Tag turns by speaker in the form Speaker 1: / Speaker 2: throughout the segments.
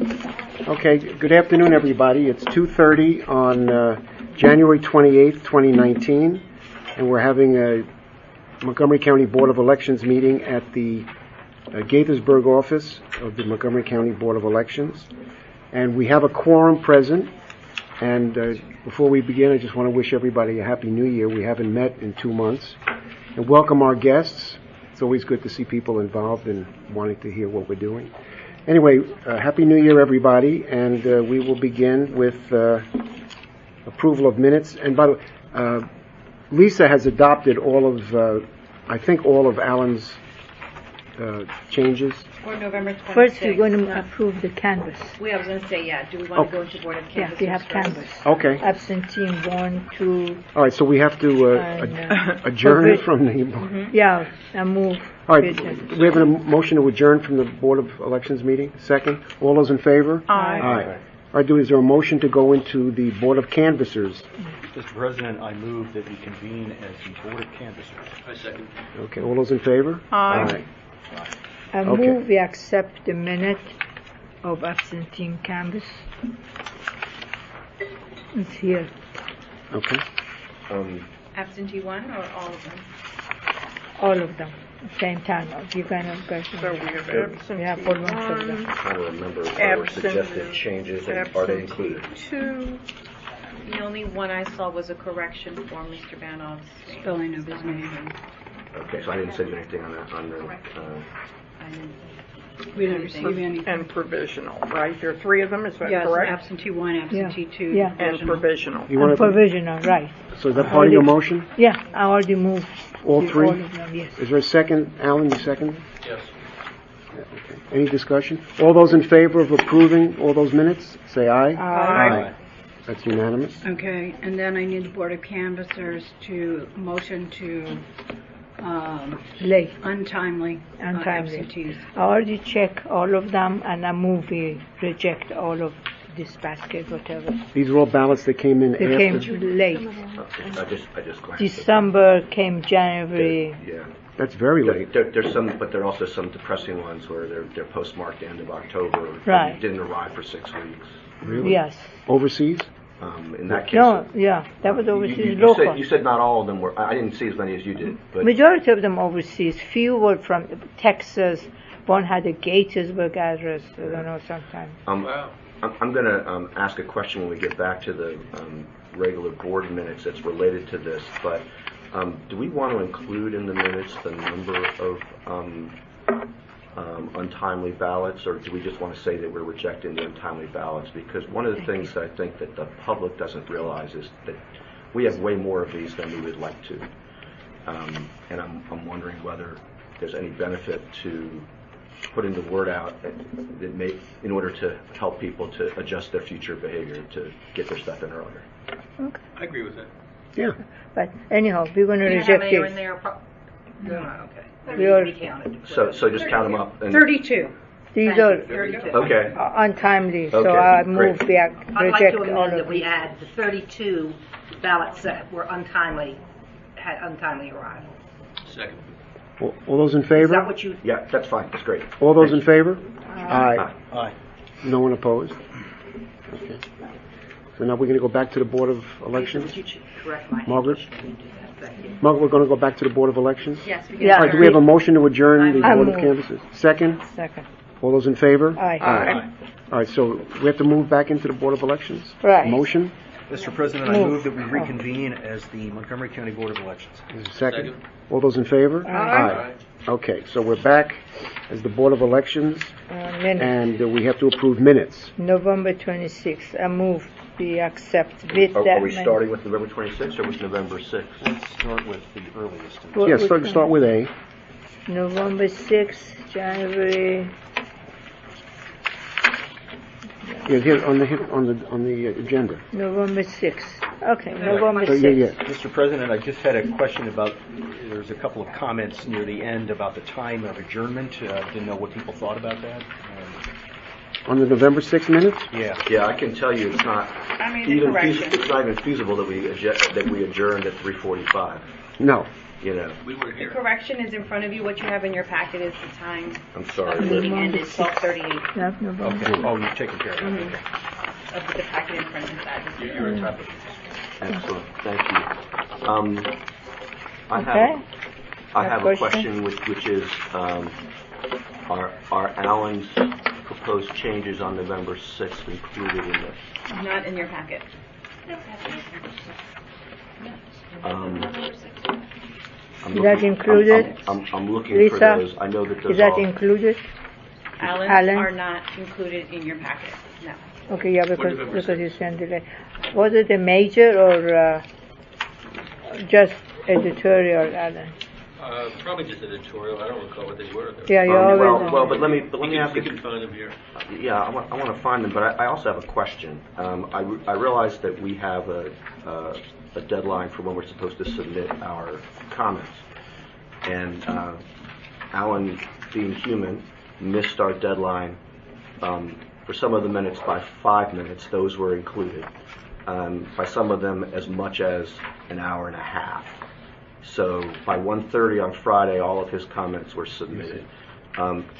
Speaker 1: Okay, good afternoon, everybody. It's 2:30 on January 28th, 2019, and we're having a Montgomery County Board of Elections meeting at the Gaithersburg office of the Montgomery County Board of Elections. And we have a quorum present. And before we begin, I just want to wish everybody a Happy New Year. We haven't met in 2 months. And welcome our guests. It's always good to see people involved and wanting to hear what we're doing. Anyway, Happy New Year, everybody. And we will begin with approval of minutes. And by the way, Lisa has adopted all of, I think, all of Alan's changes.
Speaker 2: Or November 26th.
Speaker 3: First, we're going to approve the canvas.
Speaker 2: I was going to say, do we want to go into Board of Canvassers?
Speaker 3: Yeah, we have canvas.
Speaker 1: Okay.
Speaker 3: Absentee 1, 2.
Speaker 1: All right, so we have to adjourn from the...
Speaker 3: Mm-hmm. Yeah, I move.
Speaker 1: All right, we have a motion to adjourn from the Board of Elections meeting. Second. All those in favor?
Speaker 3: Aye.
Speaker 1: Aye. All right, is there a motion to go into the Board of Canvassers?
Speaker 4: Mr. President, I move that we convene as the Board of Canvassers. I second.
Speaker 1: Okay, all those in favor?
Speaker 3: Aye.
Speaker 4: Aye.
Speaker 3: I move we accept the minute of absentee canvas. It's here.
Speaker 1: Okay.
Speaker 2: Absentee 1 or all of them?
Speaker 3: All of them. Same time. You kind of guys.
Speaker 5: So we have absentee
Speaker 3: we have all ones of them.
Speaker 6: I'm trying to remember if there were suggested changes, and are they included?
Speaker 5: 2.
Speaker 2: The only one I saw was a correction for Mr. Banov's spelling of his name.
Speaker 6: Okay, so I didn't say anything on the
Speaker 5: We didn't receive any. And provisional, right? There are 3 of them, is that
Speaker 2: yes,
Speaker 5: correct?
Speaker 2: Absentee 1, absentee 2,
Speaker 3: Yeah.
Speaker 5: And provisional.
Speaker 1: You want
Speaker 3: And provisional, right.
Speaker 1: So is that part of your motion?
Speaker 3: Yeah, I already moved.
Speaker 1: All 3?
Speaker 3: All of them, yes.
Speaker 1: Is there a second? Alan, you second?
Speaker 4: Yes.
Speaker 1: Okay. Any discussion? All those in favor of approving all those minutes, say aye.
Speaker 3: Aye.
Speaker 1: That's unanimous.
Speaker 7: Okay, and then I need the Board of Canvassers to motion to
Speaker 3: Late.
Speaker 7: untimely absentees.
Speaker 3: I already checked all of them, and I move we reject all of this basket, whatever.
Speaker 1: These are all ballots that came in
Speaker 3: They
Speaker 1: after?
Speaker 3: came too late.
Speaker 6: I just glanced
Speaker 3: December came January.
Speaker 6: Yeah.
Speaker 1: That's very late.
Speaker 6: There's some, but there are also some depressing ones where they're postmarked end of October.
Speaker 3: Right.
Speaker 6: And didn't arrive for 6 weeks.
Speaker 1: Really?
Speaker 3: Yes.
Speaker 1: Overseas?
Speaker 6: In that case.
Speaker 3: No, yeah, that was overseas
Speaker 6: you
Speaker 3: local.
Speaker 6: you said not all of them were. I didn't see as many as you did. But
Speaker 3: Majority of them overseas. Few were from Texas. One had a Gaithersburg address. I don't know, sometime.
Speaker 6: I'm going to ask a question when we get back to the regular board minutes that's related to this, but do we want to include in the minutes the number of untimely ballots, or do we just want to say that we're rejecting the untimely ballots? Because one of the things that I think that the public doesn't realize is that we have way more of these than we would like to. And I'm wondering whether there's any benefit to putting the word out that may, in order to help people to adjust their future behavior to get their stuff in earlier.
Speaker 3: Okay.
Speaker 4: I agree with that.
Speaker 1: Yeah.
Speaker 3: But anyhow, we're going to
Speaker 2: Do you
Speaker 3: reject
Speaker 2: have any in
Speaker 3: it.
Speaker 2: there? No, okay.
Speaker 3: We are,
Speaker 6: So just count them up. And
Speaker 7: 32.
Speaker 3: these are
Speaker 2: 32.
Speaker 6: Okay.
Speaker 3: untimely, so
Speaker 6: Okay,
Speaker 3: I
Speaker 6: great.
Speaker 3: move we
Speaker 8: I'd like
Speaker 3: reject
Speaker 8: to
Speaker 3: all
Speaker 8: amend that
Speaker 3: of
Speaker 8: we
Speaker 3: these.
Speaker 8: add the 32 ballots that were had untimely arrival.
Speaker 4: Second.
Speaker 1: All those in
Speaker 8: Is
Speaker 1: favor?
Speaker 8: that what you?
Speaker 6: Yeah, that's fine. That's great.
Speaker 1: All those in favor? Aye.
Speaker 4: Aye.
Speaker 1: No one opposed? Okay. So now we're going to go back to the Board of Elections.
Speaker 8: Would you correct my
Speaker 1: Margaret?
Speaker 8: English? Thank you.
Speaker 1: 'Margaret, we're going to go back to the Board of Elections?
Speaker 2: Yes, we
Speaker 3: Yeah.
Speaker 1: All right, do we have a motion to adjourn the
Speaker 3: I
Speaker 1: Board of
Speaker 3: move.
Speaker 1: Canvassers? Second?
Speaker 3: Second.
Speaker 1: All those in favor?
Speaker 3: Aye.
Speaker 1: All right, so we have to move back into the Board of Elections?
Speaker 3: Right.
Speaker 1: Motion?
Speaker 4: Mr. President, I
Speaker 3: Move.
Speaker 4: move that we reconvene as the Montgomery County Board of Elections.
Speaker 1: Is there a second? All those in favor?
Speaker 3: Aye.
Speaker 1: Okay, so we're back as the Board of Elections,
Speaker 3: Minutes.
Speaker 1: and we have to approve minutes.
Speaker 3: November 26th. I move we accept with
Speaker 6: Are
Speaker 3: that.
Speaker 6: we starting with November 26th or with November 6th?
Speaker 4: Let's start with the earliest.
Speaker 3: What-
Speaker 1: Yeah,
Speaker 3: which
Speaker 1: start
Speaker 3: one?
Speaker 1: with A.
Speaker 3: November 6th, January.
Speaker 1: Yeah, here on the agenda.
Speaker 3: November 6th. Okay, November
Speaker 1: So,
Speaker 3: 6th.
Speaker 1: yeah.
Speaker 4: Mr. President, I just had a question about, there's a couple of comments near the end about the time of adjournment. Didn't know what people thought about that.
Speaker 1: On the November 6th minutes?
Speaker 4: Yeah.
Speaker 6: Yeah, I can tell you it's not
Speaker 7: I mean,
Speaker 6: even
Speaker 7: correction.
Speaker 6: it's not even feasible that we adjourned at 3:45.
Speaker 1: No.
Speaker 6: you know,
Speaker 2: The correction is in front of you. What you have in your packet is the time
Speaker 6: I'm
Speaker 2: of
Speaker 6: sorry.
Speaker 2: the meeting ended, 12:38.
Speaker 3: Yeah, November.
Speaker 4: Okay, oh, you've taken care of that, okay.
Speaker 2: Of the packet in front of that.
Speaker 9: You're on top of it.
Speaker 6: Excellent, thank you. I
Speaker 3: Okay.
Speaker 6: have a
Speaker 3: Question?
Speaker 6: question which is, are Alan's proposed changes on November 6th included in this?
Speaker 2: Not in your packet.
Speaker 6: I'm
Speaker 3: Is that included?
Speaker 6: I'm looking
Speaker 3: Lisa,
Speaker 6: for those. I know that
Speaker 3: Is
Speaker 6: those
Speaker 3: that
Speaker 6: are.
Speaker 3: included?
Speaker 2: Allen's
Speaker 3: Allen?
Speaker 2: are not included in your packet. No.
Speaker 3: Okay, yeah, because
Speaker 9: November
Speaker 3: you sent it. Was it a major or just editorial, Alan?
Speaker 9: Probably just editorial. I don't recall what they were.
Speaker 3: Yeah, you always.
Speaker 6: Well, but let me ask
Speaker 9: You
Speaker 6: you.
Speaker 9: can find them here.
Speaker 6: Yeah, I want to find them, but I also have a question. I realize that we have a deadline for when we're supposed to submit our comments, and Alan, being human, missed our deadline for some of the minutes by 5 minutes. Those were included. By some of them as much as an hour and a half. So by 1:30 on Friday, all of his comments were submitted.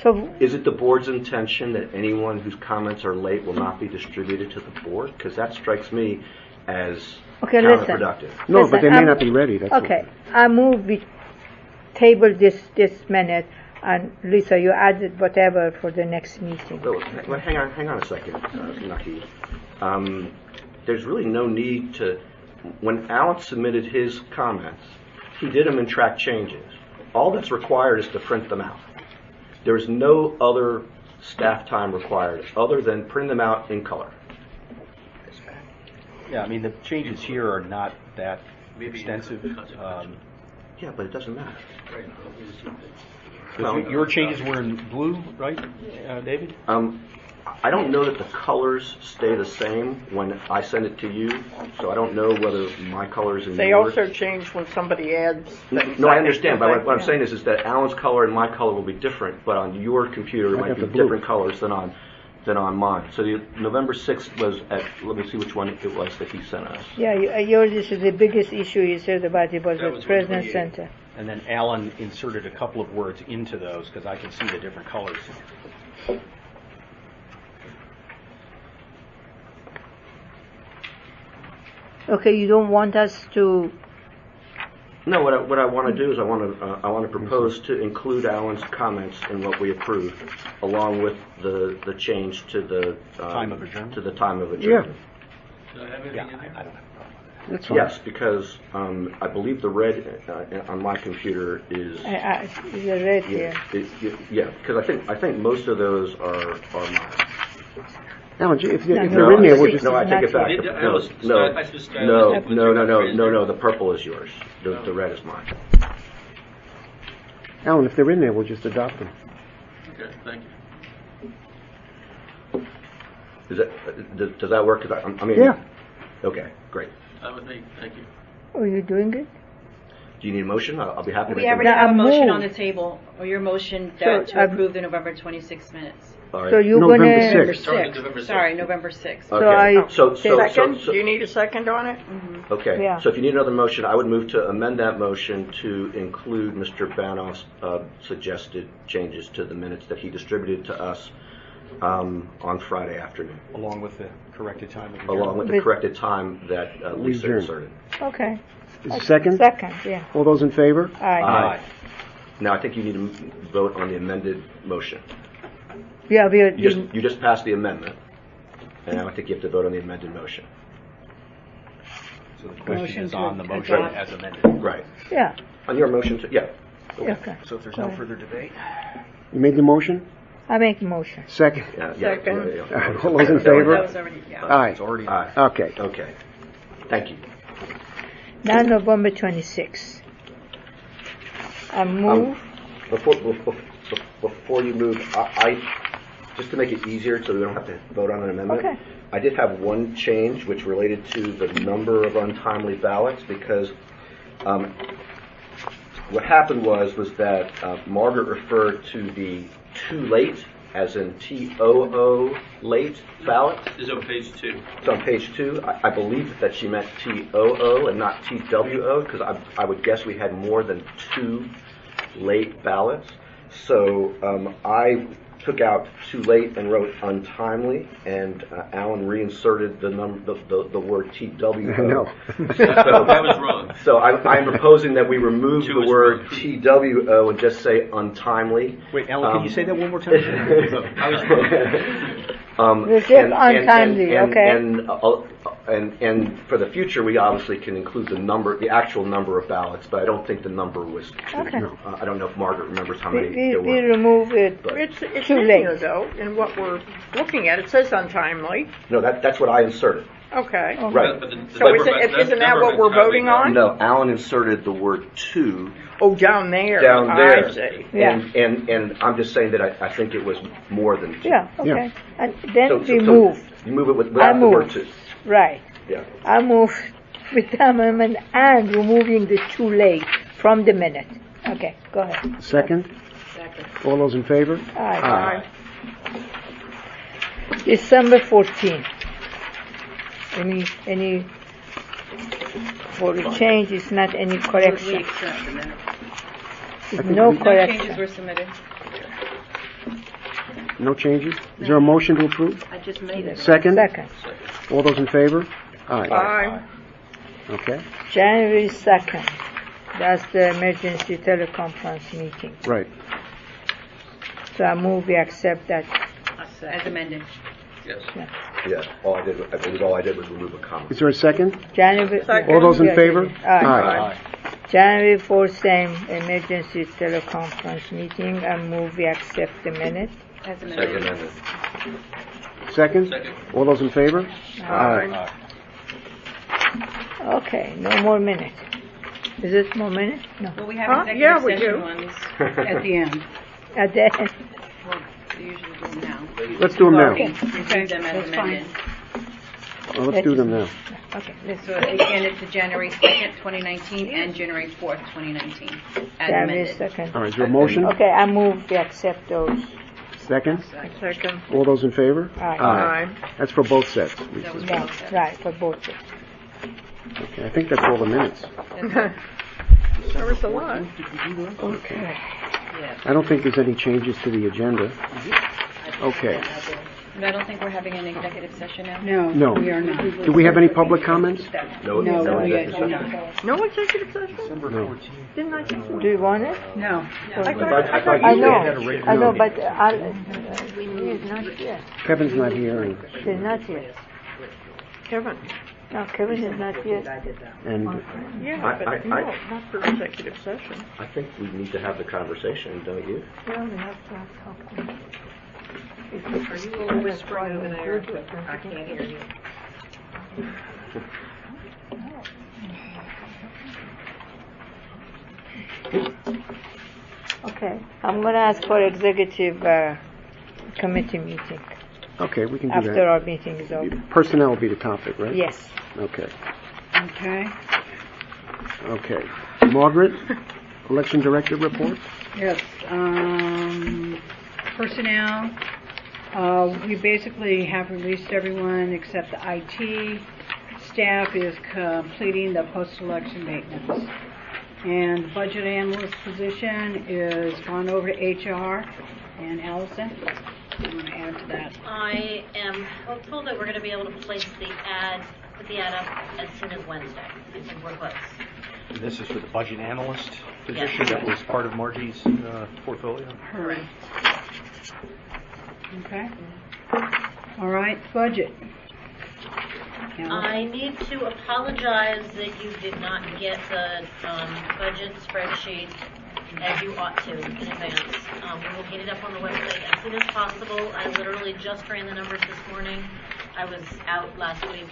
Speaker 3: So,
Speaker 6: Is it the board's intention that anyone whose comments are late will not be distributed to the board? Because that strikes me as
Speaker 3: okay, listen.
Speaker 6: counterproductive.
Speaker 1: No,
Speaker 3: Listen,
Speaker 1: but they may not be ready, that's all.
Speaker 3: Okay, I move we table this minute, and Lisa, you added whatever for the next meeting.
Speaker 6: So, hang on a second, Naki. There's really no need to. When Alan submitted his comments, he did them in track changes. All that's required is to print them out. There is no other staff time required other than print them out in color.
Speaker 4: Yeah, I mean, the changes here are not that extensive.
Speaker 6: Yeah, but it doesn't matter.
Speaker 4: Your changes were in blue, right, David?
Speaker 6: I don't know that the colors stay the same when I send it to you, so I don't know whether my colors and
Speaker 5: They
Speaker 6: yours.
Speaker 5: also change when somebody adds.
Speaker 6: No, I understand, but what I'm saying is that Alan's color and my color will be different, but on your computer it
Speaker 1: I
Speaker 6: might
Speaker 1: got
Speaker 6: be
Speaker 1: the blue.
Speaker 6: different colors than on mine. So the November 6th was at, let me see which one it was that he sent us.
Speaker 3: Yeah, yours is the biggest issue you said about it was
Speaker 9: That
Speaker 3: the
Speaker 9: was
Speaker 3: President
Speaker 9: 128.
Speaker 3: Center.
Speaker 4: And then Alan inserted a couple of words into those because I can see the different colors.
Speaker 3: Okay, you don't want us to,
Speaker 6: No, what I want to do is I want to propose to include Alan's comments in what we approve, along with the change to the
Speaker 4: Time of adjournment?
Speaker 6: To the time of adjournment.
Speaker 9: Do I have anything
Speaker 4: Yeah,
Speaker 9: in there?
Speaker 4: I don't know.
Speaker 1: That's fine.
Speaker 6: Yes, because I believe the red on my computer is.
Speaker 3: the red here.
Speaker 6: Yeah, because I think most of those are mine.
Speaker 1: Alan, if
Speaker 3: No,
Speaker 1: they're in there, we'll just...
Speaker 6: No, I take it back.
Speaker 9: Did- I
Speaker 6: No,
Speaker 9: was-
Speaker 6: no,
Speaker 9: I just started-
Speaker 6: no,
Speaker 9: I put
Speaker 6: no,
Speaker 9: you
Speaker 6: no,
Speaker 9: on
Speaker 6: no,
Speaker 9: the
Speaker 6: no, no,
Speaker 9: page.
Speaker 6: the purple is yours. The red is mine.
Speaker 1: Alan, if they're in there, we'll just adopt them.
Speaker 9: Okay, thank you.
Speaker 6: Is that, does that work? 'Cause I mean.
Speaker 1: Yeah.
Speaker 6: Okay, great.
Speaker 9: That was me, thank you.
Speaker 3: Are you doing it?
Speaker 6: Do you need a motion? I'll be happy to
Speaker 2: We
Speaker 6: make a
Speaker 2: already
Speaker 6: motion.
Speaker 2: have a motion
Speaker 3: move.
Speaker 2: on the table, or your motion
Speaker 3: So,
Speaker 2: to approve the November 26 minutes.
Speaker 6: All right.
Speaker 3: So you're
Speaker 1: November
Speaker 3: gonna...
Speaker 1: 6th.
Speaker 9: Started November 6th.
Speaker 2: Sorry, November 6th.
Speaker 6: Okay.
Speaker 3: I-
Speaker 5: Second, do you need a second on it?
Speaker 6: Okay,
Speaker 3: Yeah.
Speaker 6: so if you need another motion, I would move to amend that motion to include Mr. Banoff's suggested changes to the minutes that he distributed to us on Friday afternoon,
Speaker 4: Along with the corrected time of
Speaker 6: along
Speaker 4: adjournment.
Speaker 6: with the
Speaker 3: With-
Speaker 6: corrected time that Lisa
Speaker 1: Adjourn.
Speaker 6: inserted.
Speaker 3: Okay.
Speaker 1: Is it second?
Speaker 3: Second, yeah.
Speaker 1: All those in favor?
Speaker 3: Aye.
Speaker 6: Aye. Now, I think you need to vote on the amended motion.
Speaker 3: Yeah,
Speaker 6: You just passed the amendment, and now I think you have to vote on the amended motion.
Speaker 4: So the question
Speaker 3: Motion
Speaker 4: is
Speaker 3: to
Speaker 4: on the motion
Speaker 3: adopt.
Speaker 4: as amended.
Speaker 6: Right.
Speaker 3: yeah,
Speaker 6: On your motion to, yeah.
Speaker 3: okay.
Speaker 4: So if there's
Speaker 3: Go
Speaker 4: no
Speaker 3: ahead.
Speaker 4: further debate.
Speaker 1: You made the motion?
Speaker 3: I make a motion.
Speaker 1: Second?
Speaker 5: Second.
Speaker 1: All those in favor?
Speaker 2: That was already, yeah.
Speaker 1: Aye.
Speaker 4: It's already
Speaker 6: Aye.
Speaker 1: Okay.
Speaker 6: Okay. Thank you.
Speaker 3: Now November 26th. I move,
Speaker 6: Before you move, I just to make it easier so we don't have to vote on an amendment.
Speaker 3: Okay.
Speaker 6: I did have one change which related to the number of untimely ballots because what happened was that Margaret referred to the too late as in TOO late ballot.
Speaker 9: This is on page 2.
Speaker 6: It's on page 2. I believe that she meant TOO and not TWO, because I would guess we had more than 2 late ballots. So I took out too late and wrote untimely, and Alan reinserted the word TWO.
Speaker 1: No.
Speaker 9: That was wrong.
Speaker 6: So I'm proposing that we remove
Speaker 9: Two
Speaker 6: the
Speaker 9: is
Speaker 6: word
Speaker 9: wrong.
Speaker 6: TWO and just say untimely.
Speaker 4: Wait, Alan, can you say that one more time?
Speaker 9: I was wrong.
Speaker 3: You said untimely, okay.
Speaker 6: And for the future, we obviously can include the actual number of ballots, but I don't think the number was 2.
Speaker 3: Okay.
Speaker 6: I don't know if Margaret remembers how
Speaker 3: We,
Speaker 6: many
Speaker 3: we,
Speaker 6: there
Speaker 3: we
Speaker 6: were.
Speaker 3: remove it.
Speaker 6: But-
Speaker 5: It's
Speaker 3: Too
Speaker 5: in
Speaker 3: late.
Speaker 5: here, though, in what we're looking at. It says untimely.
Speaker 6: No, that's what I inserted.
Speaker 5: Okay.
Speaker 6: Right.
Speaker 9: But the
Speaker 5: So
Speaker 9: number
Speaker 5: isn't that
Speaker 9: number
Speaker 5: what we're
Speaker 9: entirely
Speaker 5: voting on?
Speaker 6: No, Alan inserted the word 2
Speaker 5: Oh, down there.
Speaker 6: down there.
Speaker 5: I see.
Speaker 3: Yeah.
Speaker 6: And I'm just saying that I think it was more than 2.
Speaker 3: Yeah, okay.
Speaker 1: Yeah.
Speaker 3: And then
Speaker 6: So
Speaker 3: we move.
Speaker 6: You move it
Speaker 3: I
Speaker 6: without the word
Speaker 3: move.
Speaker 6: 2.
Speaker 3: Right.
Speaker 6: Yeah.
Speaker 3: I move with the amendment and removing the too late from the minute. Okay, go ahead.
Speaker 1: Second? All those in favor?
Speaker 3: Aye. December 14. Any for the change is not any
Speaker 2: We
Speaker 3: correction.
Speaker 2: accept the minute.
Speaker 3: It's
Speaker 1: think
Speaker 3: no
Speaker 1: we-
Speaker 2: No changes
Speaker 3: correction.
Speaker 2: were submitted.
Speaker 1: No changes? Is there a motion to approve?
Speaker 2: I just made it.
Speaker 1: Second?
Speaker 3: Second.
Speaker 1: All those in favor? Aye.
Speaker 5: Aye.
Speaker 1: Okay,
Speaker 3: January 2nd. That's the emergency teleconference meeting.
Speaker 1: right.
Speaker 3: So I move we accept that.
Speaker 2: As amended.
Speaker 9: Yes.
Speaker 6: Yeah. All I did was remove a comma.
Speaker 1: Is there a second?
Speaker 3: January.
Speaker 5: Second.
Speaker 1: All those in favor?
Speaker 3: Aye. January 4th, same emergency teleconference meeting. I move we accept the minute.
Speaker 2: As
Speaker 6: Second
Speaker 2: amended.
Speaker 6: amendment.
Speaker 1: Second?
Speaker 9: Second.
Speaker 1: All those in favor?
Speaker 5: Aye.
Speaker 3: Okay, no more minute. Is it more minute? No.
Speaker 2: Well, we have
Speaker 5: Huh? Yeah,
Speaker 2: executive
Speaker 5: we
Speaker 2: session
Speaker 5: do.
Speaker 2: ones at the end.
Speaker 3: At the end.
Speaker 2: Well, we usually do them now.
Speaker 1: Let's do them now.
Speaker 2: We do them as
Speaker 7: that's fine.
Speaker 2: amended.
Speaker 1: Well, let's do them now.
Speaker 3: Okay, let's
Speaker 2: So again, it's the January 2nd, 2019 and January 4th, 2019, as
Speaker 3: January
Speaker 2: amended.
Speaker 3: 2nd.
Speaker 1: All right, is there a motion?
Speaker 3: Okay, I move we accept those.
Speaker 1: Second?
Speaker 5: Second.
Speaker 1: All those in favor?
Speaker 3: Aye.
Speaker 5: Aye.
Speaker 1: That's for both sets.
Speaker 2: That was
Speaker 3: Yeah,
Speaker 2: both sets.
Speaker 3: right, for both.
Speaker 1: Okay, I think that's all the minutes.
Speaker 5: There was a lot.
Speaker 1: Okay.
Speaker 2: Yes.
Speaker 1: I don't think there's any changes to the agenda. Okay.
Speaker 2: And I don't think we're having an executive session now.
Speaker 7: No,
Speaker 1: No.
Speaker 7: we are not.
Speaker 1: Do we have any public comments?
Speaker 6: No,
Speaker 7: No,
Speaker 6: no
Speaker 7: we
Speaker 6: executive
Speaker 7: are
Speaker 6: session.
Speaker 7: not.
Speaker 5: No executive session?
Speaker 1: No.
Speaker 5: Didn't I think so?
Speaker 3: Do you want it?
Speaker 7: No.
Speaker 5: I thought
Speaker 3: I
Speaker 5: you
Speaker 3: know,
Speaker 5: did.
Speaker 3: I know, but he's not here.
Speaker 1: Kevin's not here, and
Speaker 3: He's not here.
Speaker 5: Kevin.
Speaker 3: No, Kevin is not here.
Speaker 5: Yeah,
Speaker 6: I-
Speaker 5: but no, not for executive session.
Speaker 6: I think we need to have the conversation, don't you?
Speaker 3: We only have to talk to him.
Speaker 8: Are you a little whispering over there? I can't hear you.
Speaker 3: Okay, I'm gonna ask for executive committee meeting
Speaker 1: okay, we can do
Speaker 3: after
Speaker 1: that.
Speaker 3: our meeting is over.
Speaker 1: Personnel will be the topic, right?
Speaker 3: Yes.
Speaker 1: Okay.
Speaker 7: Okay.
Speaker 1: Okay. Margaret, election director report?
Speaker 7: Yes. Personnel, we basically have released everyone except the IT. Staff is completing the post-election maintenance. And the budget analyst position is gone over to HR. And Allison, you want to add to that?
Speaker 10: I am hopeful that we're going to be able to place put the ad up as soon as Wednesday. I think we're close.
Speaker 4: This is for the budget analyst
Speaker 10: Yes.
Speaker 4: position that was part of Margie's portfolio.
Speaker 7: Correct. Okay. All right, budget.
Speaker 10: I need to apologize that you did not get the budget spreadsheet as you ought to in advance. We will get it up on the website as soon as possible. I literally just ran the numbers this morning. I was out last week.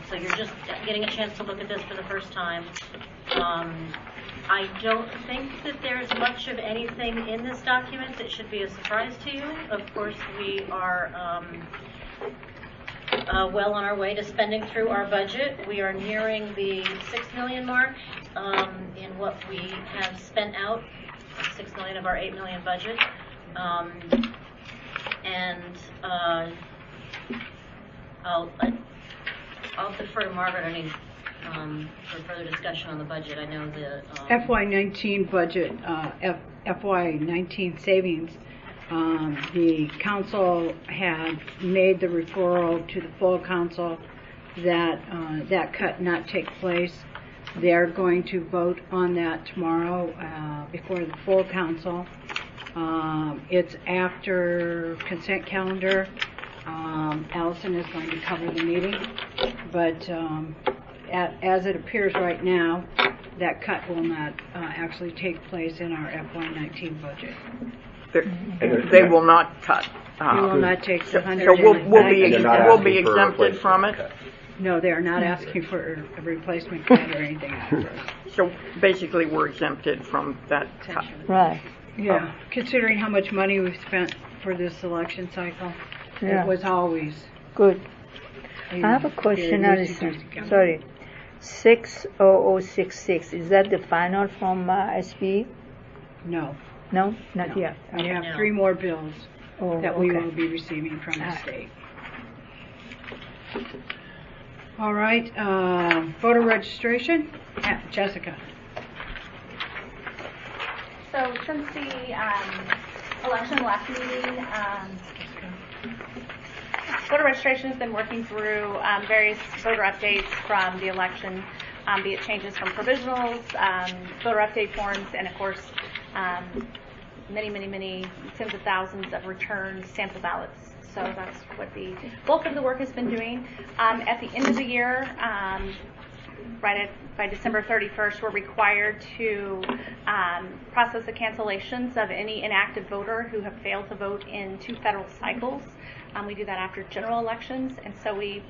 Speaker 10: So you're just getting a chance to look at this for the first time. I don't think that there's much of anything in this document that should be a surprise to you. Of course, we are well on our way to spending through our budget. We are nearing the $6 million mark in what we have spent out $6 million of our $8 million budget. I'll defer to Margaret any for further discussion on the budget. I know the
Speaker 7: FY19 budget, FY19 savings, the council had made the referral to the full council that that cut not take place. They're going to vote on that tomorrow before the full council. It's after consent calendar. Allison is going to cover the meeting, but as it appears right now, that cut will not actually take place in our FY19 budget.
Speaker 5: They will not cut.
Speaker 7: We will not take the
Speaker 5: So
Speaker 7: 100.
Speaker 5: we'll be exempted from it.
Speaker 7: No, they are not asking for a replacement cut or anything else.
Speaker 5: So basically, we're exempted from that cut.
Speaker 3: Right.
Speaker 7: Yeah, considering how much money we've spent for this election cycle,
Speaker 3: Yeah.
Speaker 7: it was always.
Speaker 3: Good. I have a question, Alison. Sorry. 60066, is that the final from SB?
Speaker 7: No.
Speaker 3: No? Not
Speaker 7: No.
Speaker 3: yet.
Speaker 7: We have
Speaker 10: No.
Speaker 7: 3 more bills
Speaker 3: Oh,
Speaker 7: that we
Speaker 3: okay.
Speaker 7: will be receiving from the state. All right, voter registration. Jessica.
Speaker 11: So since the election last meeting, voter registration has been working through various voter updates from the election, be it changes from provisionals, voter update forms, and of course, many tens of thousands of returned sample ballots. So that's what the bulk of the work has been doing. At the end of the year, by December 31st, we're required to process the cancellations of any inactive voter who have failed to vote in 2 federal cycles. We do that after general elections, and so we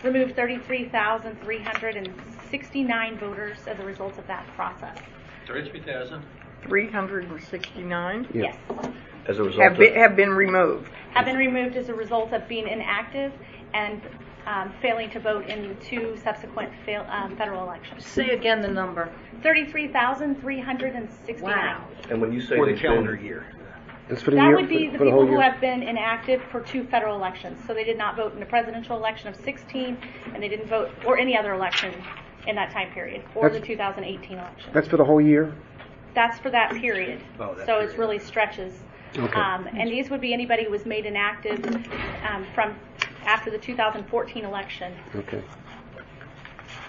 Speaker 11: removed 33,369 voters as a result of that process.
Speaker 9: 33,000?
Speaker 5: 369
Speaker 1: Yeah.
Speaker 11: Yes.
Speaker 6: As a result
Speaker 5: have been removed.
Speaker 11: Have been removed as a result of being inactive and failing to vote in 2 subsequent federal elections.
Speaker 2: Say again the number.
Speaker 11: 33,369.
Speaker 2: Wow.
Speaker 6: and when you say
Speaker 4: For the
Speaker 6: they've
Speaker 4: calendar
Speaker 6: been,
Speaker 4: year.
Speaker 1: That's for the
Speaker 11: That
Speaker 1: year?
Speaker 11: would be the
Speaker 1: for the whole
Speaker 11: people who
Speaker 1: year?
Speaker 11: have been inactive for 2 federal elections. So they did not vote in the presidential election of 16, and they didn't vote, or any other election in that time period, or the 2018 election.
Speaker 1: That's for the whole year?
Speaker 11: That's for that period.
Speaker 4: Oh, that
Speaker 11: So
Speaker 4: period.
Speaker 11: it's really stretches.
Speaker 1: Okay.
Speaker 11: And these would be anybody who was made inactive from after the 2014 election
Speaker 1: Okay.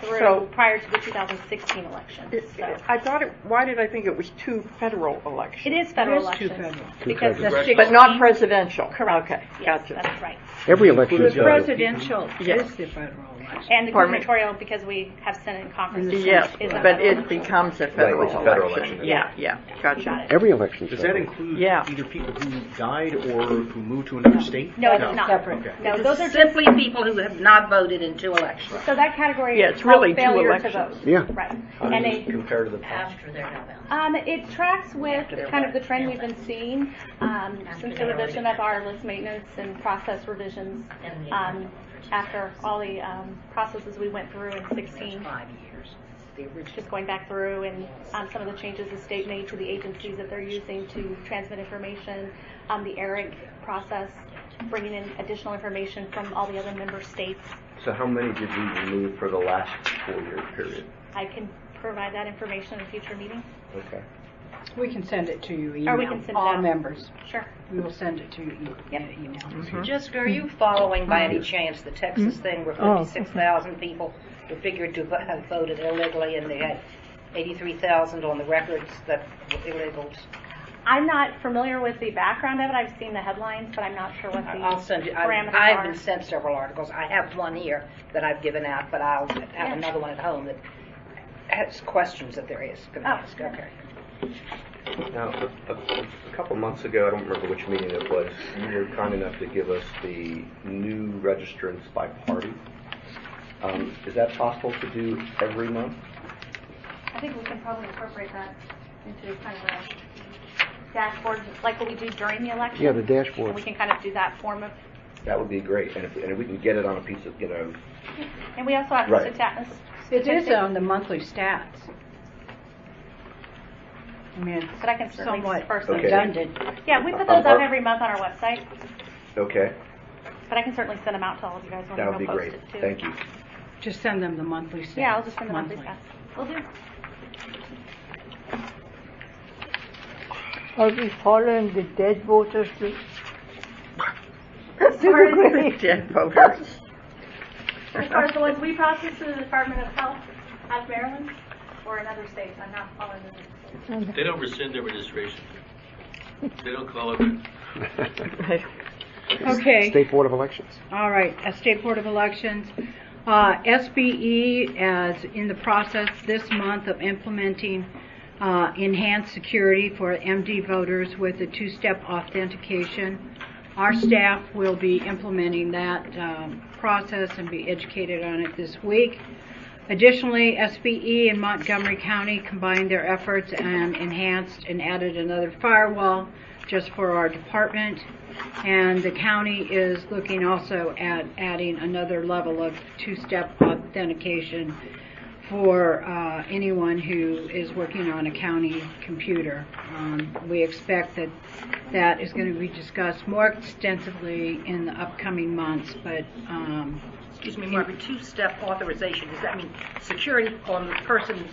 Speaker 11: through
Speaker 5: So-
Speaker 11: prior to the 2016 election. So
Speaker 5: I thought why did I think it was 2 federal elections?
Speaker 11: it is federal
Speaker 7: It is 2
Speaker 11: elections.
Speaker 7: federal.
Speaker 11: Because the
Speaker 1: federal.
Speaker 11: 16
Speaker 5: But not presidential.
Speaker 11: Correct.
Speaker 5: Okay,
Speaker 11: Yes,
Speaker 5: gotcha.
Speaker 11: that's right.
Speaker 1: Every election is
Speaker 7: The
Speaker 1: federal.
Speaker 7: presidential
Speaker 5: Yes.
Speaker 7: is the federal election.
Speaker 11: And the
Speaker 5: Pardon me?
Speaker 11: gubernatorial, because we have Senate and Congress.
Speaker 5: Yes,
Speaker 11: is a
Speaker 5: but
Speaker 11: federal
Speaker 5: it
Speaker 11: election.
Speaker 5: becomes a federal
Speaker 6: it's a federal
Speaker 5: election.
Speaker 6: election.
Speaker 5: Yeah,
Speaker 11: Got
Speaker 5: gotcha.
Speaker 11: it.
Speaker 1: Every election is
Speaker 4: Does that
Speaker 1: federal.
Speaker 4: include
Speaker 5: Yeah.
Speaker 4: either people who died or who moved to another state?
Speaker 11: No, it does not.
Speaker 7: Separate.
Speaker 4: Okay.
Speaker 11: No, those are just,
Speaker 2: Simply people who have not voted in 2 elections.
Speaker 11: so that category
Speaker 5: Yeah,
Speaker 11: is
Speaker 5: it's
Speaker 11: called
Speaker 5: really 2
Speaker 11: failure to
Speaker 5: elections.
Speaker 11: vote.
Speaker 1: Yeah.
Speaker 11: Right.
Speaker 6: how
Speaker 11: And
Speaker 6: does
Speaker 11: they,
Speaker 6: it compare to the past?
Speaker 10: after they're now balanced.
Speaker 11: it tracks with kind of the trend we've been seeing since the revision of our list maintenance and process revisions after all the processes we went through in 16.
Speaker 2: 5 years. The original.
Speaker 11: Just going back through and some of the changes the state made to the agencies that they're using to transmit information, the ERIC process, bringing in additional information from all the other member states.
Speaker 6: So how many did we remove for the last 4-year period?
Speaker 11: I can provide that information in a future meeting.
Speaker 6: Okay.
Speaker 7: We can send it to you
Speaker 11: Or we
Speaker 7: email,
Speaker 11: can send it
Speaker 7: all
Speaker 11: out.
Speaker 7: members.
Speaker 11: Sure.
Speaker 7: We will send it to you
Speaker 11: Yep.
Speaker 7: via email.
Speaker 2: Jessica, are you following by any chance the Texas thing where
Speaker 3: Oh,
Speaker 2: 56,000 people were figured to have voted illegally and they had 83,000 on the records that were illegals?
Speaker 11: I'm not familiar with the background of it. I've seen the headlines, but I'm not sure what the
Speaker 2: I'll send you.
Speaker 11: parameters
Speaker 2: I've
Speaker 11: are.
Speaker 2: been sent several articles. I have one here that I've given out, but I'll have
Speaker 11: Yeah.
Speaker 2: another one at home that has questions that there is going to
Speaker 11: Oh,
Speaker 2: ask.
Speaker 11: yeah.
Speaker 2: Okay.
Speaker 6: Now, a couple months ago, I don't remember which meeting it was, you were kind enough to give us the new registrants by party. Is that possible to do every month?
Speaker 11: I think we can probably incorporate that into kind of a dashboard, like what we do during the election.
Speaker 1: Yeah, the
Speaker 11: And
Speaker 1: dashboard.
Speaker 11: we can kind of do that form of,
Speaker 6: That would be great, and if we can get it on a piece of,
Speaker 11: and we also have
Speaker 6: Right.
Speaker 11: statistics.
Speaker 7: It is on the monthly stats.
Speaker 5: I mean,
Speaker 11: But I can certainly
Speaker 5: somewhat
Speaker 11: first
Speaker 6: Okay.
Speaker 5: redundant.
Speaker 11: Yeah, we put those out every month on our website,
Speaker 6: Okay,
Speaker 11: but I can certainly send them out to all of you guys when
Speaker 6: that
Speaker 11: we
Speaker 6: would be
Speaker 11: go post
Speaker 6: great.
Speaker 11: it too.
Speaker 6: Thank you.
Speaker 5: Just send them the monthly stuff.
Speaker 11: Yeah, I'll just send the monthly stuff. Will do.
Speaker 3: Are we following the dead voters?
Speaker 5: Dead voters.
Speaker 11: As far as the ones we process through the Department of Health out of Maryland or in other states, I'm not following them.
Speaker 9: They don't rescind their registration. They don't call it.
Speaker 5: Okay.
Speaker 1: State Board of Elections.
Speaker 5: All right, State Board of Elections. SBE is in the process this month of implementing enhanced security for MD voters with a two-step authentication. Our staff will be implementing that process and be educated on it this week. Additionally, SBE and Montgomery County combined their efforts and enhanced and added another firewall just for our department. And the county is looking also at adding another level of two-step authentication for anyone who is working on a county computer. We expect that that is going to be discussed more extensively in the upcoming months, but
Speaker 2: Excuse me, Margaret, two-step authorization, does that mean security on the person's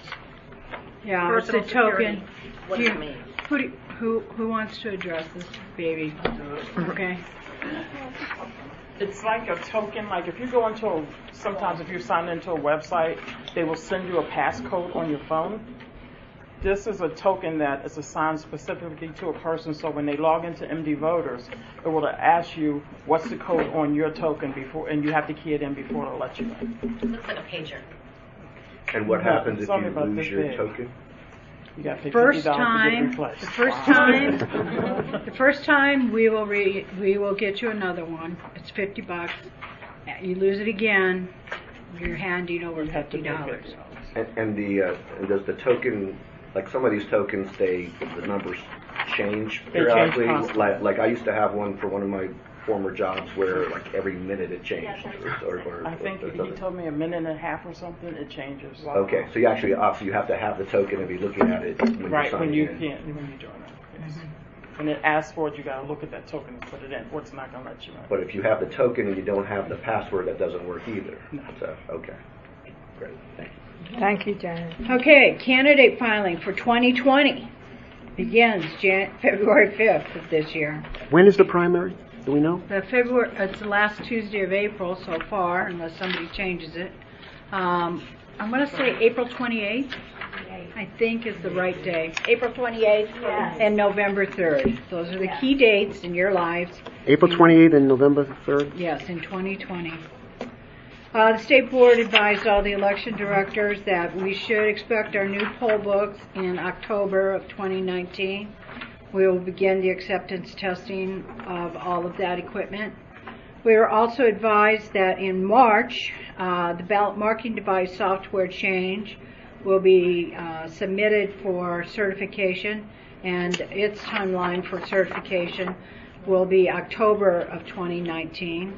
Speaker 5: yeah, it's a
Speaker 2: personal security?
Speaker 5: token.
Speaker 2: What does it mean?
Speaker 5: Who wants to address this baby? Okay. It's like a token, like if you go into sometimes if you sign into a website, they will send you a passcode on your phone. This is a token that is assigned specifically to a person, so when they log into MD Voters, it will ask you what's the code on your token before, and you have to key it in before it'll let you in.
Speaker 10: It looks like a pager.
Speaker 6: And what happens if
Speaker 5: Something
Speaker 6: you
Speaker 5: about
Speaker 6: lose
Speaker 5: this
Speaker 6: your
Speaker 5: big.
Speaker 6: token?
Speaker 5: You got to pay First $50 to get
Speaker 3: time,
Speaker 5: replaced.
Speaker 3: the first time we will get you another one. It's $50. You lose it again, you're handing over
Speaker 5: You have to pay
Speaker 3: $50.
Speaker 6: And and does the token, like some of these tokens, the numbers change
Speaker 5: They change
Speaker 6: periodically?
Speaker 5: constantly.
Speaker 6: Like I used to have one for one of my former jobs where like every minute it changed. Or
Speaker 5: I think he told me a minute and a half or something, it changes.
Speaker 6: Okay, so you actually you have to have the token and be looking at it when
Speaker 5: Right,
Speaker 6: you're
Speaker 5: when
Speaker 6: signing
Speaker 5: you
Speaker 6: in.
Speaker 5: can't, when you join it. Yes. When it asks for it, you got to look at that token and put it in, or it's not going to let you in.
Speaker 6: But if you have the token and you don't have the password, that doesn't work either.
Speaker 5: No.
Speaker 6: So, okay. Great, thank you.
Speaker 3: Thank you, Janet.
Speaker 5: Okay, candidate filing for 2020 begins February 5th of this year.
Speaker 1: When is the primary? Do we know?
Speaker 5: It's the last Tuesday of April so far, unless somebody changes it. I'm going to say April 28th, I think is the right day. April 28th and November 3rd. Those are the key dates in your lives.
Speaker 1: April 28th and November 3rd?
Speaker 5: Yes, in 2020. The State Board advised all the election directors that we should expect our new poll books in October of 2019. We will begin the acceptance testing of all of that equipment. We were also advised that in March, the ballot marking device software change will be submitted for certification, and its timeline for certification will be October of 2019.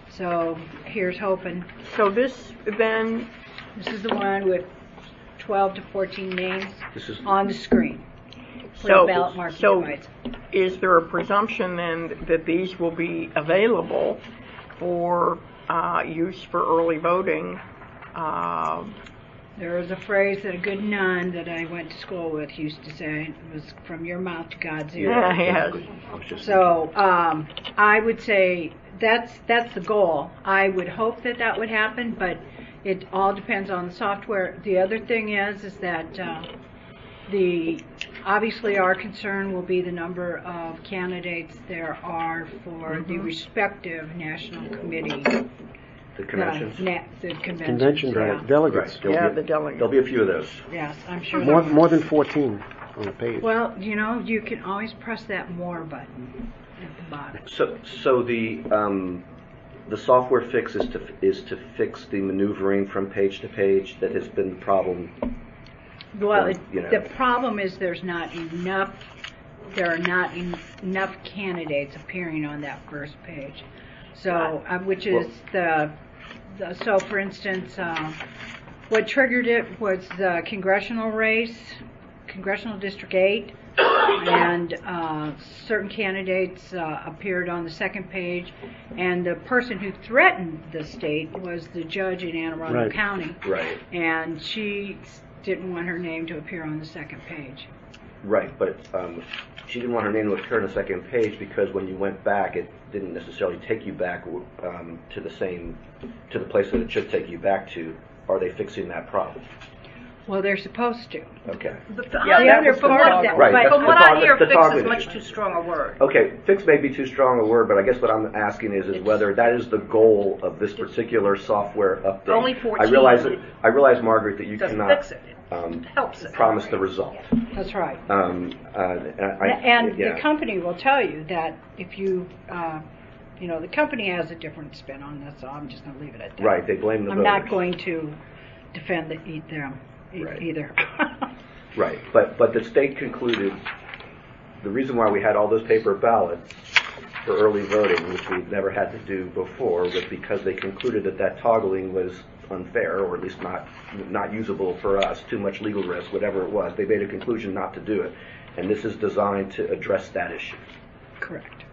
Speaker 5: So here's hoping.
Speaker 12: So this then,
Speaker 5: This is the one with 12 to 14 names
Speaker 6: This is
Speaker 5: on the screen for the ballot marking
Speaker 12: so
Speaker 5: device.
Speaker 12: is there a presumption then that these will be available for use for early voting?
Speaker 5: There was a phrase that a good nun that I went to school with used to say. It was from your mouth to God's ear.
Speaker 12: Yes.
Speaker 6: I was just
Speaker 5: So I would say that's the goal. I would hope that that would happen, but it all depends on the software. The other thing is that obviously our concern will be the number of candidates there are for the respective national committee.
Speaker 6: the conventions.
Speaker 5: The conventions.
Speaker 1: Convention
Speaker 5: yeah.
Speaker 1: delegates.
Speaker 6: There'll be-
Speaker 12: the delegate.
Speaker 6: There'll be a few of those.
Speaker 5: Yes, I'm sure.
Speaker 1: More than 14 on the page.
Speaker 5: Well, you can always press that more button at the bottom.
Speaker 6: So the software fix is to fix the maneuvering from page to page that has been the problem.
Speaker 5: Well,
Speaker 6: you know.
Speaker 5: the problem is there are not enough candidates appearing on that first page. So, which is so for instance, what triggered it was the congressional race Congressional District 8, and certain candidates appeared on the second page, and the person who threatened the state was the judge in Anne Arundel
Speaker 1: Right.
Speaker 5: County,
Speaker 6: Right.
Speaker 5: and she didn't want her name to appear on the second page.
Speaker 6: Right, but she didn't want her name to appear on the second page because when you went back, it didn't necessarily take you back to the place that it should take you back to. Are they fixing that problem?
Speaker 5: Well, they're supposed to.
Speaker 6: Okay.
Speaker 12: Yeah, that was
Speaker 5: From what,
Speaker 6: Right, that's
Speaker 2: From
Speaker 6: the
Speaker 2: what
Speaker 6: tog-
Speaker 2: I hear,
Speaker 6: the
Speaker 2: fix
Speaker 6: toggle
Speaker 2: is much
Speaker 6: issue.
Speaker 2: too strong a word.
Speaker 6: Okay, fix may be too strong a word, but I guess what I'm asking is whether that is the goal of this particular software update.
Speaker 2: Only
Speaker 6: I
Speaker 2: 14.
Speaker 6: realize, Margaret, that you
Speaker 2: Doesn't
Speaker 6: cannot
Speaker 2: fix it. It helps it.
Speaker 6: promise the result.
Speaker 5: That's right.
Speaker 6: And
Speaker 5: The company will tell you that if you, the company has a different spin on this, so I'm just going to leave it at that.
Speaker 6: Right, they blame the
Speaker 5: I'm
Speaker 6: voters.
Speaker 5: not going to defend them
Speaker 6: Right.
Speaker 5: either.
Speaker 6: Right, but the state concluded the reason why we had all those paper ballots for early voting, which we've never had to do before, was because they concluded that toggling was unfair, or at least not usable for us, too much legal risk, whatever it was. They made a conclusion not to do it, and this is designed to address that issue.
Speaker 5: Correct.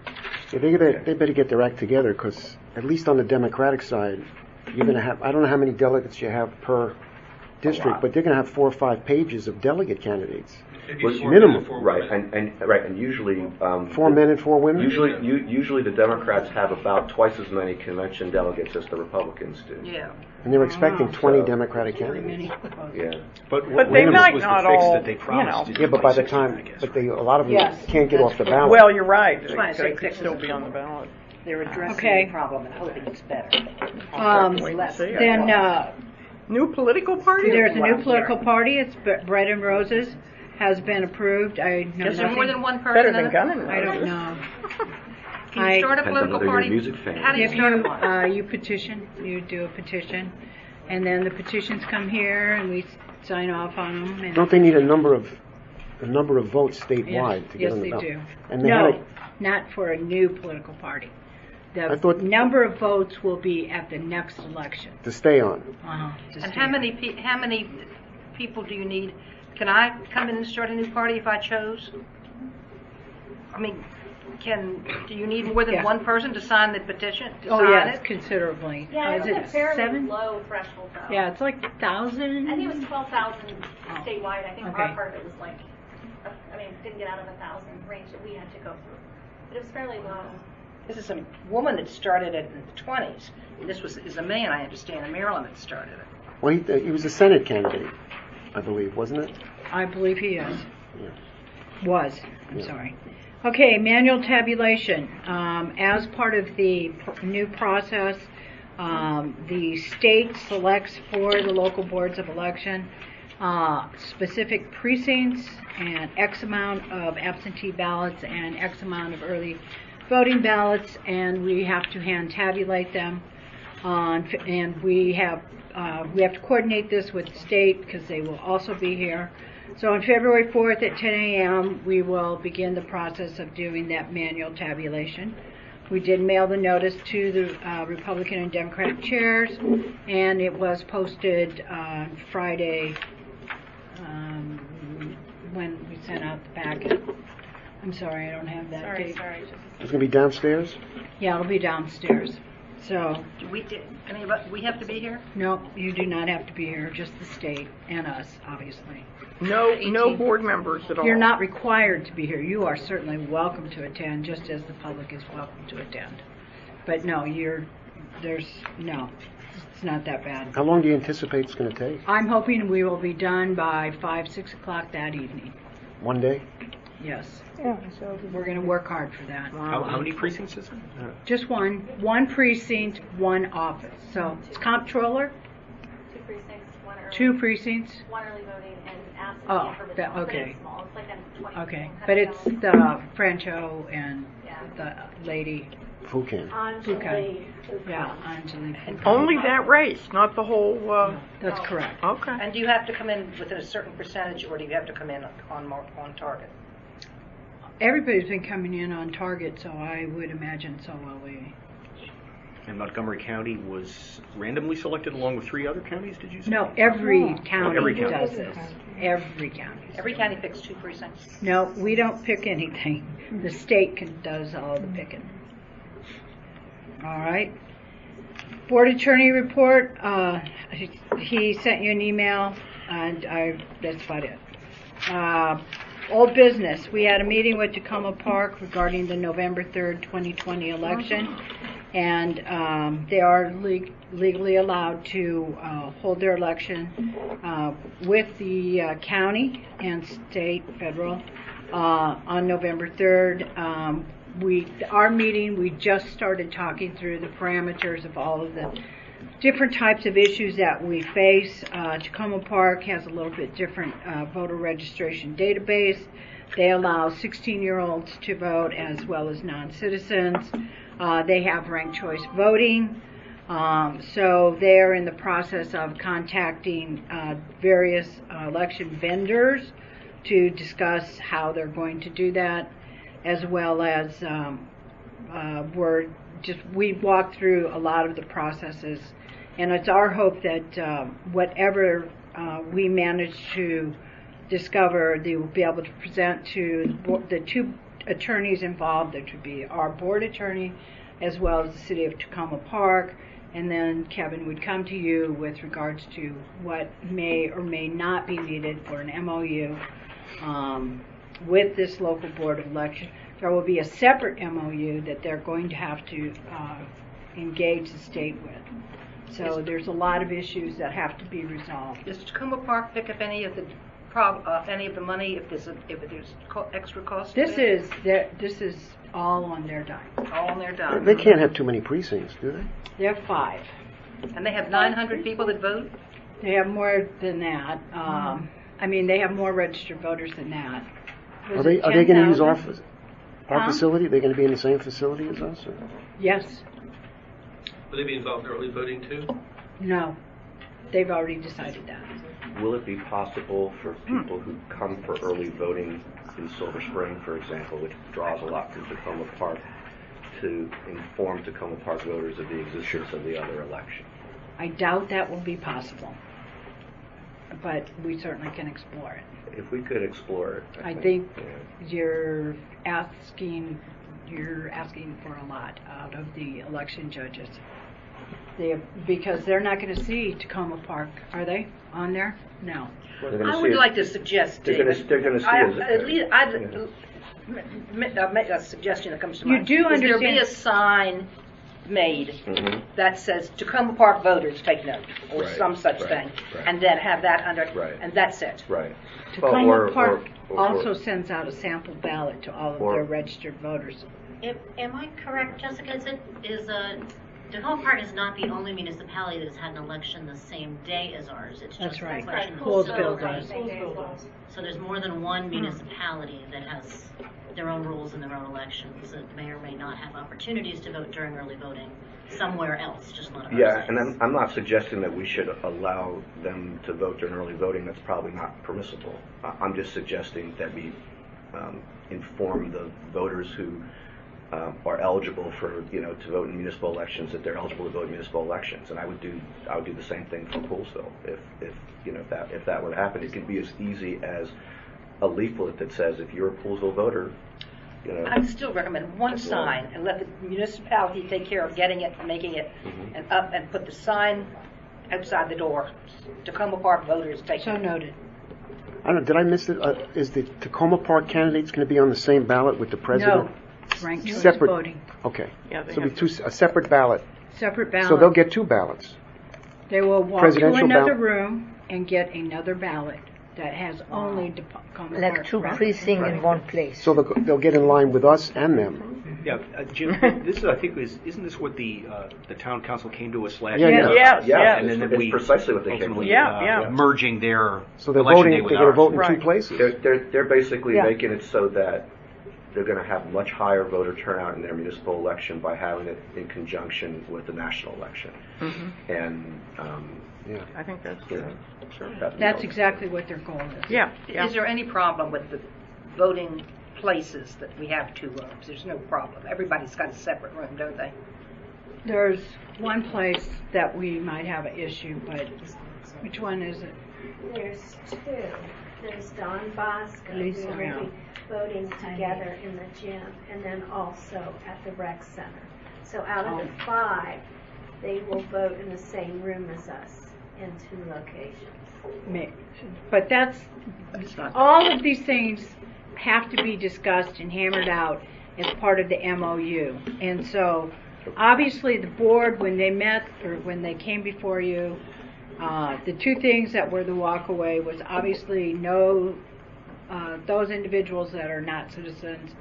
Speaker 1: Yeah, they better get their act together, because at least on the Democratic side, you're going to have, I don't know how many delegates you have per district, but they're going to have 4 or 5 pages of delegate candidates.
Speaker 9: Maybe
Speaker 6: Well,
Speaker 9: 4
Speaker 1: minimum.
Speaker 9: men and 4
Speaker 6: Right,
Speaker 9: women.
Speaker 6: and usually
Speaker 1: 4 men and 4 women?
Speaker 6: Usually the Democrats have about twice as many convention delegates as the Republicans do.
Speaker 2: Yeah.
Speaker 1: And they're expecting 20
Speaker 6: So-
Speaker 1: Democratic
Speaker 5: Very
Speaker 1: candidates.
Speaker 5: many.
Speaker 6: Yeah.
Speaker 4: But
Speaker 12: But they might
Speaker 4: was
Speaker 12: not
Speaker 4: the fix
Speaker 12: all,
Speaker 4: that they promised?
Speaker 12: you
Speaker 4: to
Speaker 1: Yeah,
Speaker 4: do
Speaker 1: but by the
Speaker 4: 16,
Speaker 1: time,
Speaker 4: I guess,
Speaker 1: but
Speaker 4: right?
Speaker 1: a lot of them
Speaker 5: Yes,
Speaker 1: can't get
Speaker 5: that's
Speaker 1: off the
Speaker 5: correct.
Speaker 1: ballot.
Speaker 12: Well, you're right.
Speaker 2: why I say
Speaker 12: They could
Speaker 2: fix
Speaker 12: still
Speaker 2: is
Speaker 12: be on the ballot.
Speaker 2: They're addressing
Speaker 5: Okay.
Speaker 2: the problem and hoping it's better.
Speaker 12: Wait and see, I
Speaker 5: Then
Speaker 12: guess. New political party?
Speaker 5: there's a new political party. It's Bread and Roses. Has been approved. I know
Speaker 2: Is there
Speaker 5: nothing.
Speaker 2: more than one person
Speaker 12: Better
Speaker 2: in
Speaker 12: than
Speaker 2: it?
Speaker 12: Gun and
Speaker 5: I don't
Speaker 12: Roses.
Speaker 5: know.
Speaker 2: Can
Speaker 5: I-
Speaker 2: you start a
Speaker 6: Depends on
Speaker 2: political
Speaker 6: whether you're a
Speaker 2: party?
Speaker 6: music fan.
Speaker 2: How do you
Speaker 5: If
Speaker 2: start
Speaker 5: you
Speaker 2: one?
Speaker 5: you petition, you do a petition, and then the petitions come here, and we sign off on them. And
Speaker 1: Don't they need a number of votes statewide to get
Speaker 5: yes,
Speaker 1: on the
Speaker 5: they
Speaker 1: ballot?
Speaker 5: do.
Speaker 1: And they
Speaker 5: No,
Speaker 1: had a,
Speaker 5: not for a new political party.
Speaker 1: I
Speaker 5: The
Speaker 1: thought-
Speaker 5: number of votes will be at the next election.
Speaker 1: to stay on.
Speaker 5: To
Speaker 2: And
Speaker 5: stay.
Speaker 2: how many people do you need? Can I come in and start a new party if I chose? I mean, do you need more than
Speaker 5: Yeah.
Speaker 2: one person to sign the petition? To
Speaker 5: Oh
Speaker 2: sign
Speaker 5: yes,
Speaker 2: it?
Speaker 5: considerably.
Speaker 11: Yeah,
Speaker 5: Is
Speaker 11: it's
Speaker 5: it
Speaker 11: a fairly
Speaker 5: 7?
Speaker 11: low threshold though.
Speaker 5: Yeah, it's like 1,000.
Speaker 11: I think it was 12,000
Speaker 5: Oh.
Speaker 11: statewide. I think
Speaker 5: Okay.
Speaker 11: our part of it was like, didn't get out of 1,000 range that we had to go through. But it was fairly low.
Speaker 2: This is a woman that started it in the 20s. This is a man, I understand, in Maryland that started it.
Speaker 1: Well, he was a Senate candidate, I believe, wasn't it?
Speaker 5: I believe he is.
Speaker 1: Yeah.
Speaker 5: Was. I'm
Speaker 1: Yeah.
Speaker 5: sorry. Okay, manual tabulation. As part of the new process, the state selects for the local boards of election specific precincts and X amount of absentee ballots and X amount of early voting ballots, and we have to hand tabulate them. And we have to coordinate this with the state because they will also be here. So on February 4th at 10 a.m., we will begin the process of doing that manual tabulation. We did mail the notice to the Republican and Democratic chairs, and it was posted on Friday when we sent out the packet. I'm sorry, I don't have that date.
Speaker 1: It's going to be downstairs?
Speaker 5: Yeah, it'll be downstairs. So,
Speaker 2: Do we have to be here?
Speaker 5: no, you do not have to be here, just the state and us, obviously.
Speaker 12: No board members at all.
Speaker 5: You're not required to be here. You are certainly welcome to attend, just as the public is welcome to attend. But no, it's not that bad.
Speaker 1: How long do you anticipate it's going to take?
Speaker 5: I'm hoping we will be done by 5, 6 o'clock that evening.
Speaker 1: One day?
Speaker 5: Yes.
Speaker 12: Yeah, so
Speaker 5: We're going to work hard for that.
Speaker 4: How many precincts is it?
Speaker 5: Just one precinct, one office. So it's comptroller,
Speaker 11: 2 precincts, 1 early.
Speaker 5: 2 precincts.
Speaker 11: 1 early voting and absentee
Speaker 5: Oh,
Speaker 11: for
Speaker 5: that-
Speaker 11: but
Speaker 5: okay.
Speaker 11: it's small. It's like a 20
Speaker 5: Okay,
Speaker 11: people
Speaker 5: but
Speaker 11: kind
Speaker 5: it's
Speaker 11: of
Speaker 5: the Franco and
Speaker 11: Yeah.
Speaker 5: the lady,
Speaker 1: Fucan.
Speaker 5: Fucan. Yeah, Anjali.
Speaker 12: only that race, not the whole,
Speaker 5: That's correct.
Speaker 12: okay.
Speaker 2: And do you have to come in within a certain percentage, or do you have to come in on target?
Speaker 5: Everybody's been coming in on target, so I would imagine so will we.
Speaker 4: And Montgomery County was randomly selected along with 3 other counties, did you say?
Speaker 5: No, every county
Speaker 4: every county.
Speaker 5: does this.
Speaker 3: Every county.
Speaker 2: Every county picks 2 precincts.
Speaker 3: No, we don't pick anything. The state does all the picking. All right. Board attorney report. He sent you an email, and that's about it. Old business. We had a meeting with Tacoma Park regarding the November 3rd, 2020 election, and they are legally allowed to hold their election with the county and state, federal, on November 3rd. Our meeting, we just started talking through the parameters of all of the different types of issues that we face. Tacoma Park has a little bit different voter registration database. They allow 16-year-olds to vote as well as non-citizens. They have ranked choice voting. So they're in the process of contacting various election vendors to discuss how they're going to do that, as well as we walked through a lot of the processes, and it's our hope that whatever we manage to discover, they will be able to present to the 2 attorneys involved. There would be our board attorney as well as the city of Tacoma Park, and then Kevin would come to you with regards to what may or may not be needed for an MOU with this local board of election. There will be a separate MOU that they're going to have to engage the state with. So there's a lot of issues that have to be resolved.
Speaker 2: Does Tacoma Park pick up any of the money if there's extra cost?
Speaker 3: This is all on their dime.
Speaker 2: All on their dime.
Speaker 1: They can't have too many precincts, do they?
Speaker 3: They have 5.
Speaker 2: And they have 900 people that vote?
Speaker 3: They have more than that. They have more registered voters than that.
Speaker 1: Are they going to use our
Speaker 3: 10,000?
Speaker 1: facility? Are they going to be in the same facility as us? Or?
Speaker 3: Yes.
Speaker 9: Will they be involved in early voting too?
Speaker 3: No. They've already decided that.
Speaker 6: Will it be possible for people who come for early voting in Silver Spring, for example, which draws a lot from Tacoma Park, to inform Tacoma Park voters of the existence of the other election?
Speaker 3: I doubt that will be possible, but we certainly can explore it.
Speaker 6: If we could explore it,
Speaker 3: I think you're asking for a lot out of the election judges. Because they're not going to see Tacoma Park, are they, on there? No.
Speaker 2: I would like to suggest,
Speaker 6: they're going to see it.
Speaker 2: Make a suggestion that comes to mind.
Speaker 3: You do
Speaker 2: Is there
Speaker 3: understand-
Speaker 2: be a sign made
Speaker 6: Mhm.
Speaker 2: that says Tacoma Park voters take note, or
Speaker 6: Right,
Speaker 2: some such
Speaker 6: right,
Speaker 2: thing,
Speaker 6: right.
Speaker 2: and then have that under,
Speaker 6: Right.
Speaker 2: and that's it.
Speaker 6: Right.
Speaker 3: Tacoma Park also sends out a sample ballot to all of
Speaker 6: or-
Speaker 3: their registered voters.
Speaker 10: Am I correct, Jessica? Tacoma Park is not the only municipality that has had an election the same day as ours. It's
Speaker 3: That's
Speaker 10: just
Speaker 3: right.
Speaker 10: election.
Speaker 3: Poolsville does.
Speaker 10: So there's more than one municipality that has their own rules and their own elections that may or may not have opportunities to vote during early voting somewhere else, just not ours.
Speaker 6: Yeah, and I'm not suggesting that we should allow them to vote during early voting. That's probably not permissible. I'm just suggesting that we inform the voters who are eligible for, to vote in municipal elections, that they're eligible to vote in municipal elections. And I would do the same thing for Poolsville. If that were to happen, it could be as easy as a leaflet that says, if you're a Poolsville voter,
Speaker 2: I'd still recommend one sign and let the municipality take care of getting it, making it, and put the sign outside the door. Tacoma Park voters take
Speaker 3: So
Speaker 2: note.
Speaker 3: noted.
Speaker 1: I don't know, did I miss it? Is the Tacoma Park candidates going to be on the same ballot with the president?
Speaker 3: No. Ranked choice
Speaker 1: Separate.
Speaker 3: voting.
Speaker 1: Okay.
Speaker 12: Yeah, they
Speaker 1: So it'll
Speaker 12: have
Speaker 1: be a separate ballot.
Speaker 3: Separate ballot.
Speaker 1: So they'll get 2 ballots.
Speaker 3: They will walk to
Speaker 1: Presidential
Speaker 3: another
Speaker 1: ballot.
Speaker 3: room and get another ballot that has only Tacoma
Speaker 5: Like
Speaker 3: Park
Speaker 5: 2
Speaker 3: residents.
Speaker 5: precincts in one place.
Speaker 1: So they'll get in line with us and them.
Speaker 4: Yeah, Jim, this is, I think, isn't this what the town council came to us last
Speaker 1: Yeah,
Speaker 4: year?
Speaker 12: Yes,
Speaker 6: yeah,
Speaker 12: yes.
Speaker 4: And then
Speaker 6: it's
Speaker 4: we
Speaker 6: precisely what they came
Speaker 4: ultimately
Speaker 6: with.
Speaker 12: Yeah.
Speaker 4: merging their
Speaker 1: So they're
Speaker 4: election
Speaker 1: voting.
Speaker 4: day
Speaker 1: They're
Speaker 4: with
Speaker 1: going to
Speaker 4: ours.
Speaker 1: vote in
Speaker 12: Right.
Speaker 1: 2 places.
Speaker 6: They're basically
Speaker 5: Yeah.
Speaker 6: making it so that they're going to have much higher voter turnout in their municipal election by having it in conjunction with the national election. And
Speaker 1: Yeah.
Speaker 12: I think that's
Speaker 3: That's exactly what their goal is.
Speaker 12: yeah.
Speaker 2: Is there any problem with the voting places that we have 2 rooms? There's no problem. Everybody's got a separate room, don't they?
Speaker 3: There's one place that we might have an issue, but which one is it?
Speaker 5: There's 2.
Speaker 13: There's Don Bosco, who
Speaker 3: Lisa,
Speaker 13: will
Speaker 3: yeah.
Speaker 13: be voting together in the gym, and then also at the rec center. So out of the 5, they will vote in the same room as us in 2 locations.
Speaker 3: But that's, all of these things have to be discussed and hammered out as part of the MOU. And so, obviously, the board, when they met, or when they came before you, the 2 things that were the walkaway was obviously no, those individuals that are not citizens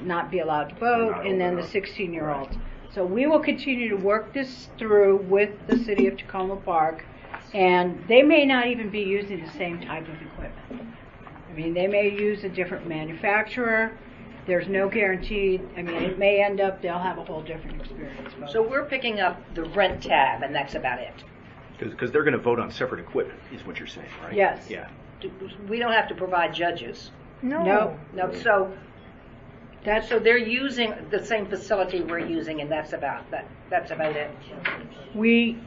Speaker 3: not be allowed to vote, and then the 16-year-olds. So we will continue to work this through with the city of Tacoma Park, and they may not even be using the same type of equipment. I mean, they may use a different manufacturer. There's no guarantee. I mean, it may end up they'll have a whole different experience.
Speaker 2: So we're picking up the rent tab, and that's about it.
Speaker 4: Because they're going to vote on separate equipment, is what you're saying, right?
Speaker 3: Yes.
Speaker 4: Yeah.
Speaker 2: We don't have to provide judges.
Speaker 3: No.
Speaker 2: No, so they're using the same facility we're using, and that's about it.
Speaker 3: We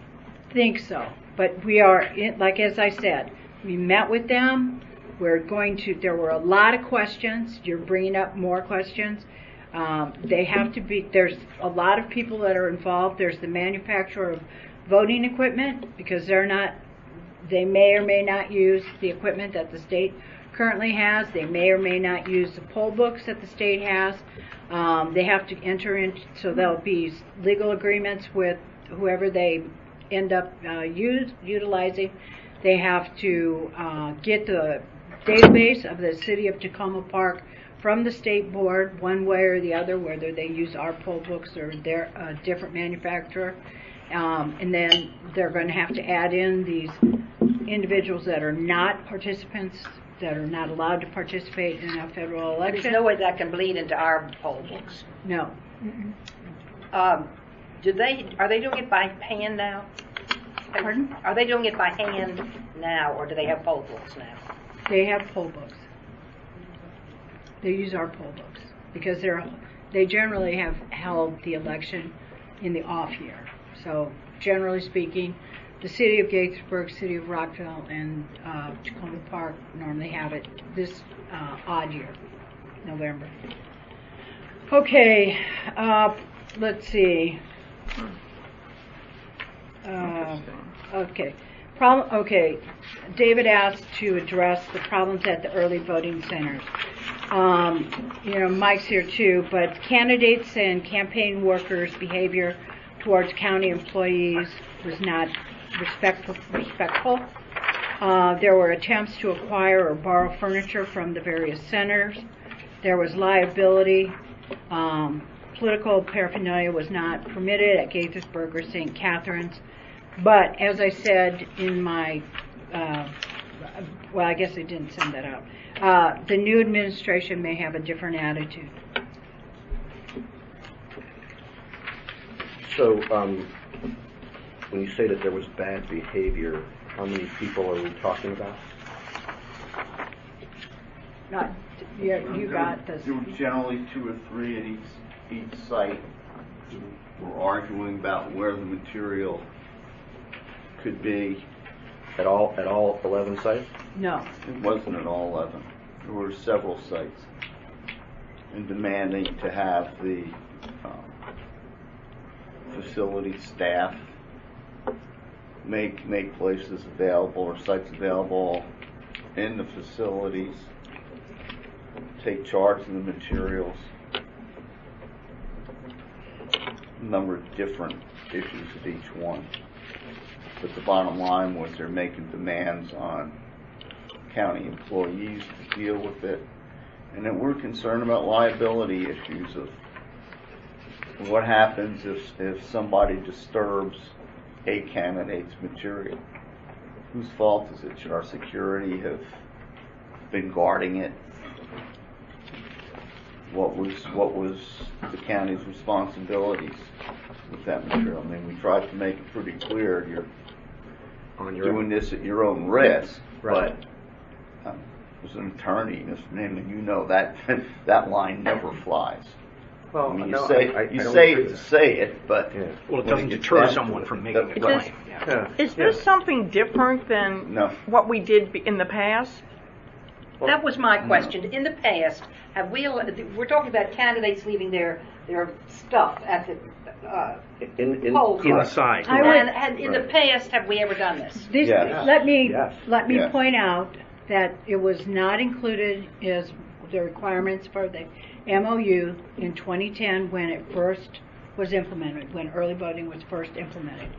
Speaker 3: think so, but we are, like as I said, we met with them. There were a lot of questions. You're bringing up more questions. They have to be, there's a lot of people that are involved. There's the manufacturer of voting equipment, because they may or may not use the equipment that the state currently has. They may or may not use the poll books that the state has. They have to enter in, so there'll be legal agreements with whoever they end up utilizing. They have to get the database of the city of Tacoma Park from the state board, one way or the other, whether they use our poll books or their different manufacturer. And then they're going to have to add in these individuals that are not participants, that are not allowed to participate in a federal election.
Speaker 2: There's no way that can bleed into our poll books.
Speaker 3: No.
Speaker 2: Are they doing it by hand now?
Speaker 3: Pardon?
Speaker 2: Are they doing it by hand now, or do they have poll books now?
Speaker 3: They have poll books. They use our poll books because they generally have held the election in the off year. So generally speaking, the city of Gaithersburg, city of Rockville, and Tacoma Park normally have it this odd year, November. Okay, let's see. Okay. David asked to address the problems at the early voting centers. Mike's here too, but candidates and campaign workers' behavior towards county employees was not respectful. There were attempts to acquire or borrow furniture from the various centers. There was liability. Political paraphernalia was not permitted at Gaithersburg or St. Catharines. But as I said in my, I guess I didn't send that out. The new administration may have a different attitude.
Speaker 6: So, when you say that there was bad behavior, how many people are we talking about?
Speaker 3: You got this.
Speaker 14: There were generally 2 or 3 at each site who were arguing about where the material could be.
Speaker 6: At all 11 sites?
Speaker 3: No.
Speaker 14: It wasn't at all 11. There were several sites, and demanding to have the facility staff make places available or sites available in the facilities, take charge of the materials, a number of different issues at each one. But the bottom line was they're making demands on county employees to deal with it, and that we're concerned about liability issues of what happens if somebody disturbs a candidate's material. Whose fault is it? Should our security have been guarding it? What was the county's responsibilities with that material? I mean, we tried to make it pretty clear you're doing this at your own risk,
Speaker 6: right.
Speaker 14: But as an attorney, Mr. Naaman, you know that that line never flies.
Speaker 6: Well,
Speaker 14: I mean,
Speaker 6: no,
Speaker 14: you say
Speaker 6: I
Speaker 14: you
Speaker 6: don't
Speaker 14: say
Speaker 6: agree
Speaker 14: it to
Speaker 6: with
Speaker 14: say it, but
Speaker 6: Yeah.
Speaker 4: Well, it
Speaker 14: when
Speaker 4: doesn't
Speaker 14: gets
Speaker 4: deter
Speaker 14: down to
Speaker 4: someone
Speaker 14: it,
Speaker 4: from
Speaker 14: it
Speaker 4: making a
Speaker 14: doesn't-
Speaker 4: claim.
Speaker 14: right.
Speaker 6: Yeah.
Speaker 12: Is this something different than
Speaker 14: No.
Speaker 12: what we did in the past?
Speaker 2: That was my question. In the past, have we, we're talking about candidates leaving their stuff at the polls.
Speaker 4: Inside.
Speaker 3: I would-
Speaker 2: And in the past, have we ever done this?
Speaker 3: This,
Speaker 14: Yes.
Speaker 3: let me
Speaker 6: Yes.
Speaker 14: Yes.
Speaker 3: point out that it was not included as the requirements for the MOU in 2010 when it first was implemented, when early voting was first implemented.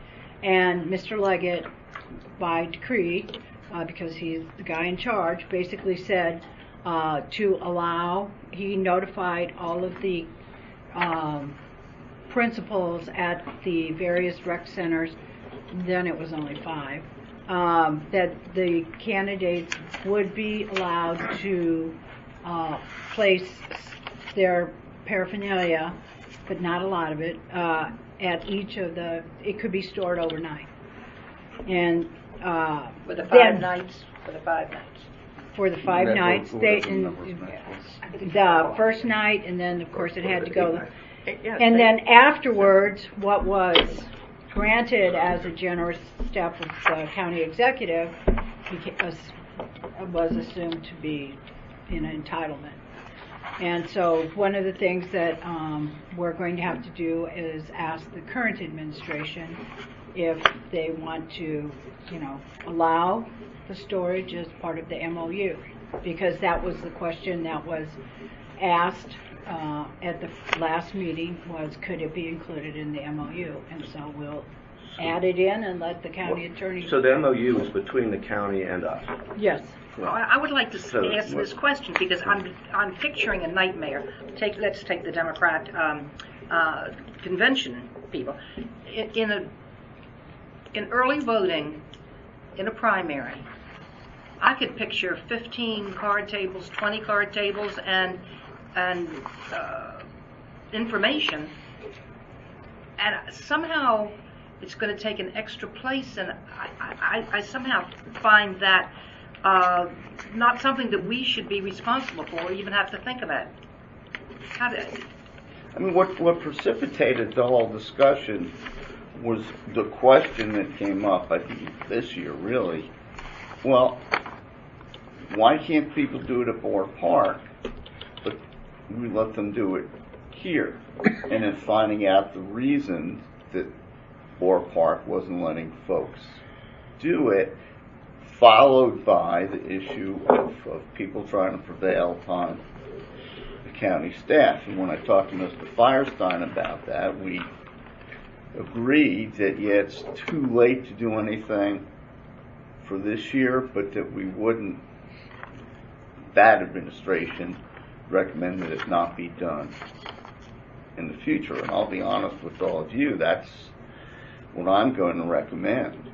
Speaker 3: And Mr. Leggett, by decree, because he's the guy in charge, basically said to allow, he notified all of the principals at the various rec centers, then it was only 5, that the candidates would be allowed to place their paraphernalia, but not a lot of it, at each of the, it could be stored overnight. And
Speaker 2: For the
Speaker 3: then-
Speaker 2: 5 nights? For the 5 nights.
Speaker 3: for the 5
Speaker 14: That
Speaker 3: nights,
Speaker 14: was
Speaker 3: they,
Speaker 14: the number of nights.
Speaker 3: the first night, and then of course it had to go,
Speaker 12: Yeah,
Speaker 3: and then afterwards, what was granted as a generous step of the county executive was assumed to be an entitlement. And so one of the things that we're going to have to do is ask the current administration if they want to, allow the storage as part of the MOU, because that was the question that was asked at the last meeting, was could it be included in the MOU? And so we'll add it in and let the county attorney.
Speaker 6: So the MOU is between the county and us.
Speaker 3: Yes.
Speaker 2: Well, I would like to
Speaker 6: So,
Speaker 2: ask this question because I'm picturing a nightmare. Let's take the Democrat convention people. In early voting, in a primary, I could picture 15 card tables, 20 card tables, and information, and somehow it's going to take an extra place, and I somehow find that not something that we should be responsible for or even have to think about.
Speaker 14: I mean, what precipitated the whole discussion was the question that came up, I think, this year, really. Well, why can't people do it at Boar Park, but we let them do it here? And then finding out the reason that Boar Park wasn't letting folks do it, followed by the issue of people trying to prevail upon the county staff. And when I talked to Mr. Firestein about that, we agreed that, yeah, it's too late to do anything for this year, but that we wouldn't, that administration recommended it not be done in the future. And I'll be honest with all of you, that's what I'm going to recommend.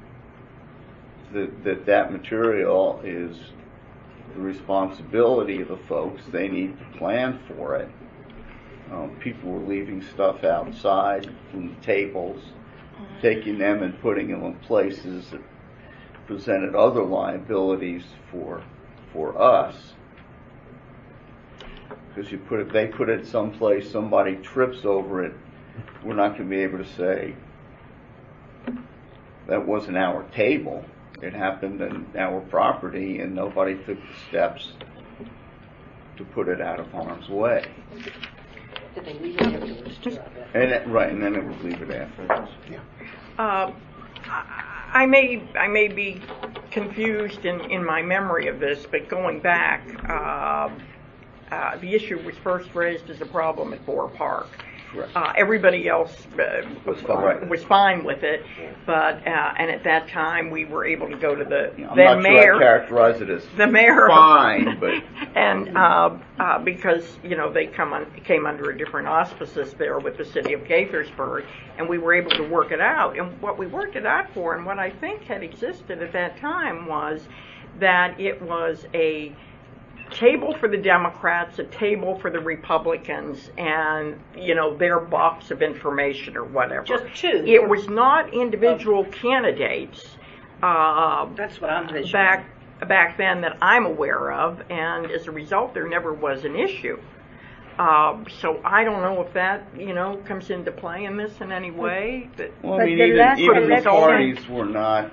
Speaker 14: That material is the responsibility of the folks. They need to plan for it. People were leaving stuff outside from the tables, taking them and putting them in places that presented other liabilities for us. Because they put it someplace, somebody trips over it, we're not going to be able to say that wasn't our table. It happened in our property, and nobody took the steps to put it out of harm's way.
Speaker 2: Did they leave it afterwards too?
Speaker 14: Right, and then it would leave it afterwards.
Speaker 12: I may be confused in my memory of this, but going back, the issue was first raised as a problem at Boar Park. Everybody else was fine with it, but and at that time we were able to go to the
Speaker 14: I'm
Speaker 12: then
Speaker 14: not
Speaker 12: mayor.
Speaker 14: sure I characterize it as
Speaker 12: the mayor
Speaker 14: fine, but
Speaker 12: and because they came under a different auspices there with the city of Gaithersburg, and we were able to work it out. And what we worked it out for, and what I think had existed at that time, was that it was a table for the Democrats, a table for the Republicans, and their box of information or whatever.
Speaker 2: Just two.
Speaker 12: It was not individual candidates.
Speaker 2: That's what I'm envisioning.
Speaker 12: Back then that I'm aware of, and as a result, there never was an issue. So I don't know if that, comes into play in this in any way.
Speaker 14: Well,
Speaker 3: But
Speaker 14: I mean,
Speaker 3: the last
Speaker 14: even the
Speaker 3: election-
Speaker 14: parties were not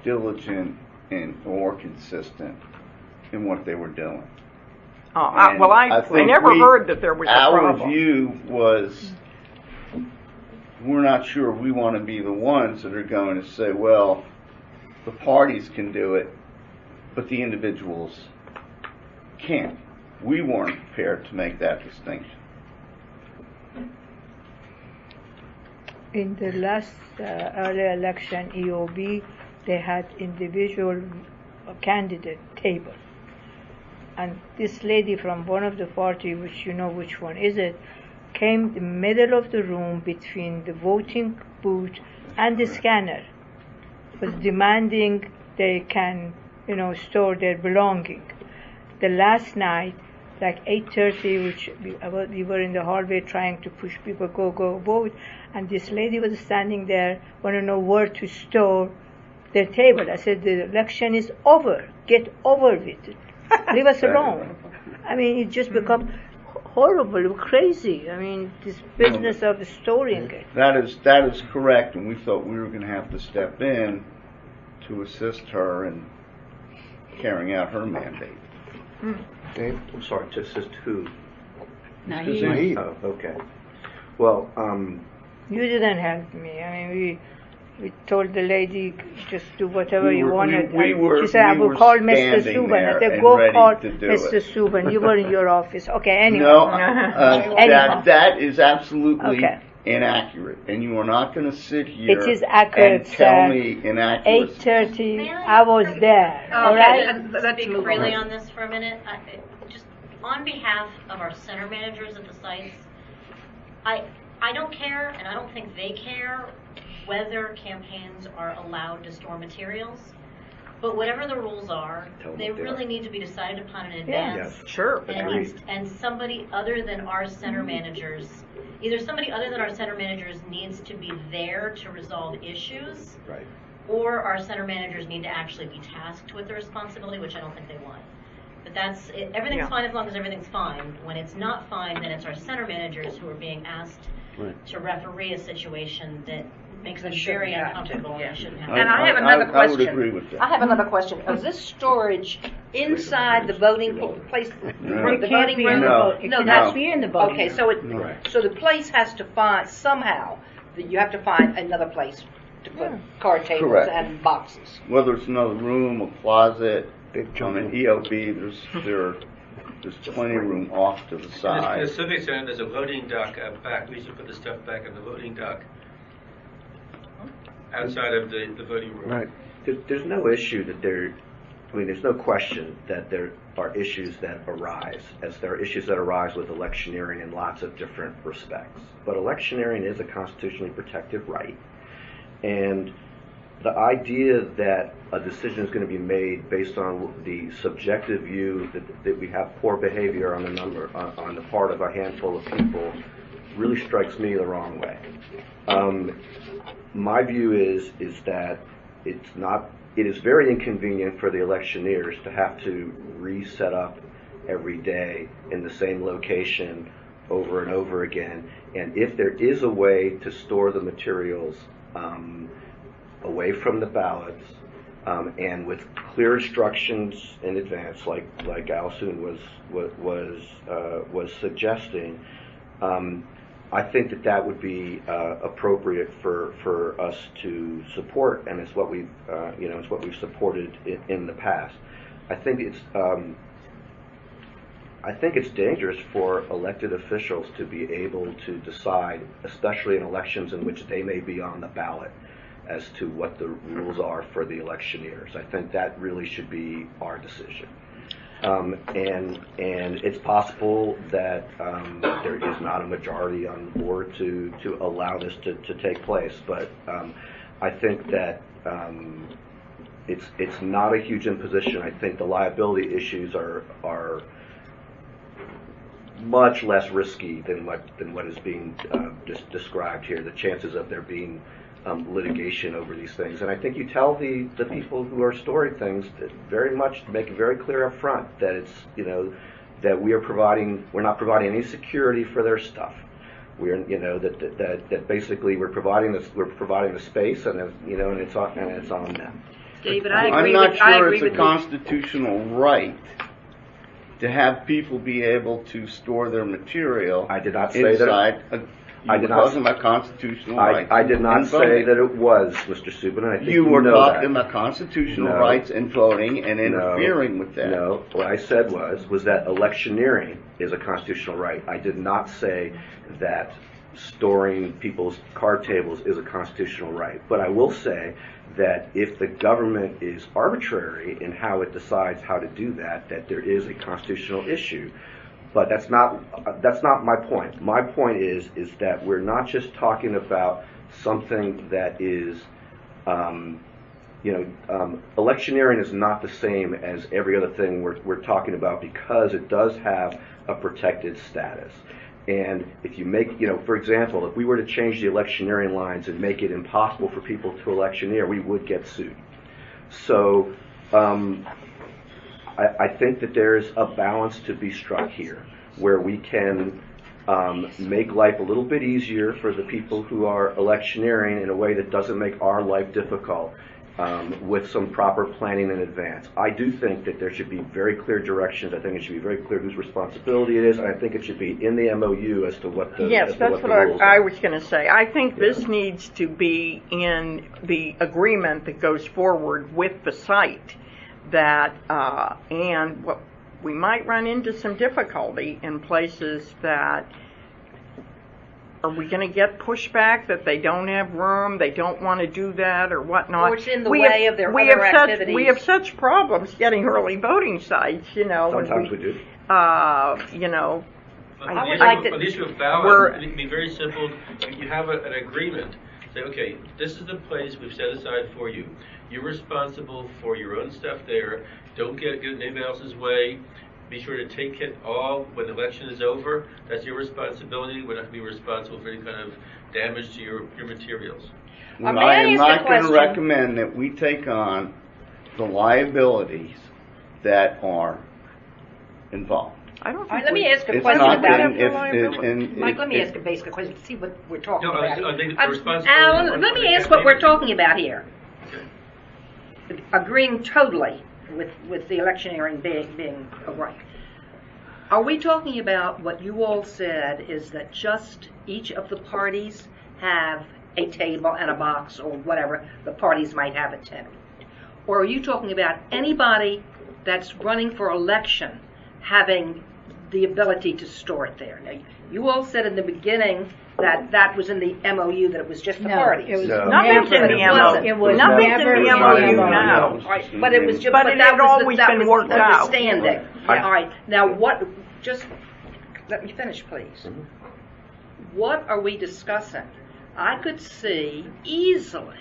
Speaker 14: diligent or consistent in what they were doing. And
Speaker 12: I
Speaker 14: think
Speaker 12: never heard that there was a problem.
Speaker 14: Our view was, we're not sure we want to be the ones that are going to say, well, the parties can do it, but the individuals can't. We weren't prepared to make that distinction.
Speaker 7: In the last early election, EOB, they had individual candidate table. And this lady from one of the party, which you know which one is it, came in the middle of the room between the voting booth and the scanner, was demanding they can, store their belonging. The last night, like 8:30, which we were in the hallway trying to push people, go vote, and this lady was standing there, want to know where to store their table. I said, the election is over. Get over with it. Leave us alone. I mean, it just become horrible, crazy. I mean, this business of storing it.
Speaker 14: That is correct, and we thought we were going to have to step in to assist her in carrying out her mandate.
Speaker 1: Dave?
Speaker 6: I'm sorry, to assist who?
Speaker 1: Naheed.
Speaker 6: Oh, okay. Well,
Speaker 7: You didn't help me. I mean, we told the lady just do whatever you wanted. She said, I will call Mr. Subban. I said, go call Mr. Subban. You were in your office. Okay, anyway.
Speaker 14: No,
Speaker 7: Anyhow.
Speaker 14: that is absolutely
Speaker 7: Okay.
Speaker 14: inaccurate, and you are not going to sit here
Speaker 7: It is accurate,
Speaker 14: and tell
Speaker 7: sir.
Speaker 14: me inaccuracy.
Speaker 7: 8:30, I was there. All right?
Speaker 10: Let's speak freely on this for a minute. Just on behalf of our center managers at the sites, I don't care, and I don't think they care, whether campaigns are allowed to store materials. But whatever the rules are, they really need to be decided upon in advance.
Speaker 6: yes.
Speaker 12: Sure.
Speaker 10: And somebody other than our center managers, either somebody other than our center managers needs to be there to resolve issues,
Speaker 6: Right.
Speaker 10: or our center managers need to actually be tasked with the responsibility, which I don't think they want. But that's it. Everything's fine as long as everything's fine. When it's not fine, then it's our center managers who are being asked to referee a situation that makes them very uncomfortable and they shouldn't have.
Speaker 2: And I have another
Speaker 14: I
Speaker 2: question.
Speaker 14: would agree with that.
Speaker 2: I have another question. Is this storage inside the voting place?
Speaker 14: No.
Speaker 2: The voting room?
Speaker 14: No.
Speaker 7: It
Speaker 2: No,
Speaker 7: cannot
Speaker 2: that's
Speaker 7: be in the voting
Speaker 2: okay.
Speaker 7: room.
Speaker 2: So the place has to find somehow that you have to find another place to put card tables
Speaker 14: Correct.
Speaker 2: and boxes.
Speaker 14: Whether it's another room, a closet,
Speaker 1: Big
Speaker 14: on
Speaker 1: jump.
Speaker 14: an EOB, there's plenty of room off to the
Speaker 9: In the
Speaker 14: side.
Speaker 9: Civic Center, there's a voting dock out back. We used to put the stuff back in the voting dock outside of the voting room.
Speaker 1: Right.
Speaker 6: There's no issue that there's no question that there are issues that arise, as there are issues that arise with electioneering in lots of different respects. But electioneering is a constitutionally protected right. And the idea that a decision is going to be made based on the subjective view that we have poor behavior on the part of a handful of people really strikes me the wrong way. My view is that it is very inconvenient for the electioneers to have to reset up every day in the same location over and over again. And if there is a way to store the materials away from the ballots and with clear instructions in advance, like Allison was suggesting, I think that would be appropriate for us to support, and it's what we've supported in the past. I think it's dangerous for elected officials to be able to decide, especially in elections in which they may be on the ballot, as to what the rules are for the electioneers. I think that really should be our decision. And it's possible that there is not a majority on the board to allow this to take place, but I think that it's not a huge imposition. I think the liability issues are much less risky than what is being described here. The chances of there being litigation over these things, and I think you tell the people who are storing things that very much make it very clear up front that it's that we're not providing any security for their stuff. We're, that basically we're providing the space, and it's on them.
Speaker 2: David, I
Speaker 14: I'm
Speaker 2: agree
Speaker 14: not
Speaker 2: with, I
Speaker 14: sure
Speaker 2: agree
Speaker 14: it's a
Speaker 2: with you.
Speaker 14: constitutional right to have people be able to store their material
Speaker 6: I did not say
Speaker 14: inside.
Speaker 6: I did not.
Speaker 14: Talking about constitutional rights.
Speaker 6: I did not
Speaker 14: and
Speaker 6: say
Speaker 14: voting.
Speaker 6: that it was, Mr. Subin, and I think
Speaker 14: You were
Speaker 6: know
Speaker 14: talking
Speaker 6: that.
Speaker 14: about constitutional
Speaker 6: No.
Speaker 14: rights and voting and interfering with that.
Speaker 6: No, what I said was that electioneering is a constitutional right. I did not say that storing people's card tables is a constitutional right. But I will say that if the government is arbitrary in how it decides how to do that there is a constitutional issue. But that's not my point. My point is that we're not just talking about something that is, electioneering is not the same as every other thing we're talking about, because it does have a protected status. And if you make, for example, if we were to change the electioneering lines and make it impossible for people to electioneer, we would get sued. So I think that there's a balance to be struck here, where we can make life a little bit easier for the people who are electioneering in a way that doesn't make our life difficult, with some proper planning in advance. I do think that there should be very clear directions. I think it should be very clear whose responsibility it is, and I think it should be in the MOU as to what the
Speaker 12: Yes,
Speaker 6: as to
Speaker 12: that's
Speaker 6: what the
Speaker 12: what
Speaker 6: rules
Speaker 12: I
Speaker 6: are.
Speaker 12: was going to say. I think this needs to be in the agreement that goes forward with the site. That and what we might run into some difficulty in places that. Are we going to get pushback that they don't have room, they don't want to do that, or whatnot?
Speaker 2: Or it's in the way of their other activities.
Speaker 12: We have such problems getting early voting sites,
Speaker 6: Sometimes we do.
Speaker 12: I
Speaker 2: would like to-
Speaker 9: On the issue of balance, it can be very simple. You have an agreement. Say, okay, this is the place we've set aside for you. You're responsible for your own stuff there. Don't get in anybody else's way. Be sure to take it all when the election is over. That's your responsibility. We're not going to be responsible for any kind of damage to your materials.
Speaker 14: Well,
Speaker 2: May I
Speaker 14: I am
Speaker 2: ask a
Speaker 14: not going to
Speaker 2: question?
Speaker 14: recommend that we take on the liabilities that are involved.
Speaker 12: I don't think
Speaker 2: All right, let me ask a
Speaker 14: It's
Speaker 2: question
Speaker 14: not
Speaker 2: about
Speaker 14: been-
Speaker 2: it. Mike, let me ask a basic question to see what we're talking
Speaker 9: No,
Speaker 2: about.
Speaker 9: I think
Speaker 2: here.
Speaker 9: the responsibility-
Speaker 2: Alan, let me ask what we're talking about here. Agreeing totally with the electioneering being right. Are we talking about what you all said is that just each of the parties have a table and a box or whatever the parties might have at 10? Or are you talking about anybody that's running for election having the ability to store it there? Now, you all said in the beginning that was in the MOU, that it was just the parties.
Speaker 3: It was
Speaker 6: No.
Speaker 12: Nothing's in
Speaker 3: never,
Speaker 12: the MOU.
Speaker 3: It was
Speaker 12: Nothing's
Speaker 3: never
Speaker 12: in the
Speaker 3: in
Speaker 12: MOU
Speaker 3: the
Speaker 12: now.
Speaker 2: All right, but it was just,
Speaker 12: But
Speaker 2: but
Speaker 12: it
Speaker 2: that
Speaker 12: had
Speaker 2: was
Speaker 12: always
Speaker 2: that
Speaker 12: been
Speaker 2: was
Speaker 12: worked
Speaker 2: the
Speaker 12: out.
Speaker 2: understanding. Yeah, all right, now just let me finish, please. What are we discussing? I could see easily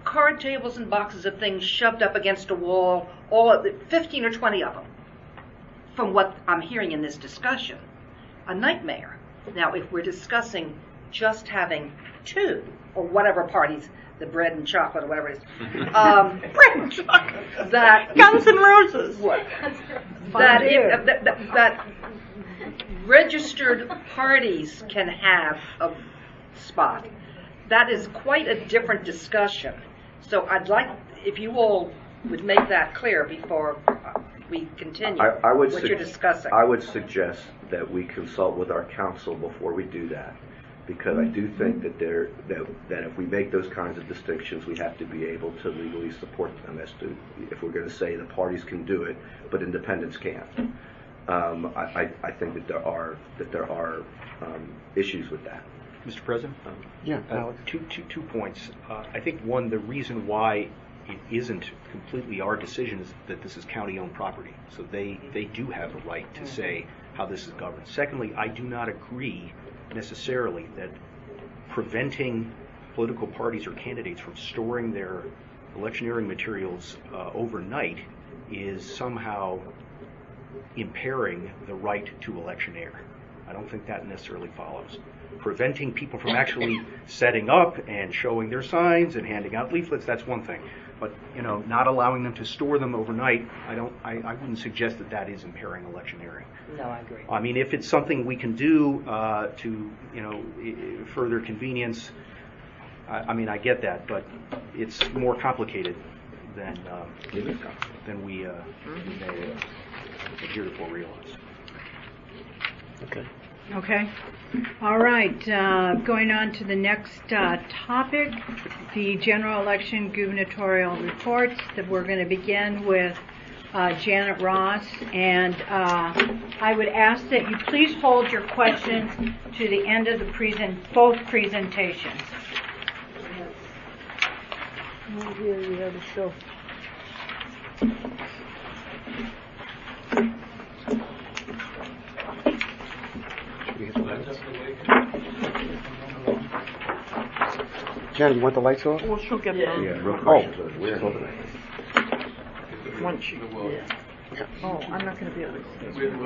Speaker 2: card tables and boxes of things shoved up against a wall, all of 15 or 20 of them, from what I'm hearing in this discussion. A nightmare. Now, if we're discussing just having two, or whatever parties, the bread and chocolate or whatever it is,
Speaker 12: bread and chocolate.
Speaker 2: that
Speaker 12: Guns N' Roses.
Speaker 2: what? That registered parties can have a spot. That is quite a different discussion. So I'd like, if you all would make that clear before we continue
Speaker 6: I would
Speaker 2: what you're discussing.
Speaker 6: I would suggest that we consult with our counsel before we do that, because I do think that that if we make those kinds of distinctions, we have to be able to legally support them as to if we're going to say the parties can do it, but independents can't. I think that there are issues with that.
Speaker 4: Mr. President?
Speaker 1: Yeah, Alex.
Speaker 4: Two points. I think one, the reason why it isn't completely our decision is that this is county-owned property. So they do have a right to say how this is governed. Secondly, I do not agree necessarily that preventing political parties or candidates from storing their electioneering materials overnight is somehow impairing the right to electioneer. I don't think that necessarily follows. Preventing people from actually setting up and showing their signs and handing out leaflets, that's one thing. But, not allowing them to store them overnight, I wouldn't suggest that that is impairing electioneering.
Speaker 2: No, I agree.
Speaker 4: I mean, if it's something we can do to, further convenience, I get that, but it's more complicated than we may heretofore realize.
Speaker 1: Okay.
Speaker 5: Okay. All right. Going on to the next topic, the general election gubernatorial reports. That we're going to begin with Janet Ross, and I would ask that you please hold your questions to the end of the both presentations.
Speaker 12: Here you have to show.
Speaker 1: Janet, you want the lights off?
Speaker 12: Well, she'll get them.
Speaker 6: Yeah, real
Speaker 1: Oh.
Speaker 6: questions. We're
Speaker 12: Once you, Oh, I'm not going to be able to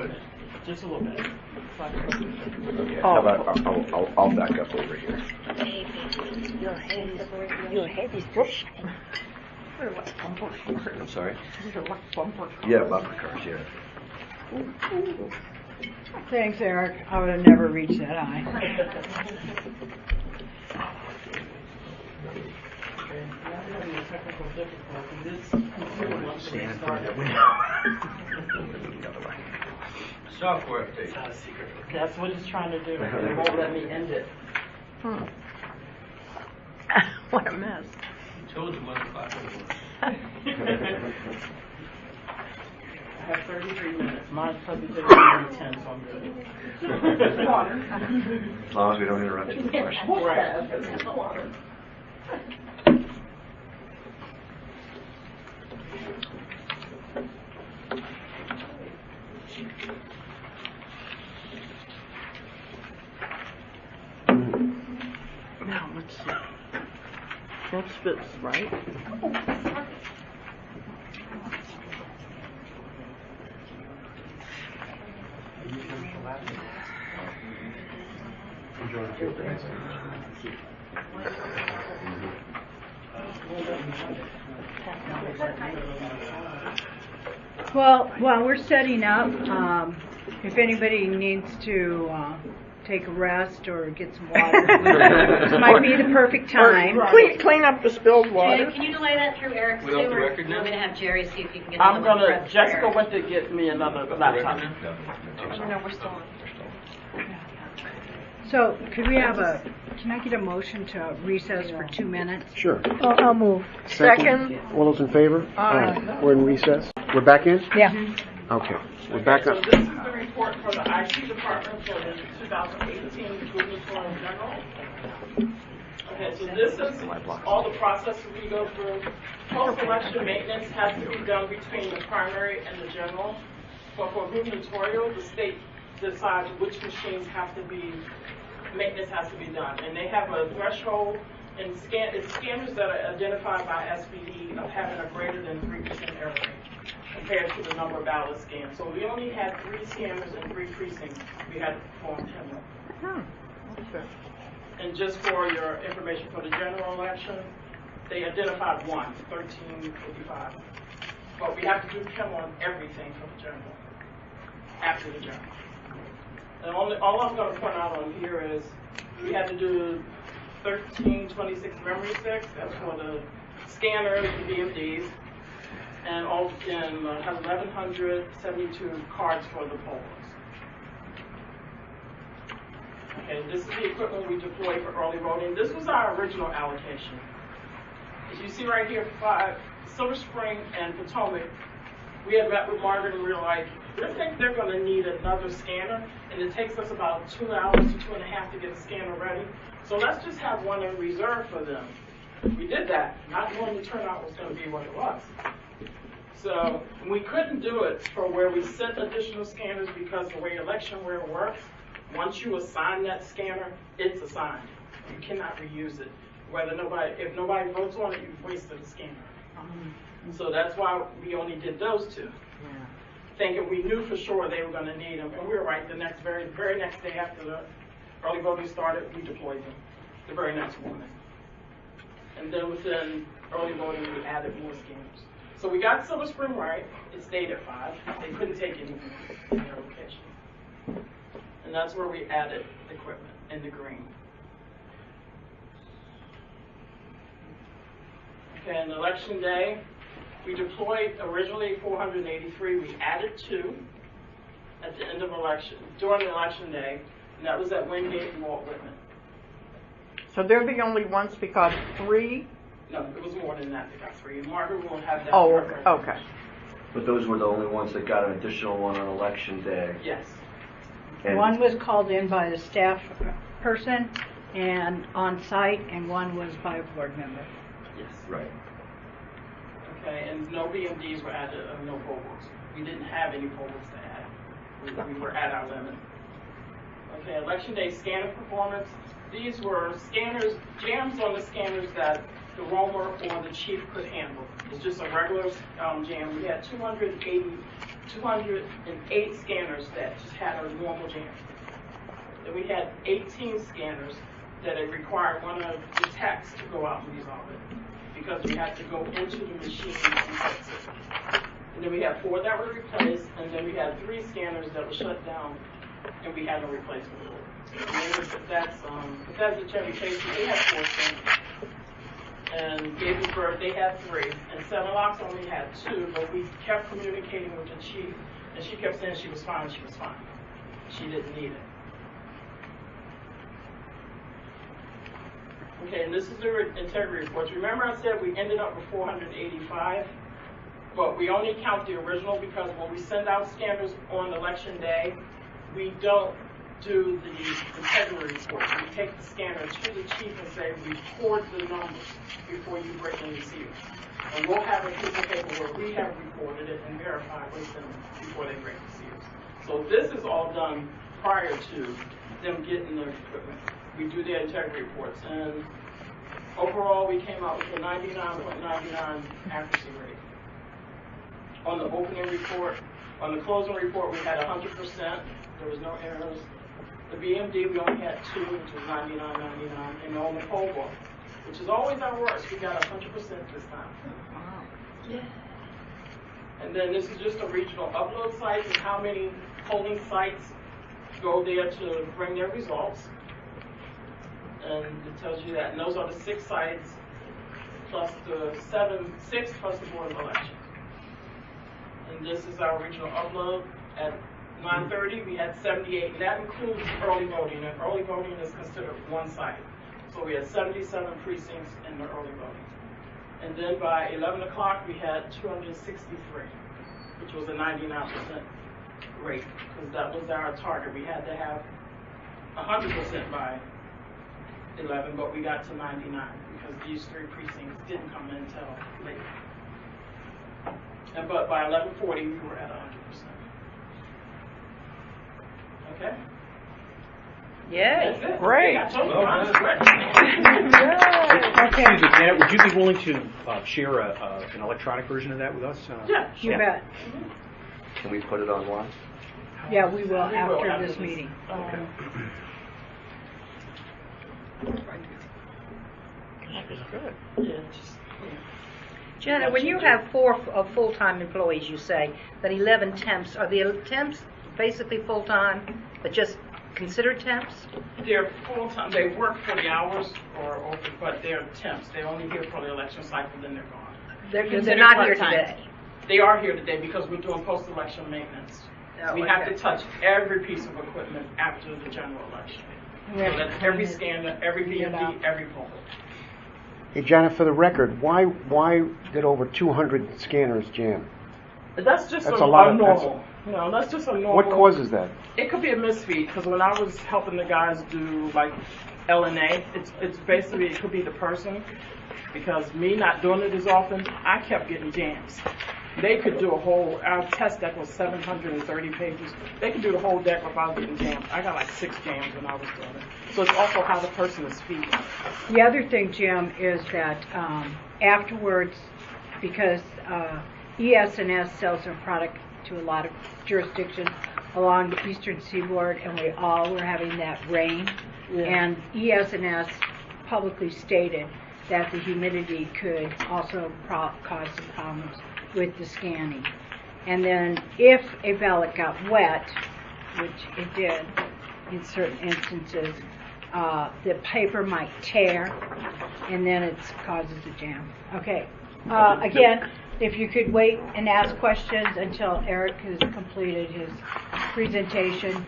Speaker 12: see.
Speaker 15: Just a little bit.
Speaker 6: Okay, how about I'll back up over here.
Speaker 12: Your head is just.
Speaker 6: I'm sorry?
Speaker 12: You're like bumper cars.
Speaker 6: Yeah, bumper cars, yeah.
Speaker 5: Thanks, Eric. I would have never reached that high.
Speaker 4: Stand in front of the window.
Speaker 9: Software update.
Speaker 15: That's what it's trying to do. It won't let me end it.
Speaker 12: What a mess.
Speaker 9: I told you 1 o'clock.
Speaker 15: I have 33 minutes. Mine's probably taking 10, so I'm good.
Speaker 6: As long as we don't interrupt you with questions.
Speaker 15: Right.
Speaker 12: Now, let's see. That spits, right?
Speaker 5: Well, while we're setting up, if anybody needs to take a rest or get some water, this might be the perfect time.
Speaker 12: Clean up the spilled water.
Speaker 10: Jay, can you delay that through Eric's
Speaker 9: We
Speaker 10: too,
Speaker 9: off the
Speaker 10: or
Speaker 9: record
Speaker 10: you want
Speaker 9: now?
Speaker 10: me to have Jerry see if you can get
Speaker 15: I'm
Speaker 10: another one
Speaker 15: gonna,
Speaker 10: prepped for
Speaker 15: Jessica
Speaker 10: Eric?
Speaker 15: went to get me another laptop.
Speaker 10: No, we're still on.
Speaker 5: So, can I get a motion to recess for 2 minutes?
Speaker 1: Sure.
Speaker 12: I'll move. Second.
Speaker 1: All those in favor?
Speaker 12: Aye.
Speaker 1: We're in recess. We're back in?
Speaker 12: Yeah.
Speaker 1: Okay. We're back
Speaker 15: So
Speaker 1: up.
Speaker 15: this is the report for the IT department for the 2018 gubernatorial general. Okay, so this is all the processes we go through. Post-election maintenance has to be done between the primary and the general. But for gubernatorial, the state decides which machines have to be, maintenance has to be done. And they have a threshold, and it's scanners that are identified by SBD of having a greater than 3% error rate compared to the number of ballots scanned. So we only had 3 scanners and 3 precincts. We had to perform 10 more. And just for your information for the general election, they identified 1355. But we have to do 10 on everything for the general, after the general. And all I'm going to point out on here is we had to do 1326 memory sticks. That's for the scanners, the BMDs, and have 1,172 cards for the pollers. Okay, this is the equipment we deployed for early voting. This was our original allocation. As you see right here, 5, Silver Spring and Potomac, we had met with Margaret and we were like, we think they're going to need another scanner, and it takes us about 2 hours to 2.5 to get the scanner ready. So let's just have one in reserve for them. We did that, not knowing the turnout was going to be what it was. So we couldn't do it for where we sent additional scanners because the way electionware works, once you assign that scanner, it's assigned. You cannot reuse it. If nobody votes on it, you've wasted a scanner. So that's why we only did those 2. thinking we knew for sure they were going to need them. And we were right. The very next day after the early voting started, we deployed them. The very next morning. And then within early voting, we added more scanners. So we got Silver Spring right. It stayed at 5. They couldn't take any in their location. And that's where we added equipment in the green. Okay, and election day, we deployed originally 483. We added 2 at the end of election, during the election day, and that was at Wingate and Walt Whitman.
Speaker 12: So they're the only ones because 3?
Speaker 15: No, it was more than that. They got 3. And Margaret will have that.
Speaker 12: Oh, okay.
Speaker 6: But those were the only ones that got an additional one on election day.
Speaker 15: Yes.
Speaker 6: And
Speaker 5: One was called in by the staff person and on site, and one was by a board member.
Speaker 15: Yes.
Speaker 6: right.
Speaker 15: Okay, and no BMDs were added, no poll books. We didn't have any poll books to add. We were at our limit. Okay, election day scanner performance. These were scanners, jams on the scanners that the roamer or the chief could handle. It's just a regular jam. We had 208 scanners that just had a normal jam. Then we had 18 scanners that it required one of the techs to go out and resolve it, because we had to go into the machine and fix it. And then we had 4 that were replaced, and then we had 3 scanners that were shut down, and we had no replacement order. If that's a Chevy Chase, they had 4 scanners. And Gaithersburg, they had 3. And Seven Locks only had 2, but we kept communicating with the chief, and she kept saying she was fine, she was fine. She didn't need it. Okay, and this is the integrity reports. Remember I said we ended up with 485, but we only count the original because when we send out scanners on election day, we don't do the integrity report. We take the scanner to the chief and say, record the numbers before you break in the seals. And we'll have a piece of paper where we have recorded it and verified with them before they break the seals. So this is all done prior to them getting their equipment. We do their integrity reports, and overall we came out with a 99.99 accuracy rate. On the opening report, on the closing report we had 100%, there was no errors. The BMD we only had 2, which was 99.99, and on the poll book, which is always our worst, we got 100% this time.
Speaker 12: Wow.
Speaker 15: Yeah. And then this is just a regional upload site and how many polling sites go there to bring their results. And it tells you that. And those are the 6 sites plus the 6 plus the Board of Elections. And this is our regional upload. At 9:30, we had 78, and that includes early voting. And early voting is considered one site. So we had 77 precincts in the early voting. And then by 11 o'clock, we had 263, which was a 99% rate, because that was our target. We had to have 100% by 11, but we got to 99 because these 3 precincts didn't come in until late. But by 11:40, we were at 100%. Okay?
Speaker 2: Yay.
Speaker 15: That's it.
Speaker 12: Great.
Speaker 15: I told you,
Speaker 9: Well
Speaker 15: mine's
Speaker 9: done.
Speaker 15: great.
Speaker 4: Excuse me, Janet, would you be willing to share an electronic version of that with us?
Speaker 15: Yeah,
Speaker 5: You
Speaker 15: sure.
Speaker 5: bet.
Speaker 6: Can we put it online?
Speaker 5: Yeah, we will
Speaker 15: We will
Speaker 5: after
Speaker 15: after
Speaker 5: this
Speaker 15: this.
Speaker 5: meeting.
Speaker 12: Good.
Speaker 15: Yeah, just, yeah.
Speaker 2: Janet, when you have 4 full-time employees, you say, that 11 temps, are the temps basically full-time, but just considered temps?
Speaker 15: They're full-time, they work 40 hours, but they're temps. They're only here for the election cycle, then they're gone.
Speaker 2: They're not here today.
Speaker 15: They are here today because we're doing post-election maintenance.
Speaker 2: Oh,
Speaker 15: We have
Speaker 2: okay.
Speaker 15: to touch every piece of equipment after the general election. So that's every scanner, every BMD, every poll.
Speaker 1: Hey, Janet, for the record, why did over 200 scanners jam?
Speaker 15: That's just
Speaker 1: That's
Speaker 15: a
Speaker 1: a lot of-
Speaker 15: normal. No, that's just a normal.
Speaker 1: What causes that?
Speaker 15: It could be a misfeed, because when I was helping the guys do like LNA, it's basically, it could be the person, because me not doing it as often, I kept getting jams. They could do our test deck was 730 pages. They could do the whole deck without getting jams. I got like 6 jams when I was doing it. So it's also how the person is feeding.
Speaker 5: The other thing, Jim, is that afterwards, because ES&S sells their product to a lot of jurisdictions along the eastern seaboard, and we all were having that rain. And ES&S publicly stated that the humidity could also cause some problems with the scanning. And then if a ballot got wet, which it did in certain instances, the paper might tear, and then it causes a jam. Okay. Again, if you could wait and ask questions until Eric has completed his presentation.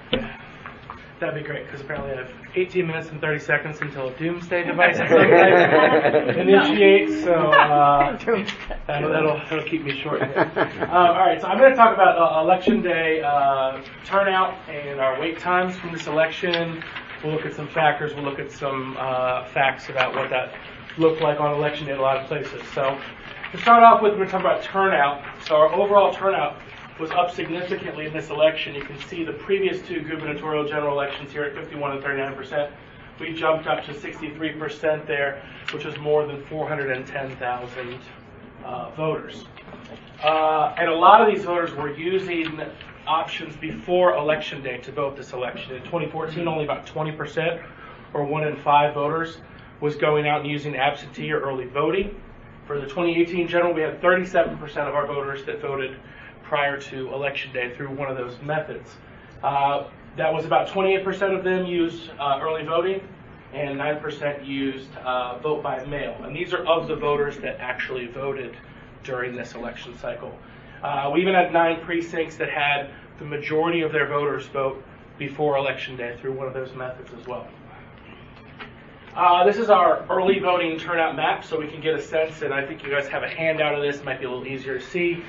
Speaker 16: That'd be great, because apparently I have 18 minutes and 30 seconds until a doomsday device initiates, so that'll keep me short. All right, so I'm going to talk about Election Day turnout and our wait times from this election. We'll look at some factors. We'll look at some facts about what that looked like on Election Day in a lot of places. So to start off with, we're going to talk about turnout. So our overall turnout was up significantly in this election. You can see the previous two gubernatorial general elections here at 51 and 39%. We jumped up to 63% there, which is more than 410,000 voters. And a lot of these voters were using options before Election Day to vote this election. In 2014, only about 20%, or 1 in 5 voters, was going out and using absentee or early voting. For the 2018 general, we had 37% of our voters that voted prior to Election Day through one of those methods. That was about 28% of them used early voting, and 9% used vote by mail. And these are of the voters that actually voted during this election cycle. We even had 9 precincts that had the majority of their voters vote before Election Day through one of those methods as well. This is our early voting turnout map, so we can get a sense, and I think you guys have a handout of this. It might be a little easier to see.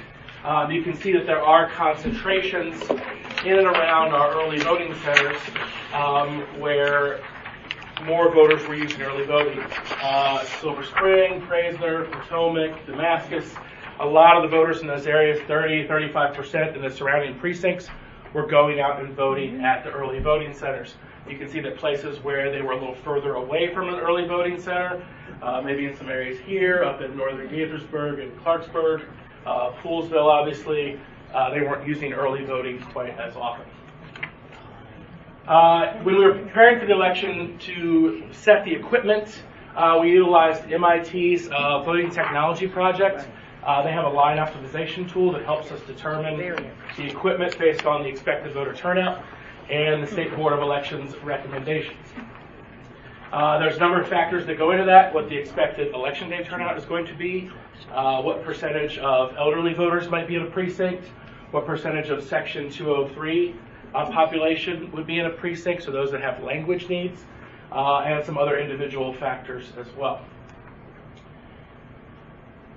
Speaker 16: You can see that there are concentrations in and around our early voting centers where more voters were using early voting. Silver Spring, Praisler, Potomac, Damascus. A lot of the voters in those areas, 30-35% in the surrounding precincts, were going out and voting at the early voting centers. You can see that places where they were a little further away from an early voting center, maybe in some areas here, up in northern Gaithersburg and Clarksburg, Poolsville, obviously, they weren't using early voting quite as often. When we were preparing for the election to set the equipment, we utilized MIT's voting technology project. They have a line optimization tool that helps us determine the equipment based on the expected voter turnout and the State Board of Elections recommendations. There's a number of factors that go into that, what the expected Election Day turnout is going to be, what percentage of elderly voters might be in a precinct, what percentage of Section 203 population would be in a precinct, so those that have language needs, and some other individual factors as well.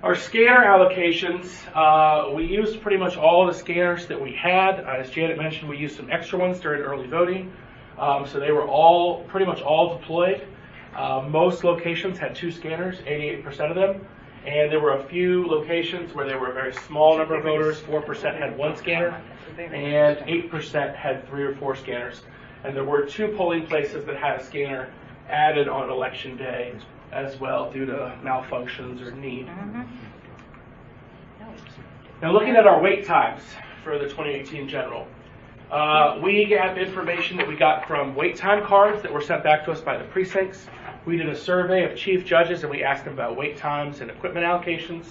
Speaker 16: Our scanner allocations, we used pretty much all of the scanners that we had. As Janet mentioned, we used some extra ones during early voting, so they were all pretty much all deployed. Most locations had 2 scanners, 88% of them, and there were a few locations where there were a very small number of voters, 4% had 1 scanner, and 8% had 3 or 4 scanners. And there were 2 polling places that had a scanner added on Election Day as well due to malfunctions or need. Now looking at our wait times for the 2018 general, we have information that we got from wait time cards that were sent back to us by the precincts. We did a survey of chief judges and we asked them about wait times and equipment allocations.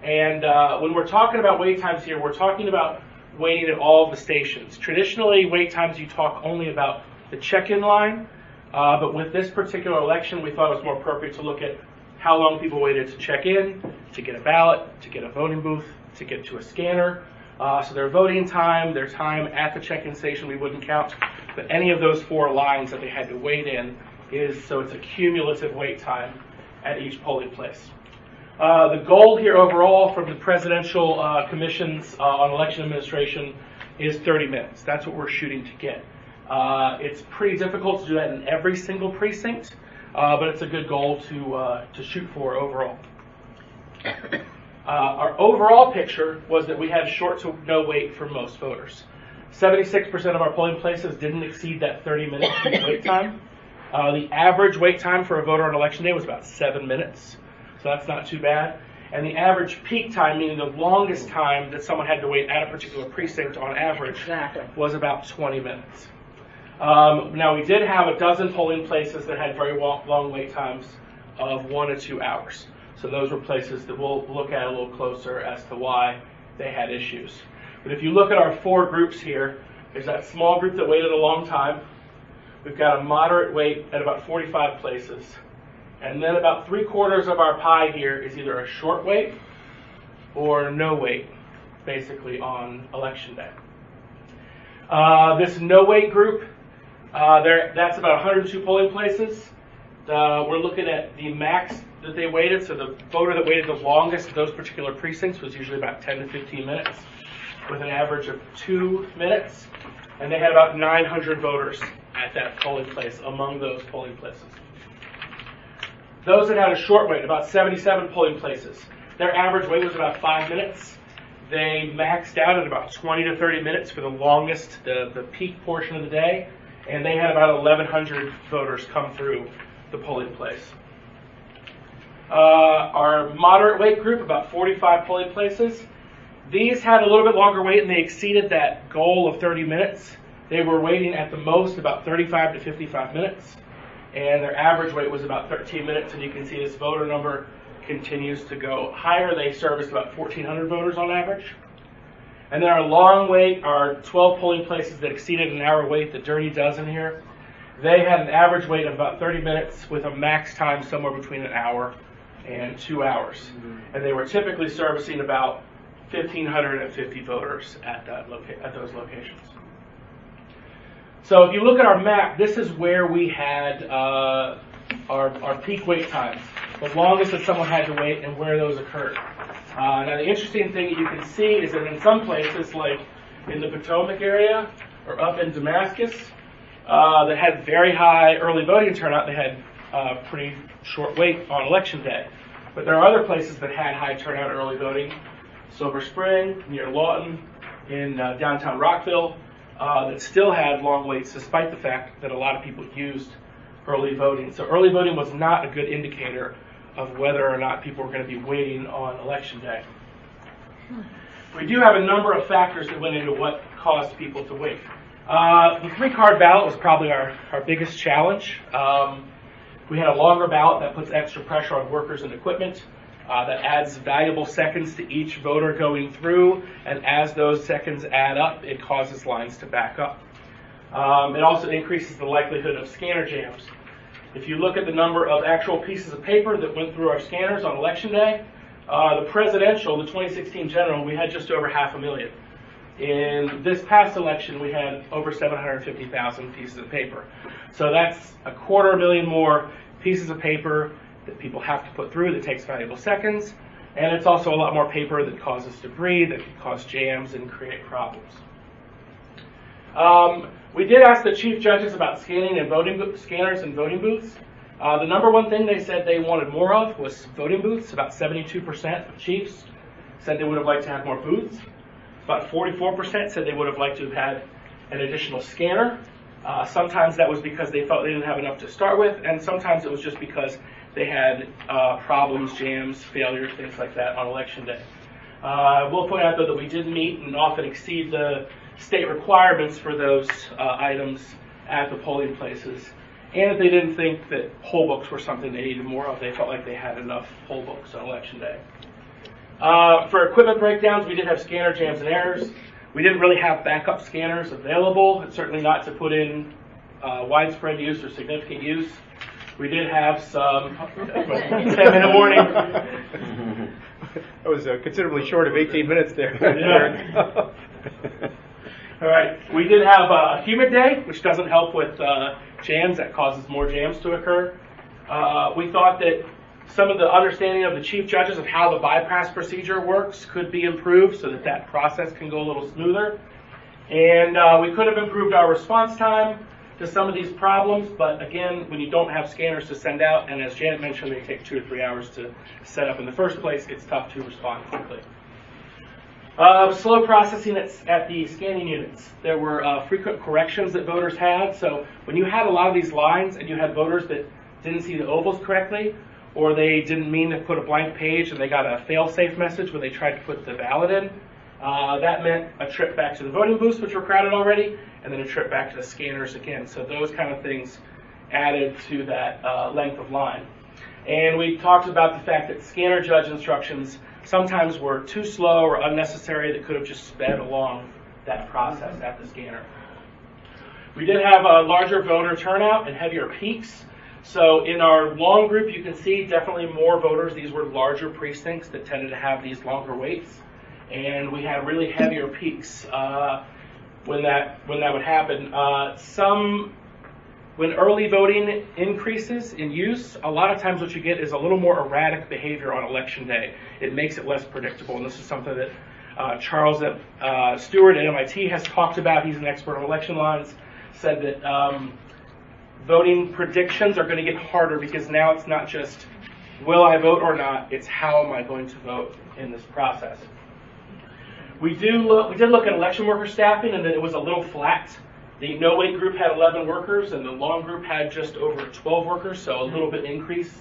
Speaker 16: And when we're talking about wait times here, we're talking about waiting at all of the stations. Traditionally, wait times you talk only about the check-in line. But with this particular election, we thought it was more appropriate to look at how long people waited to check in, to get a ballot, to get a voting booth, to get to a scanner. So their voting time, their time at the check-in station, we wouldn't count. But any of those 4 lines that they had to wait in is, so it's a cumulative wait time at each polling place. The goal here overall from the Presidential Commissions on Election Administration is 30 minutes. That's what we're shooting to get. It's pretty difficult to do that in every single precinct, but it's a good goal to shoot for overall. Our overall picture was that we had short to no wait for most voters. 76% of our polling places didn't exceed that 30-minute wait time. The average wait time for a voter on Election Day was about 7 minutes, so that's not too bad. and the average peak time, meaning the longest time that someone had to wait at a particular precinct on average, was about 20 minutes. Now, we did have a dozen polling places that had very long wait times of 1 to 2 hours. So those were places that we'll look at a little closer as to why they had issues. But if you look at our 4 groups here, there's that small group that waited a long time. We've got a moderate wait at about 45 places. And then about 3/4 of our pie here is either a short wait or no wait, basically on election day. This no wait group, that's about 102 polling places. We're looking at the max that they waited, so the voter that waited the longest at those particular precincts was usually about 10 to 15 minutes, with an average of 2 minutes, and they had about 900 voters at that polling place among those polling places. Those that had a short wait, about 77 polling places, their average wait was about 5 minutes. They maxed out at about 20 to 30 minutes for the longest, the peak portion of the day, and they had about 1,100 voters come through the polling place. Our moderate wait group, about 45 polling places, these had a little bit longer wait and they exceeded that goal of 30 minutes. They were waiting at the most about 35 to 55 minutes, and their average wait was about 13 minutes, and you can see this voter number continues to go higher. They serviced about 1,400 voters on average. And then our long wait, our 12 polling places that exceeded an hour wait, the dirty dozen here, they had an average wait of about 30 minutes with a max time somewhere between an hour and 2 hours. And they were typically servicing about 1,550 voters at those locations. So if you look at our map, this is where we had our peak wait times, the longest that someone had to wait, and where those occurred. Now the interesting thing that you can see is that in some places, like in the Potomac area or up in Damascus, that had very high early voting turnout, they had pretty short wait on election day. But there are other places that had high turnout early voting. Silver Spring, near Lawton, in downtown Rockville, that still had long waits despite the fact that a lot of people used early voting. So early voting was not a good indicator of whether or not people were going to be waiting on election day. We do have a number of factors that went into what caused people to wait. The 3-card ballot was probably our biggest challenge. We had a longer ballot that puts extra pressure on workers and equipment. That adds valuable seconds to each voter going through, and as those seconds add up, it causes lines to back up. It also increases the likelihood of scanner jams. If you look at the number of actual pieces of paper that went through our scanners on election day, the presidential, the 2016 general, we had just over 500,000. In this past election, we had over 750,000 pieces of paper. So that's 250,000 more pieces of paper that people have to put through that takes valuable seconds, and it's also a lot more paper that causes debris, that can cause jams and create problems. We did ask the chief judges about scanning and scanners and voting booths. The number one thing they said they wanted more of was voting booths. About 72% of chiefs said they would have liked to have more booths. About 44% said they would have liked to have had an additional scanner. Sometimes that was because they felt they didn't have enough to start with, and sometimes it was just because they had problems, jams, failures, things like that on election day. We'll point out, though, that we did meet and often exceed the state requirements for those items at the polling places, and that they didn't think that poll books were something they needed more of. They felt like they had enough poll books on election day. For equipment breakdowns, we did have scanner jams and errors. We didn't really have backup scanners available, certainly not to put in widespread use or significant use. We did have some 10-minute warning.
Speaker 4: That was considerably short of 18 minutes there.
Speaker 16: Yeah. All right. We did have a humid day, which doesn't help with jams. That causes more jams to occur. We thought that some of the understanding of the chief judges of how the bypass procedure works could be improved so that that process can go a little smoother. And we could have improved our response time to some of these problems, but again, when you don't have scanners to send out, and as Janet mentioned, they take 2 or 3 hours to set up in the first place, it's tough to respond quickly. Slow processing at the scanning units. There were frequent corrections that voters had, so when you had a lot of these lines and you had voters that didn't see the ovals correctly, or they didn't mean to put a blank page and they got a fail-safe message when they tried to put the ballot in. That meant a trip back to the voting booths, which were crowded already, and then a trip back to the scanners again. So those kind of things added to that length of line. And we talked about the fact that scanner judge instructions sometimes were too slow or unnecessary that could have just sped along that process at the scanner. We did have a larger voter turnout and heavier peaks. So in our long group, you can see definitely more voters. These were larger precincts that tended to have these longer waits. And we had really heavier peaks when that would happen. When early voting increases in use, a lot of times what you get is a little more erratic behavior on election day. It makes it less predictable, and this is something that Charles Stewart at MIT has talked about. He's an expert on election lines, said that voting predictions are going to get harder because now it's not just will I vote or not, it's how am I going to vote in this process. We did look at election worker staffing, and that it was a little flat. The no-wait group had 11 workers, and the long group had just over 12 workers, so a little bit increase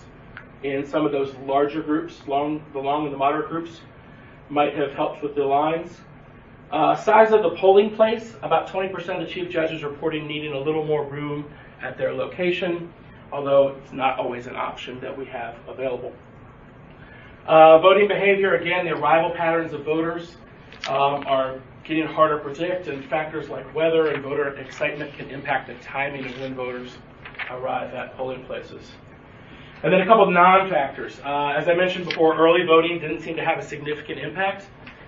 Speaker 16: in some of those larger groups. The long and the moderate groups might have helped with the lines. Size of the polling place, about 20% of the chief judges reporting needing a little more room at their location, although it's not always an option that we have available. Voting behavior, again, the arrival patterns of voters are getting harder to predict, and factors like weather and voter excitement can impact the timing of when voters arrive at polling places. And then a couple of non-factors. As I mentioned before, early voting didn't seem to have a significant impact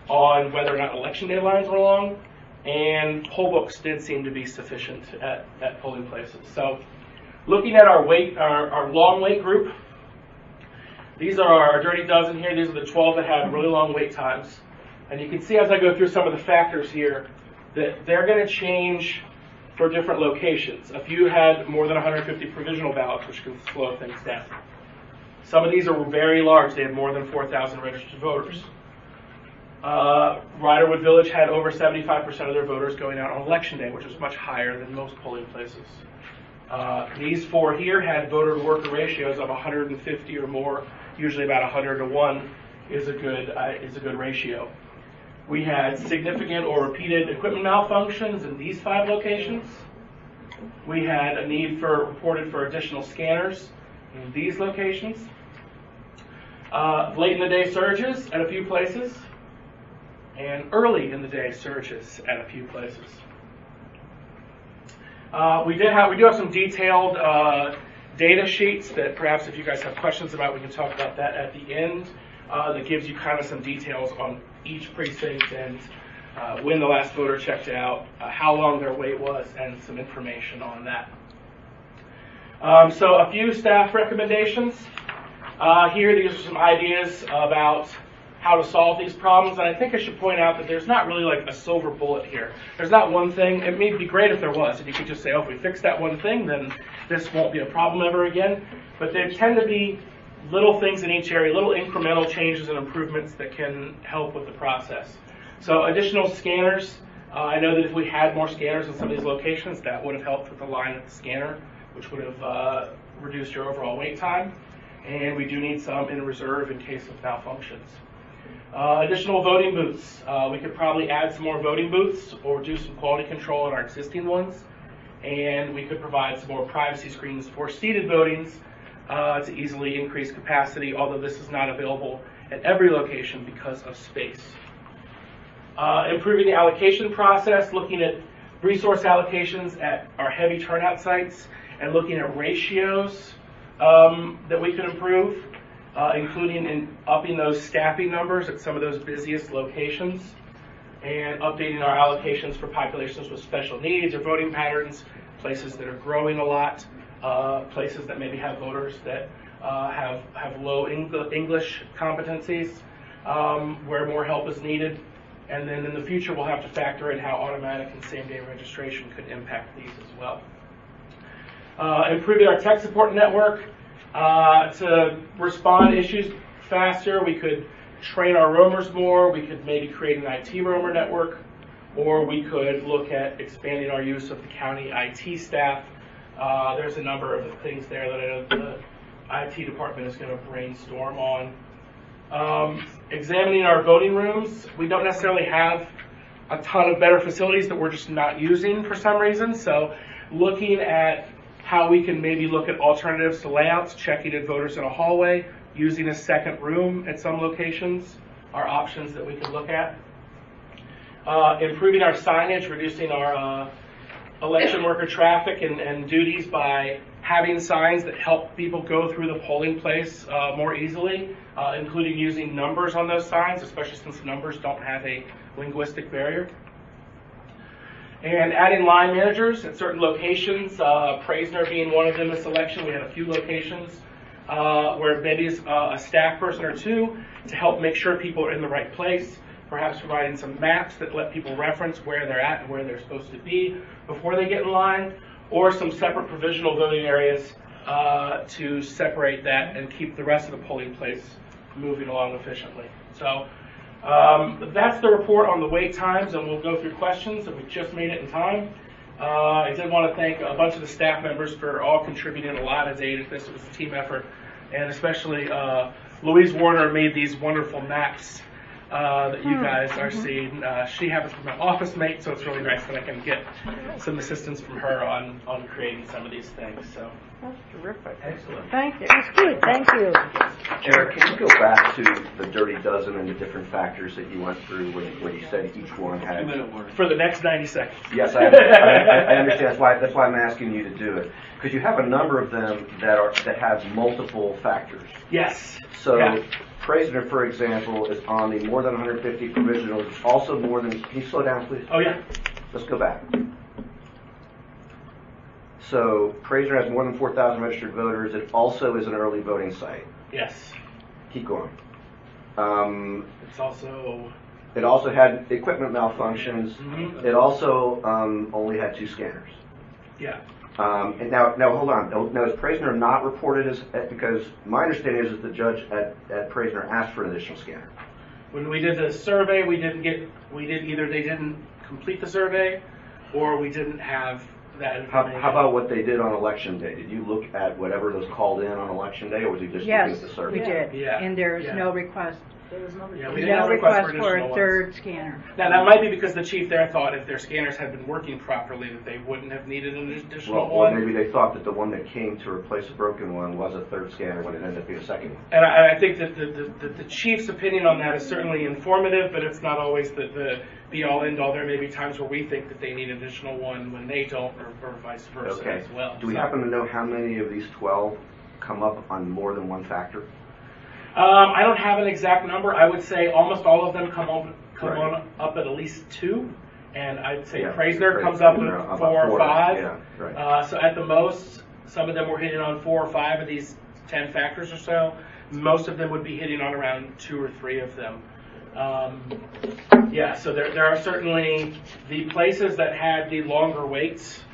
Speaker 16: on whether or not election day lines were long, and poll books did seem to be sufficient at polling places. So looking at our long wait group, these are our dirty dozen here. These are the 12 that had really long wait times. And you can see as I go through some of the factors here that they're going to change for different locations. A few had more than 150 provisional ballots, which can slow things down. Some of these are very large. They had more than 4,000 registered voters. Riderwood Village had over 75% of their voters going out on election day, which was much higher than most polling places. These four here had voter-to-worker ratios of 150 or more, usually about 100 to 1 is a good ratio. We had significant or repeated equipment malfunctions in these 5 locations. We had a need reported for additional scanners in these locations. Late in the day surges at a few places, and early in the day surges at a few places. We do have some detailed data sheets that perhaps if you guys have questions about, we can talk about that at the end. That gives you kind of some details on each precinct and when the last voter checked out, how long their wait was, and some information on that. So a few staff recommendations. Here, these are some ideas about how to solve these problems, and I think I should point out that there's not really like a silver bullet here. There's not one thing. It may be great if there was, and you could just say, oh, if we fix that one thing, then this won't be a problem ever again. But there tend to be little things in each area, little incremental changes and improvements that can help with the process. So additional scanners. I know that if we had more scanners in some of these locations, that would have helped with the line at the scanner, which would have reduced your overall wait time. And we do need some in reserve in case of malfunctions. Additional voting booths. We could probably add some more voting booths or do some quality control on our existing ones. And we could provide some more privacy screens for seated votings to easily increase capacity, although this is not available at every location because of space. Improving the allocation process, looking at resource allocations at our heavy turnout sites, and looking at ratios that we could improve, including in upping those staffing numbers at some of those busiest locations, and updating our allocations for populations with special needs or voting patterns, places that are growing a lot, places that maybe have voters that have low English competencies, where more help is needed. And then in the future, we'll have to factor in how automatic and same-day registration could impact these as well. Improving our tech support network to respond to issues faster. We could train our roamers more. We could maybe create an IT roamer network, or we could look at expanding our use of the county IT staff. There's a number of things there that I know the IT department is going to brainstorm on. Examining our voting rooms, we don't necessarily have a ton of better facilities that we're just not using for some reason. So looking at how we can maybe look at alternatives to layouts, checking in voters in a hallway, using a second room at some locations are options that we could look at. Improving our signage, reducing our election worker traffic and duties by having signs that help people go through the polling place more easily, including using numbers on those signs, especially since numbers don't have a linguistic barrier. And adding line managers at certain locations, Praisner being one of them this election. We had a few locations where maybe a staff person or two to help make sure people are in the right place, perhaps providing some maps that let people reference where they're at and where they're supposed to be before they get in line, or some separate provisional voting areas to separate that and keep the rest of the polling place moving along efficiently. So that's the report on the wait times, and we'll go through questions, and we just made it in time. I did want to thank a bunch of the staff members for all contributing a lot of aid. This was a team effort, and especially Louise Warner made these wonderful maps that you guys are seeing. She happens to be my office mate, so it's really nice that I can get some assistance from her on creating some of these things. So
Speaker 12: That's terrific.
Speaker 4: Excellent.
Speaker 12: Thank you.
Speaker 3: That's good, thank you.
Speaker 6: Eric, can you go back to the dirty dozen and the different factors that you went through when you said each one had...
Speaker 16: for the next 90 seconds.
Speaker 6: Yes, I understand. That's why I'm asking you to do it. Because you have a number of them that have multiple factors.
Speaker 16: Yes.
Speaker 6: So,
Speaker 16: Yeah.
Speaker 6: Praisner, for example, is on the more than 150 provisionals. It's also more than... Can you slow down, please?
Speaker 16: Oh, yeah.
Speaker 6: Let's go back. So, Praisner has more than 4,000 registered voters. It also is an early voting site.
Speaker 16: Yes.
Speaker 6: Keep going.
Speaker 16: It's also...
Speaker 6: It also had equipment malfunctions.
Speaker 16: Mhm.
Speaker 6: It also only had 2 scanners.
Speaker 16: Yeah.
Speaker 6: And now hold on. Now, is Praisner not reported as because my understanding is that the judge at Praisner asked for an additional scanner.
Speaker 16: When we did the survey, either they didn't complete the survey, or we didn't have that information.
Speaker 6: How about what they did on election day? Did you look at whatever was called in on election day, or was he just looking
Speaker 3: Yes,
Speaker 6: at the survey?
Speaker 3: we did.
Speaker 16: Yeah.
Speaker 3: And there's
Speaker 16: Yeah.
Speaker 3: no request.
Speaker 16: Yeah, we didn't have a request for
Speaker 3: for
Speaker 16: additional
Speaker 3: a third
Speaker 16: ones.
Speaker 3: scanner.
Speaker 16: Now, that might be because the chief there thought if their scanners had been working properly that they wouldn't have needed an additional
Speaker 6: Well,
Speaker 16: one.
Speaker 6: maybe they thought that the one that came to replace a broken one was a third scanner when it ended up being a second one.
Speaker 16: And I think that the chief's opinion on that is certainly informative, but it's not always the be-all, end-all. There may be times where we think that they need an additional one when they don't, or vice versa
Speaker 6: Okay.
Speaker 16: as well.
Speaker 6: Do we happen to know how many of these 12 come up on more than one factor?
Speaker 16: I don't have an exact number. I would say almost all of them come
Speaker 6: Right.
Speaker 16: on up at least 2, and I'd say
Speaker 6: Yeah,
Speaker 16: Praisner comes up
Speaker 6: Praisner
Speaker 16: at
Speaker 6: about
Speaker 16: 4 or 5.
Speaker 6: Yeah, right.
Speaker 16: So at the most, some of them were hitting on 4 or 5 of these 10 factors or so. Most of them would be hitting on around 2 or 3 of them. So there are certainly the places that had the longer waits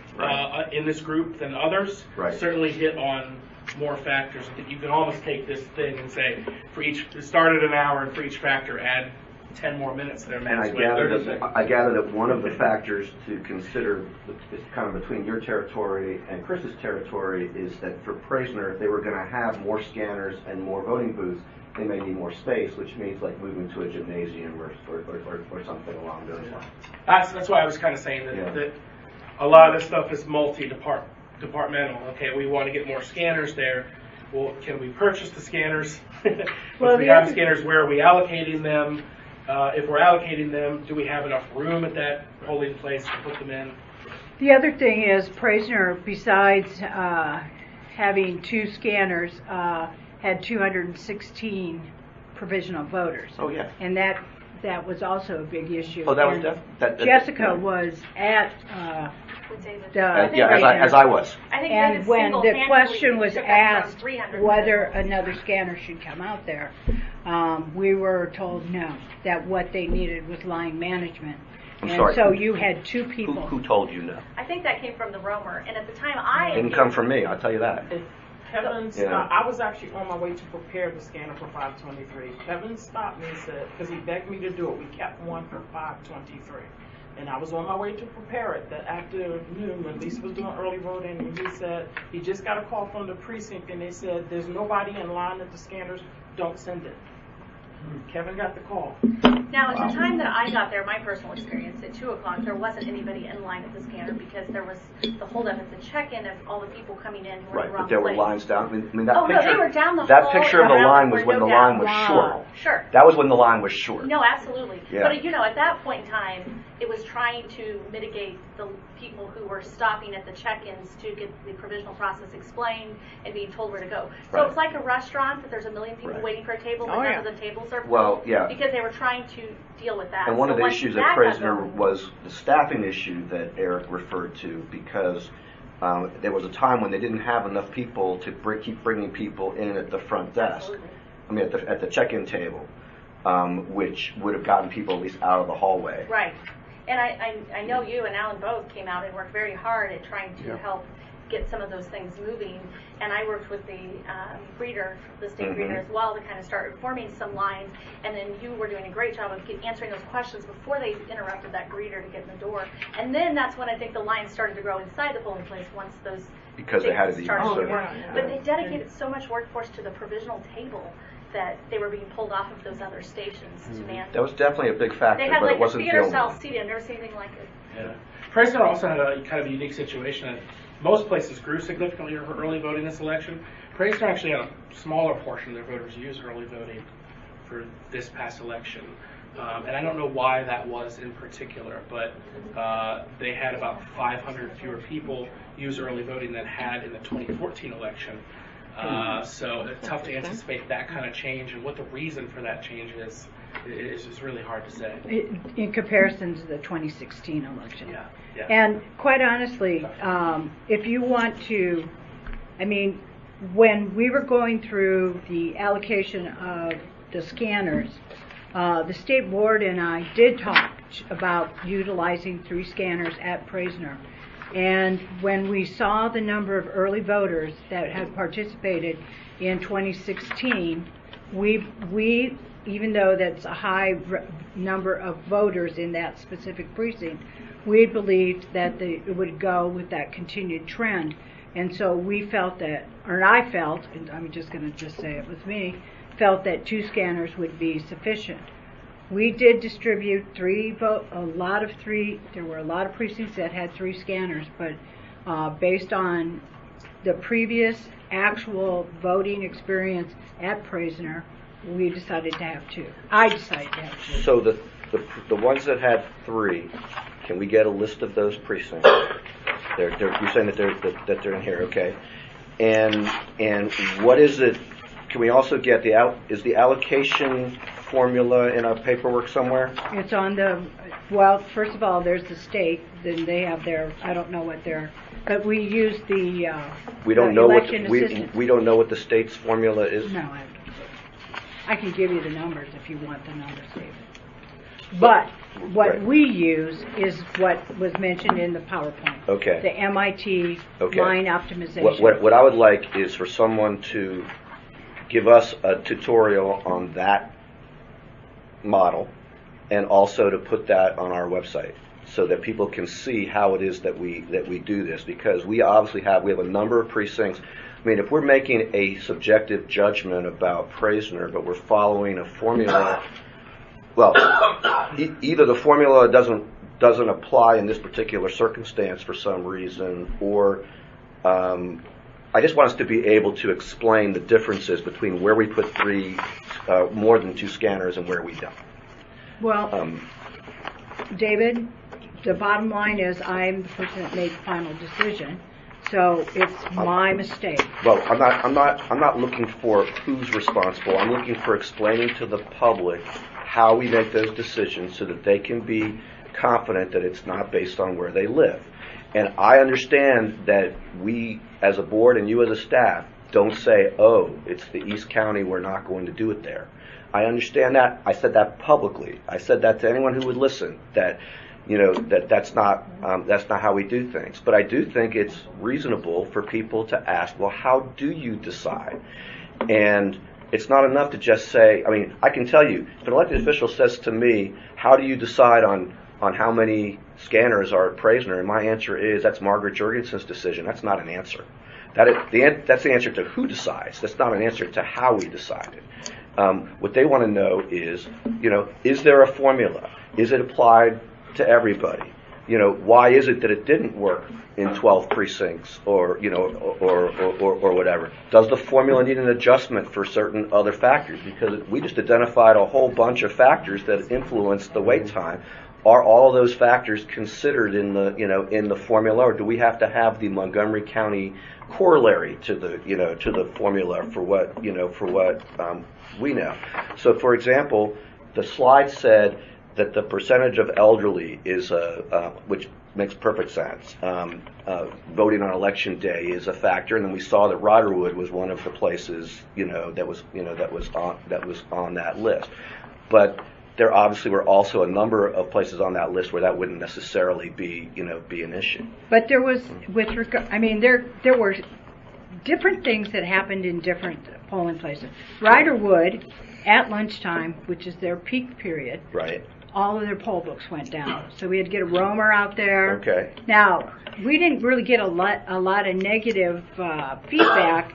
Speaker 16: in this group than others.
Speaker 6: Right.
Speaker 16: Certainly hit on more factors. You can almost take this thing and say, for each, start at an hour, and for each factor, add 10 more minutes there.
Speaker 6: And I gather that one of the factors to consider is kind of between your territory and Chris's territory is that for Praisner, if they were going to have more scanners and more voting booths, they may need more space, which means like moving to a gymnasium or something along those lines.
Speaker 16: That's why I was kind of saying that a lot of this stuff is multi-departmental. Okay, we want to get more scanners there. Well, can we purchase the scanners? If we have scanners, where are we allocating them? If we're allocating them, do we have enough room at that polling place to put them in?
Speaker 3: The other thing is Praisner, besides having 2 scanners, had 216 provisional voters.
Speaker 6: Oh, yeah.
Speaker 3: And that was also a big issue.
Speaker 6: Oh, that was
Speaker 3: And Jessica was at the
Speaker 6: as I was.
Speaker 11: I think
Speaker 3: and
Speaker 11: David
Speaker 3: when the
Speaker 11: single-handedly
Speaker 3: question was
Speaker 11: took that from
Speaker 3: asked
Speaker 11: 300
Speaker 3: whether another scanner should come out there, we were told no, that what they needed was line management.
Speaker 6: I'm
Speaker 3: And
Speaker 6: sorry.
Speaker 3: so you had 2 people.
Speaker 6: Who told you no?
Speaker 11: I think that came from the roamer, and at the time I
Speaker 6: Didn't come from me, I'll tell you that.
Speaker 15: Kevin,
Speaker 6: Yeah.
Speaker 15: I was actually on my way to prepare the scanner for 523. Kevin stopped me and said, because he begged me to do it, we kept one for 523. And I was on my way to prepare it that afternoon when Lisa was doing early voting, and he said he just got a call from the precinct, and they said there's nobody in line at the scanners, don't send it. Kevin got the call.
Speaker 11: Now, at the time that I got there, my personal experience, at 2 o'clock, there wasn't anybody in line at the scanner because there was the holdup at the check-in of all the people coming in who were in
Speaker 6: Right,
Speaker 11: the wrong
Speaker 6: but there were
Speaker 11: place.
Speaker 6: lines down. I mean, that
Speaker 11: Oh, no,
Speaker 6: picture,
Speaker 11: they were down the
Speaker 6: that
Speaker 11: hall
Speaker 6: picture of
Speaker 11: and
Speaker 6: the
Speaker 11: around
Speaker 6: line
Speaker 11: where
Speaker 6: was when
Speaker 11: no
Speaker 6: the line
Speaker 11: doubt.
Speaker 6: was short.
Speaker 11: Sure.
Speaker 6: That was when the line was short.
Speaker 11: No, absolutely.
Speaker 6: Yeah.
Speaker 11: But, at that point in time, it was trying to mitigate the people who were stopping at the check-ins to get the provisional process explained and being told where to go. So
Speaker 6: Right.
Speaker 11: it's like a restaurant that there's a million people
Speaker 6: Right.
Speaker 11: waiting for a table, but
Speaker 12: Oh,
Speaker 11: none
Speaker 12: yeah.
Speaker 11: of the tables are full.
Speaker 6: Well, yeah.
Speaker 11: Because they were trying to deal with that.
Speaker 6: And one
Speaker 11: So
Speaker 6: of the
Speaker 11: once
Speaker 6: issues
Speaker 11: that
Speaker 6: at
Speaker 11: got
Speaker 6: Prisner
Speaker 11: going-
Speaker 6: was the staffing issue that Eric referred to, because there was a time when they didn't have enough people to keep bringing people in at the front desk.
Speaker 11: Absolutely.
Speaker 6: I mean, at the check-in table, which would have gotten people at least out of the hallway.
Speaker 11: Right. And I know you and Alan both came out and worked very hard at trying to
Speaker 1: Yeah.
Speaker 11: help get some of those things moving. And I worked with the breeder, the state breeder as well, to kind of start forming some lines. And then you were doing a great job of answering those questions before they interrupted that greeter to get in the door. And then that's when I think the lines started to grow inside the polling place once those
Speaker 6: Because they had to be
Speaker 11: started to
Speaker 6: so-
Speaker 11: work.
Speaker 15: yeah.
Speaker 11: But they dedicated so much workforce to the provisional table that they were being pulled off of those other stations to man.
Speaker 6: That was definitely a big factor,
Speaker 11: They had
Speaker 6: but
Speaker 11: like
Speaker 6: it
Speaker 11: a
Speaker 6: wasn't the
Speaker 11: theater
Speaker 6: only
Speaker 11: style
Speaker 6: one.
Speaker 11: seating. I've never seen anything like it.
Speaker 16: Yeah. Prescott also had a kind of unique situation. Most places grew significantly for early voting this election. Prescott actually had a smaller portion of their voters use early voting for this past election. And I don't know why that was in particular, but they had about 500 fewer people use early voting than had in the 2014 election. So it's tough to anticipate that kind of change, and what the reason for that change is really hard to say.
Speaker 5: In comparison to the 2016 election.
Speaker 16: Yeah, yeah.
Speaker 5: And quite honestly, if you want to, I mean, when we were going through the allocation of the scanners, the state board and I did talk about utilizing 3 scanners at Praisner. And when we saw the number of early voters that had participated in 2016, we even though that's a high number of voters in that specific precinct, we believed that it would go with that continued trend. And so we felt that, or I felt, and I'm just going to say it was me, felt that 2 scanners would be sufficient. We did distribute there were a lot of precincts that had 3 scanners, but based on the previous actual voting experience at Praisner, we decided to have 2. I decided to have 2.
Speaker 6: So the ones that had 3, can we get a list of those precincts? You're saying that they're in here, okay? And what is it? Can we also get is the allocation formula in our paperwork somewhere?
Speaker 5: It's on well, first of all, there's the state, then they have I don't know what but we use the
Speaker 6: We don't know
Speaker 5: election assistance.
Speaker 6: we don't know what the state's formula is.
Speaker 5: No, I can give you the numbers if you want the numbers, David. But what
Speaker 6: Right.
Speaker 5: we use is what was mentioned in the PowerPoint.
Speaker 6: Okay.
Speaker 5: The MIT
Speaker 6: Okay.
Speaker 5: line optimization.
Speaker 6: What I would like is for someone to give us a tutorial on that model, and also to put that on our website so that people can see how it is that we do this, because we obviously have a number of precincts. I mean, if we're making a subjective judgment about Praisner, but we're following a formula, well, either the formula doesn't apply in this particular circumstance for some reason, or I just want us to be able to explain the differences between where we put more than 2 scanners and where we don't.
Speaker 5: Well, David, the bottom line is I'm the person that made the final decision, so it's my mistake.
Speaker 6: Well, I'm not looking for who's responsible. I'm looking for explaining to the public how we make those decisions so that they can be confident that it's not based on where they live. And I understand that we, as a board, and you as a staff, don't say, oh, it's the East County, we're not going to do it there. I understand that. I said that publicly. I said that to anyone who would listen, that that's not how we do things. But I do think it's reasonable for people to ask, well, how do you decide? And it's not enough to just say, I mean, I can tell you, if an elected official says to me, how do you decide on on how many scanners are at Praisner, and my answer is that's Margaret Jurgensen's decision. That's not an answer. That's the answer to who decides. That's not an answer to how we decided. What they want to know is, is there a formula? Is it applied to everybody? Why is it that it didn't work in 12 precincts or whatever? Does the formula need an adjustment for certain other factors? Because we just identified a whole bunch of factors that influence the wait time. Are all of those factors considered in the formula, or do we have to have the Montgomery County corollary to the formula for what we know? So, for example, the slide said that the percentage of elderly is which makes perfect sense. Voting on election day is a factor, and then we saw that Riderwood was one of the places that was on that list, but there obviously were also a number of places on that list where that wouldn't necessarily be an issue.
Speaker 3: But there was, there were different things that happened in different polling places. Riderwood, at lunchtime, which is their peak period,
Speaker 6: right,
Speaker 3: all of their poll books went down. So we had to get a roamer out there.
Speaker 6: Okay.
Speaker 3: Now, we didn't really get a lot of negative feedback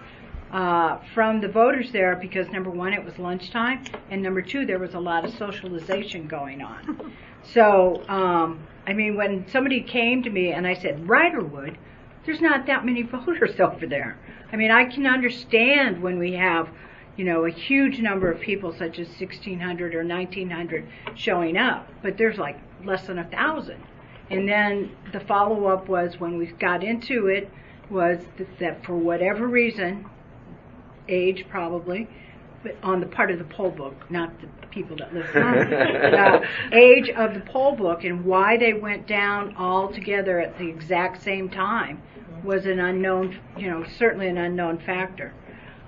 Speaker 3: from the voters there because, number one, it was lunchtime, and number two, there was a lot of socialization going on. So, when somebody came to me and I said, Riderwood, there's not that many voters over there. I can understand when we have, a huge number of people, such as 1,600 or 1,900 showing up, but there's like less than 1,000. And then the follow-up was, when we got into it, was that for whatever reason, age probably, but on the part of the poll book, not the people that live there, age of the poll book and why they went down all together at the exact same time was an unknown, certainly an unknown factor.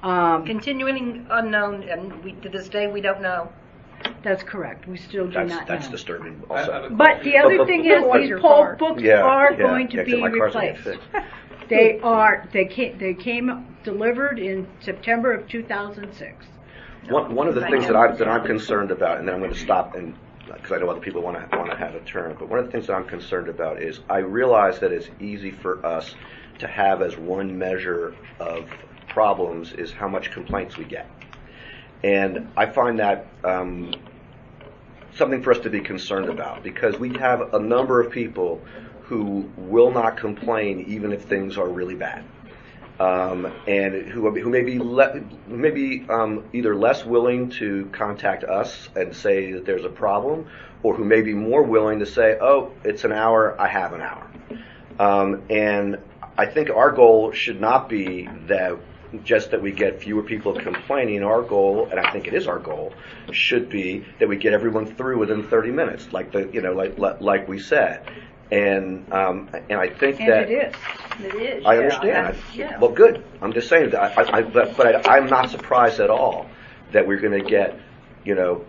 Speaker 2: Continuing unknown, and to this day we don't know.
Speaker 3: That's correct. We still do not know.
Speaker 6: That's disturbing also.
Speaker 3: But the other thing is, these poll books are going to be
Speaker 6: my car's gonna
Speaker 3: replaced.
Speaker 6: get fixed.
Speaker 3: They came delivered in September of 2006.
Speaker 6: One of the things that I'm concerned about, and then I'm going to stop, and because I know other people want to have a turn, but one of the things that I'm concerned about is I realize that it's easy for us to have as one measure of problems is how much complaints we get, and I find that something for us to be concerned about, because we have a number of people who will not complain even if things are really bad, and who may be either less willing to contact us and say that there's a problem, or who may be more willing to say, oh, it's an hour, I have an hour. And I think our goal should not be that just that we get fewer people complaining. Our goal, and I think it is our goal, should be that we get everyone through within 30 minutes, like we said. And I think that
Speaker 2: it is.
Speaker 6: I understand.
Speaker 2: Yeah.
Speaker 6: Well, good. I'm just saying that. I'm not surprised at all that we're going to get.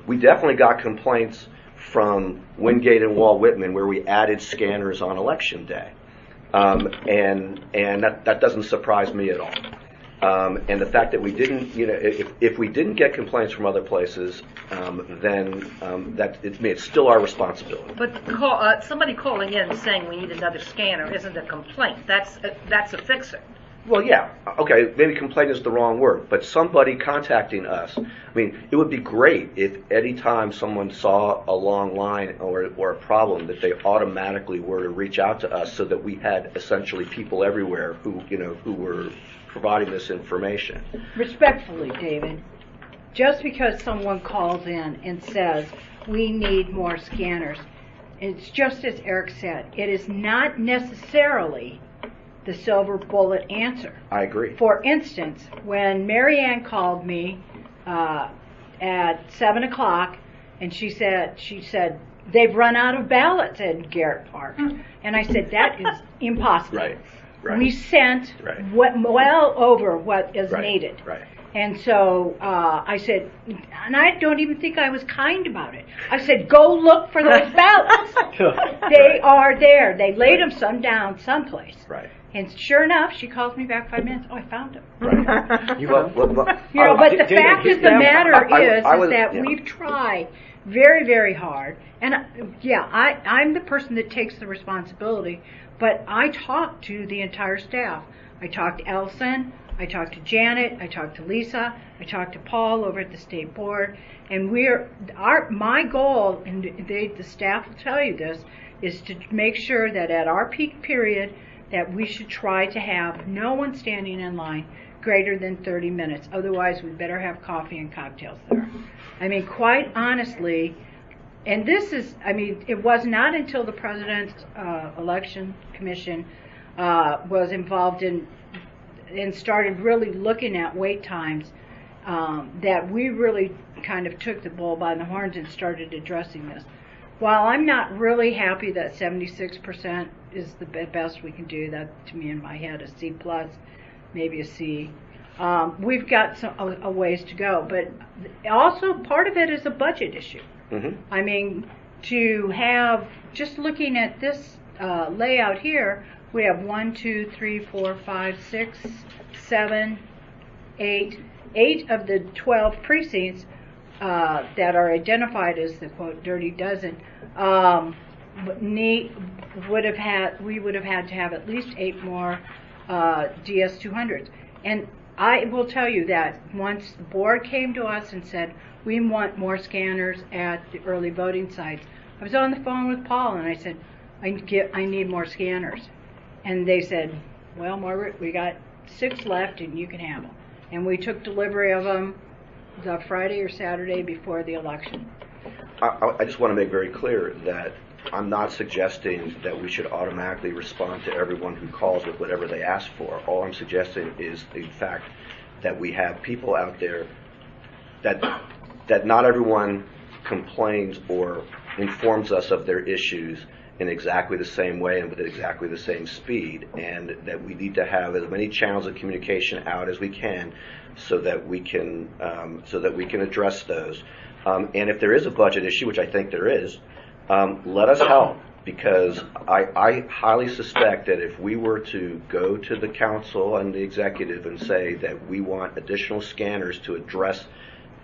Speaker 6: We definitely got complaints from Wingate and Walt Whitman where we added scanners on election day, and that doesn't surprise me at all. And the fact that we didn't, if we didn't get complaints from other places, then it's still our responsibility.
Speaker 2: But somebody calling in saying we need another scanner isn't a complaint. That's a fix-it.
Speaker 6: Well, yeah, okay, maybe complaint is the wrong word, but somebody contacting us, it would be great if any time someone saw a long line or a problem that they automatically were to reach out to us, so that we had essentially people everywhere who were providing this information.
Speaker 3: Respectfully, David, just because someone calls in and says we need more scanners, it's just as Eric said, it is not necessarily the silver bullet answer.
Speaker 6: I agree.
Speaker 3: For instance, when Mary Ann called me at 7 o'clock, and she said they've run out of ballots in Garrett Park, and I said that is impossible.
Speaker 6: Right.
Speaker 3: We sent well over what is needed.
Speaker 6: Right.
Speaker 3: And so I said, and I don't even think I was kind about it. I said, go look for those ballots. They are there. They laid them some down someplace.
Speaker 6: Right.
Speaker 3: And sure enough, she calls me back 5 minutes. Oh, I found them.
Speaker 6: Right.
Speaker 3: But the fact of the matter is that we've tried very, very hard. And I'm the person that takes the responsibility, but I talked to the entire staff. I talked to Elson, I talked to Janet, I talked to Lisa, I talked to Paul over at the state board, and my goal, and the staff will tell you this, is to make sure that at our peak period that we should try to have no one standing in line greater than 30 minutes. Otherwise, we better have coffee and cocktails there. I mean, quite honestly, and it was not until the President's Election Commission was involved in and started really looking at wait times that we really kind of took the bull by the horns and started addressing this. While I'm not really happy that 76% is the best we can do, that to me in my head a C plus, maybe a C. We've got a ways to go, but also part of it is a budget issue.
Speaker 6: Mm-hmm.
Speaker 3: I mean, to have, just looking at this layout here, we have 1, 2, 3, 4, 5, 6, 7, 8 of the 12 precincts that are identified as the quote dirty dozen. We would have had to have at least 8 more DS200s. And I will tell you that once the board came to us and said, we want more scanners at the early voting sites, I was on the phone with Paul and I said, I need more scanners. And they said, well, Margaret, we got 6 left and you can have them. And we took delivery of them the Friday or Saturday before the election.
Speaker 6: I just want to make very clear that I'm not suggesting that we should automatically respond to everyone who calls with whatever they ask for. All I'm suggesting is the fact that we have people out there that not everyone complains or informs us of their issues in exactly the same way and with exactly the same speed, and that we need to have as many channels of communication out as we can so that we can address those. And if there is a budget issue, which I think there is, let us help, because I highly suspect that if we were to go to the council and the executive and say that we want additional scanners to address,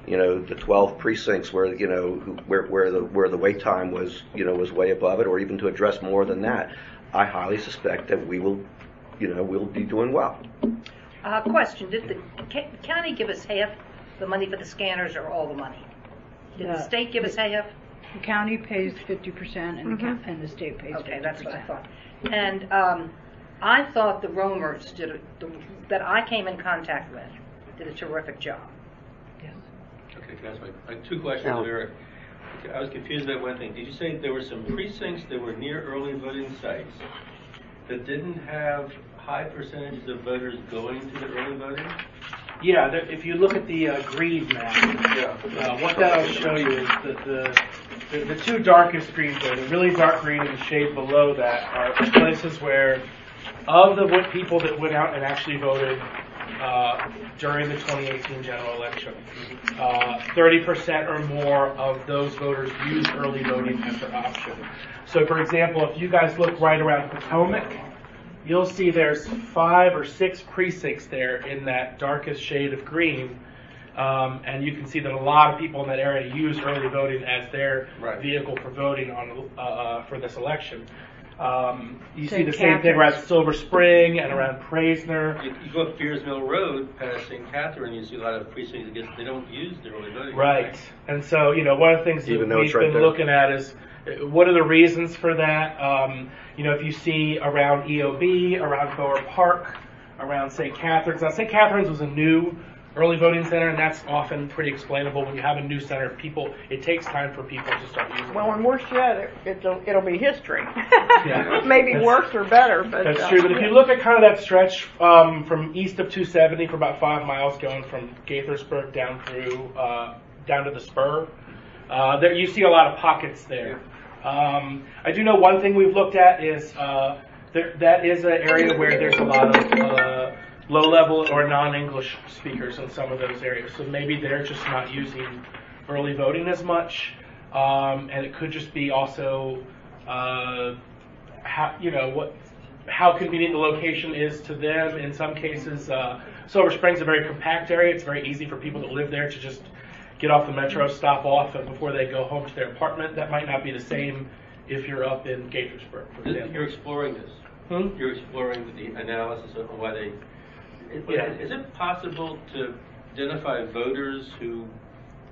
Speaker 6: the 12 precincts where where the wait time was way above it, or even to address more than that, I highly suspect that we will, we'll be doing well.
Speaker 2: Question: did the county give us half the money for the scanners, or all the money? Did the state give us half?
Speaker 3: The county pays 50% and the state pays 50%.
Speaker 2: Okay, that's what I thought. And I thought the roamers that I came in contact with did a terrific job.
Speaker 3: Yes.
Speaker 9: Okay, that's my 2 questions, Eric. I was confused about one thing. Did you say there were some precincts that were near early voting sites that didn't have high percentages of voters going to the early voting?
Speaker 16: Yeah, if you look at the green map, what that'll show you is that the 2 darkest greens there, the really dark green and the shade below that, are places where, of the people that went out and actually voted during the 2018 general election, 30% or more of those voters used early voting as their option. So, for example, if you guys look right around Potomac, you'll see there's 5 or 6 precincts there in that darkest shade of green, and you can see that a lot of people in that area use early voting as their vehicle for voting on for this election. You see the same thing around Silver Spring and around Praisner.
Speaker 9: You go up Fears Mill Road past St. Catherine, you see a lot of precincts that they don't use the early voting.
Speaker 16: Right. And so, one of the things that we've been looking at is what are the reasons for that. If you see around EOB, around Bower Park, around St. Catharines. Now, St. Catharines was a new early voting center, and that's often pretty explainable. When you have a new center, it takes time for people to start using it.
Speaker 12: Well, and worse yet, it'll be history. Maybe worse or better. But
Speaker 16: that's true. But if you look at kind of that stretch from east of 270 for about 5 miles, going from Gaithersburg down to the spur, there you see a lot of pockets there. I do know one thing we've looked at is that is an area where there's a lot of low-level or non-English speakers in some of those areas. So maybe they're just not using early voting as much, and it could just be also how convenient the location is to them. In some cases, Silver Spring's a very compact area. It's very easy for people that live there to just get off the metro, stop off, and before they go home to their apartment. That might not be the same if you're up in Gaithersburg, for example.
Speaker 9: You're exploring this. You're exploring the analysis of why they. Is it possible to identify voters who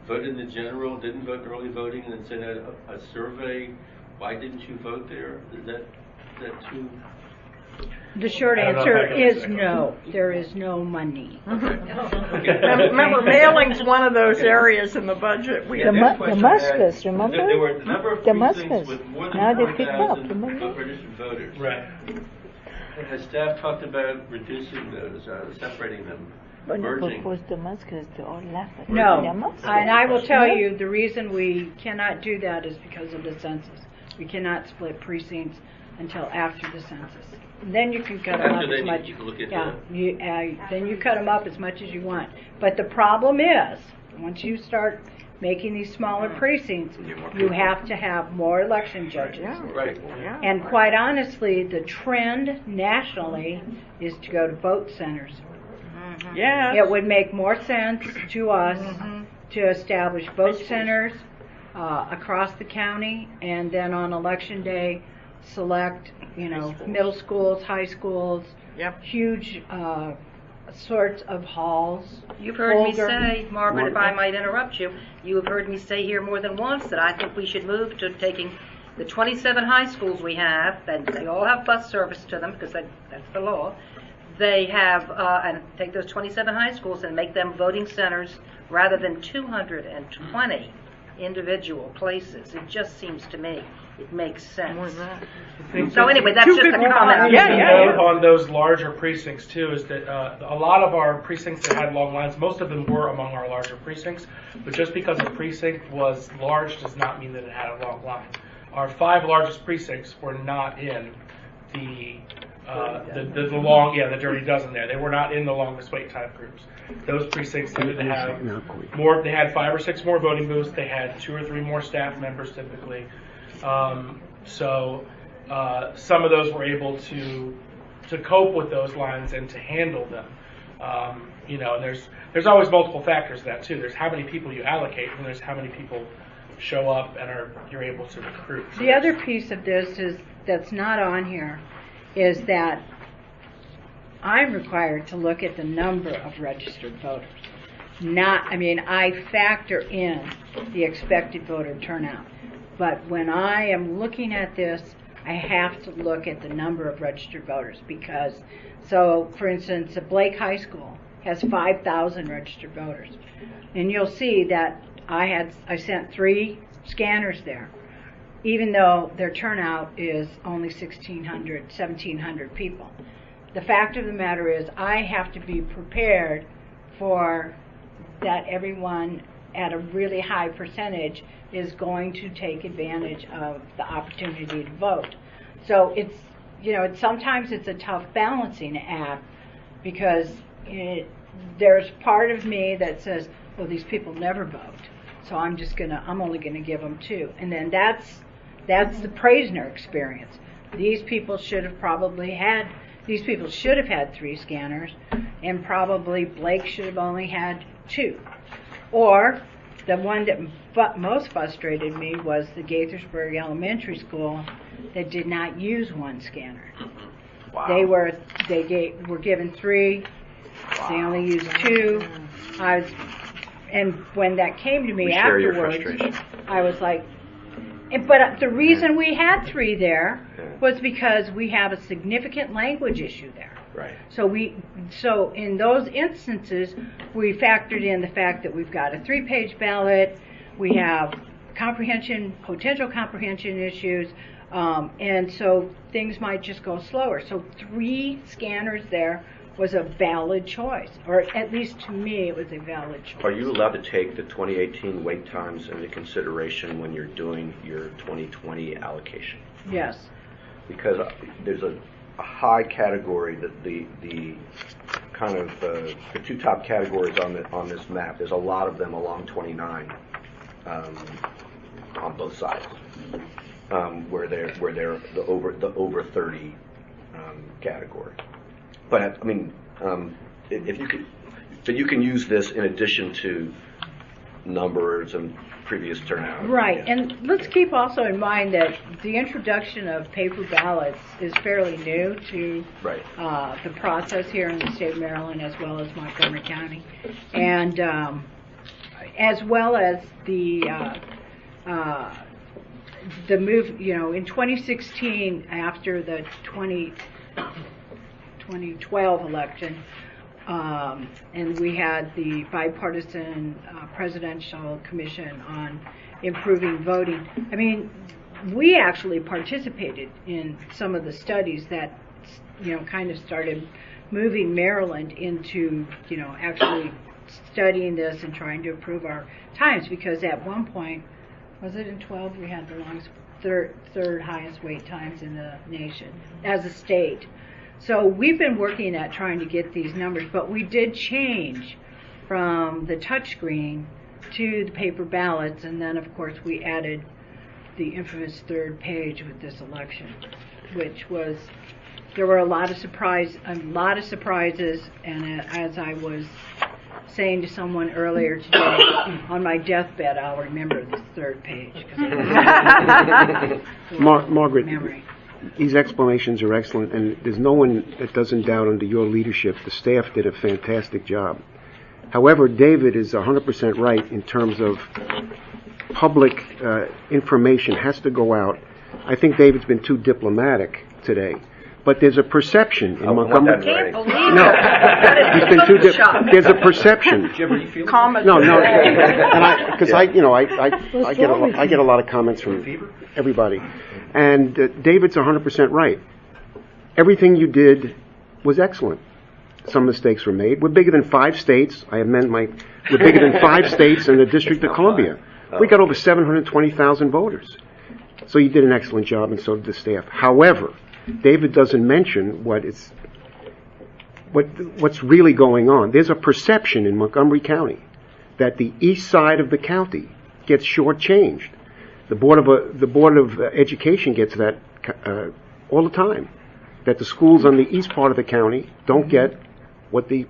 Speaker 9: voted in the general, didn't vote in early voting, and then send out a survey? Why didn't you vote there? Is that too?
Speaker 5: The short answer is no. There is no money.
Speaker 12: Remember, mailing's one of those areas in the budget.
Speaker 17: The Muscus, remember?
Speaker 9: There were a number of
Speaker 17: The
Speaker 9: precincts
Speaker 17: Muscus.
Speaker 9: with more than
Speaker 17: Now they pick up,
Speaker 9: 4,000
Speaker 17: remember?
Speaker 9: registered voters.
Speaker 16: Right.
Speaker 9: And the staff talked about reducing those, separating them,
Speaker 17: But
Speaker 9: merging.
Speaker 17: propose Damascus, they all laugh at
Speaker 5: No,
Speaker 17: Damascus.
Speaker 5: and I will tell
Speaker 17: No?
Speaker 5: you, the reason we cannot do that is because of the census. We cannot split precincts until after the census. Then you can cut them up
Speaker 9: After
Speaker 5: as
Speaker 9: then,
Speaker 5: much.
Speaker 9: you can look at
Speaker 5: Then you cut them up as much as you want. But the problem is, once you start making these smaller precincts, you have to have more election judges.
Speaker 9: Right.
Speaker 5: And quite honestly, the trend nationally is to go to vote centers.
Speaker 12: Yeah.
Speaker 5: It would make more sense to us to establish vote centers across the county, and then on election day, select, middle schools, high schools, huge sorts of halls.
Speaker 2: You've heard me
Speaker 5: older-
Speaker 2: say, Margaret, if I might interrupt you, you have heard me say here more than once that I think we should move to taking the 27 high schools we have, and they all have bus service to them because that's the law. They have, and take those 27 high schools and make them voting centers rather than 220 individual places. It just seems to me it makes sense. So anyway, that's just a comment.
Speaker 16: On those larger precincts too is that a lot of our precincts that had long lines, most of them were among our larger precincts, but just because a precinct was large does not mean that it had a long line. Our 5 largest precincts were not in the long, the dirty dozen there. They were not in the longest wait time groups. Those precincts tended to have more. They had 5 or 6 more voting booths. They had 2 or 3 more staff members typically. So some of those were able to cope with those lines and to handle them. And there's always multiple factors to that too. There's how many people you allocate, and there's how many people show up and you're able to recruit. So
Speaker 5: the other piece of this is that's not on here is that I'm required to look at the number of registered voters. I factor in the expected voter turnout. But when I am looking at this, I have to look at the number of registered voters because, for instance, Blake High School has 5,000 registered voters. And you'll see that I sent 3 scanners there, even though their turnout is only 1,600, 1,700 people. The fact of the matter is I have to be prepared for that everyone at a really high percentage is going to take advantage of the opportunity to vote. So sometimes it's a tough balancing act because there's part of me that says, well, these people never vote, so I'm only gonna give them 2. And then that's the Praisner experience. These people should have had 3 scanners, and probably Blake should have only had 2. Or the one that most frustrated me was the Gaithersburg Elementary School that did not use 1 scanner.
Speaker 12: Wow.
Speaker 5: They were given 3. They only used 2. And when that came to me afterwards, I was like, but the reason we had 3 there was because we have a significant language issue there.
Speaker 6: Right.
Speaker 5: So in those instances, we factored in the fact that we've got a 3-page ballot, we have potential comprehension issues, and so things might just go slower. So 3 scanners there was a valid choice, or at least to me it was a valid choice.
Speaker 6: Are you allowed to take the 2018 wait times into consideration when you're doing your 2020 allocation?
Speaker 5: Yes.
Speaker 6: Because there's a high category that the kind of the 2 top categories on this map. There's a lot of them along 29 on both sides, where they're the over 30 category. But if you could, so you can use this in addition to numbers and previous turnout.
Speaker 3: Right, and let's keep also in mind that the introduction of paper ballots is fairly new to
Speaker 6: Right.
Speaker 3: the process here in the state of Maryland as well as Montgomery County, and as well as the move, in 2016 after the 2012 election, and we had the bipartisan presidential commission on improving voting. I mean, we actually participated in some of the studies that, kind of started moving Maryland into, actually studying this and trying to improve our times, because at one point, was it in 12, we had the longest, third highest wait times in the nation as a state. So we've been working at trying to get these numbers, but we did change from the touchscreen to the paper ballots, and then of course we added the infamous third page with this election, which was, there were a lot of surprises, and as I was saying to someone earlier today, on my deathbed I'll remember the third page.
Speaker 1: Margaret,
Speaker 3: memory.
Speaker 1: These explanations are excellent, and there's no one that doesn't doubt under your leadership. The staff did a fantastic job. However, David is 100% right in terms of public information has to go out. I think David's been too diplomatic today. But there's a perception in Montgomery.
Speaker 2: I can't believe
Speaker 1: No,
Speaker 2: that.
Speaker 1: he's been too there's a perception.
Speaker 4: Jim, are you feeling?
Speaker 1: No, and because I get a lot of comments from everybody, and David's 100% right. Everything you did was excellent. Some mistakes were made. We're bigger than 5 states. We're bigger than 5 states in the District of Columbia. We got over 720,000 voters. So you did an excellent job, and so did the staff. However, David doesn't mention what's really going on. There's a perception in Montgomery County that the east side of the county gets shortchanged. The Board of Education gets that all the time. That the schools on the east part of the county don't get what the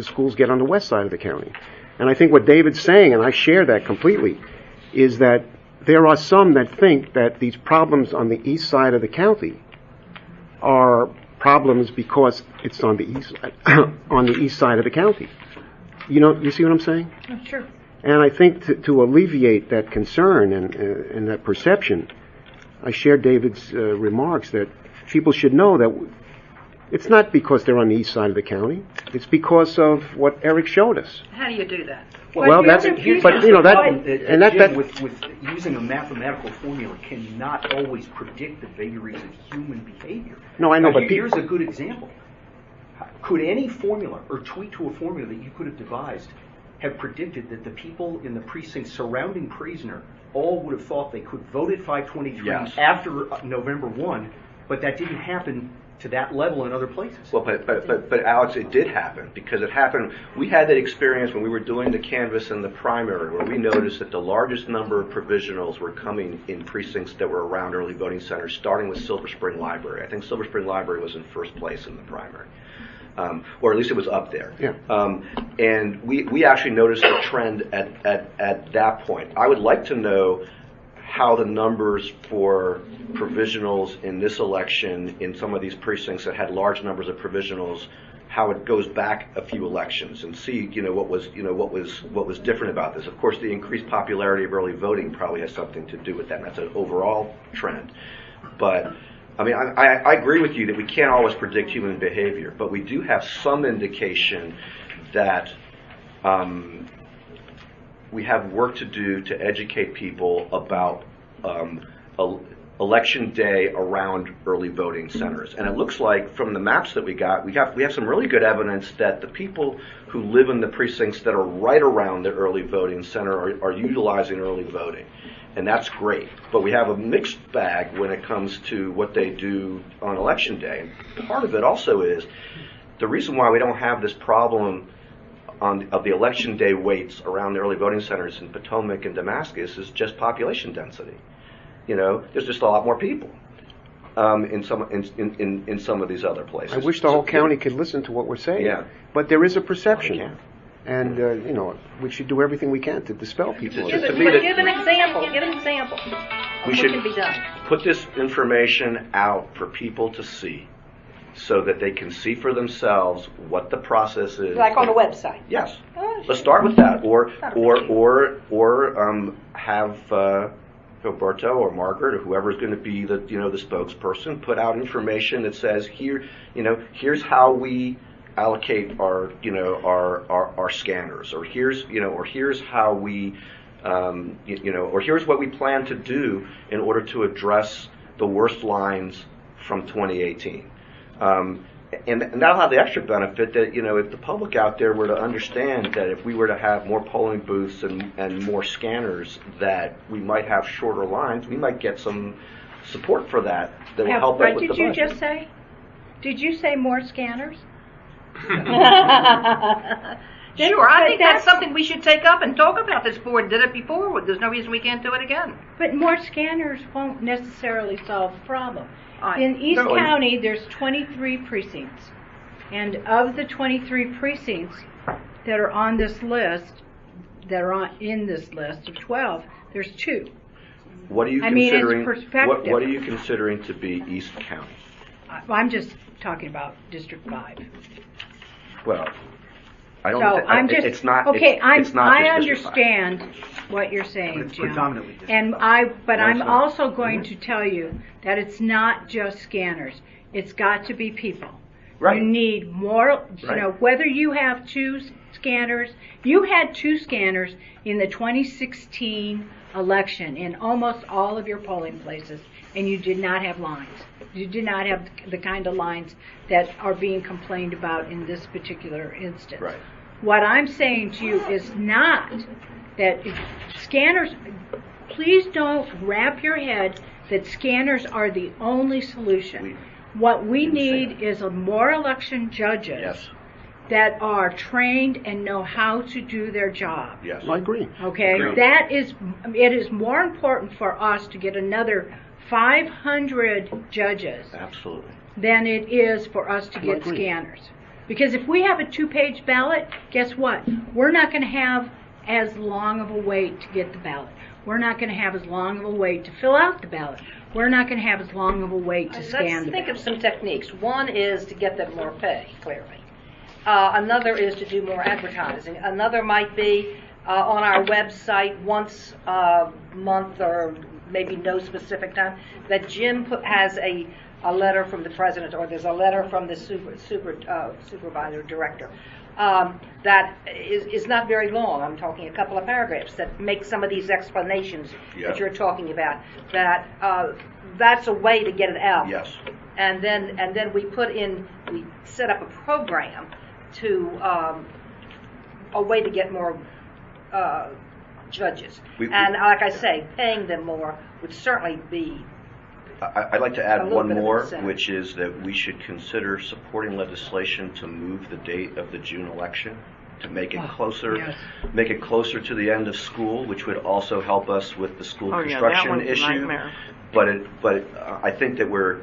Speaker 1: schools get on the west side of the county. And I think what David's saying, and I share that completely, is that there are some that think that these problems on the east side of the county are problems because it's on the east side of the county. You see what I'm saying?
Speaker 3: Oh, sure.
Speaker 1: And I think to alleviate that concern and that perception, I share David's remarks that people should know that it's not because they're on the east side of the county. It's because of what Eric showed us.
Speaker 2: How do you do that?
Speaker 1: With
Speaker 4: using a mathematical formula cannot always predict the vagaries of human behavior.
Speaker 1: No, I know, but
Speaker 4: here's a good example. Could any formula or tweak to a formula that you could have devised have predicted that the people in the precincts surrounding Prisoner all would have thought they could vote at 523 after November 1, but that didn't happen to that level in other places?
Speaker 6: Well, but Alex, it did happen, because it happened. We had that experience when we were doing the canvass in the primary, where we noticed that the largest number of provisionals were coming in precincts that were around early voting centers, starting with Silver Spring Library. I think Silver Spring Library was in first place in the primary. Or at least it was up there.
Speaker 1: Yeah.
Speaker 6: And we actually noticed a trend at that point. I would like to know how the numbers for provisionals in this election in some of these precincts that had large numbers of provisionals, how it goes back a few elections, and see what was different about this. Of course, the increased popularity of early voting probably has something to do with that, and that's an overall trend. But I mean, I agree with you that we can't always predict human behavior, but we do have some indication that we have work to do to educate people about election day around early voting centers. And it looks like from the maps that we got, we have some really good evidence that the people who live in the precincts that are right around the early voting center are utilizing early voting. And that's great. But we have a mixed bag when it comes to what they do on election day. And part of it also is the reason why we don't have this problem of the election day waits around the early voting centers in Potomac and Damascus is just population density. There's just a lot more people in some of these other places.
Speaker 1: I wish the whole county could listen to what we're saying.
Speaker 6: Yeah.
Speaker 1: But there is a perception. And, we should do everything we can to dispel people.
Speaker 2: Give an example. Give an example.
Speaker 6: We
Speaker 2: What
Speaker 6: should
Speaker 2: can be done?
Speaker 6: put this information out for people to see, so that they can see for themselves what the process is.
Speaker 2: Like on the website?
Speaker 6: Yes.
Speaker 2: Oh,
Speaker 6: Let's start with that, or
Speaker 2: Not a big
Speaker 6: have Roberto or Margaret or whoever's going to be the spokesperson put out information that says here's how we allocate our scanners, or here's how we or here's what we plan to do in order to address the worst lines from 2018. And that'll have the extra benefit that, if the public out there were to understand that if we were to have more polling booths and more scanners, that we might have shorter lines, we might get some support for that will help us with the budget.
Speaker 3: What did you just say? Did you say more scanners?
Speaker 2: Sure, I think that's something we should take up and talk about. This board did it before. There's no reason we can't do it again.
Speaker 3: But more scanners won't necessarily solve the problem. In East County, there's 23 precincts. And of the 23 precincts that are on this list, in this list of 12, there's 2.
Speaker 6: What are you considering? What are you considering to be East County?
Speaker 3: I'm just talking about District 5.
Speaker 6: Well, I don't.
Speaker 3: So I'm just
Speaker 6: it's not.
Speaker 3: okay.
Speaker 6: It's not
Speaker 3: I
Speaker 6: just District 5.
Speaker 3: understand what you're saying,
Speaker 4: But it's
Speaker 3: Jim.
Speaker 4: predominantly District
Speaker 3: And
Speaker 4: 5.
Speaker 3: I'm also going to tell you that it's not just scanners. It's got to be people.
Speaker 6: Right.
Speaker 3: You need more.
Speaker 6: Right.
Speaker 3: Whether you have 2 scanners. You had 2 scanners in the 2016 election in almost all of your polling places, and you did not have lines. You did not have the kind of lines that are being complained about in this particular instance.
Speaker 6: Right.
Speaker 3: What I'm saying to you is not that scanners, please don't wrap your head that scanners are the only solution. What we need is more election judges that are trained and know how to do their job.
Speaker 6: Yes.
Speaker 1: I agree.
Speaker 3: Okay?
Speaker 6: Agreed.
Speaker 3: It is more important for us to get another 500 judges
Speaker 6: Absolutely.
Speaker 3: than it is for us to get scanners. Because if we have a 2-page ballot, guess what? We're not going to have as long of a wait to get the ballot. We're not going to have as long of a wait to fill out the ballot. We're not going to have as long of a wait to scan the
Speaker 2: Let's think
Speaker 3: ballot.
Speaker 2: of some techniques. One is to get them more pay, clearly. Another is to do more advertising. Another might be on our website once a month, or maybe no specific time, that Jim has a letter from the president, or there's a letter from the supervisor director that is not very long. I'm talking a couple of paragraphs that make some of these explanations that you're talking about. That's a way to get it out.
Speaker 6: Yes.
Speaker 2: And then we set up a program to a way to get more judges. And like I say, paying them more would certainly be.
Speaker 6: I'd like to add one more,
Speaker 2: incentive.
Speaker 6: which is that we should consider supporting legislation to move the date of the June election, to make it closer, make it closer to the end of school, which would also help us with the school construction issue. But I think that we're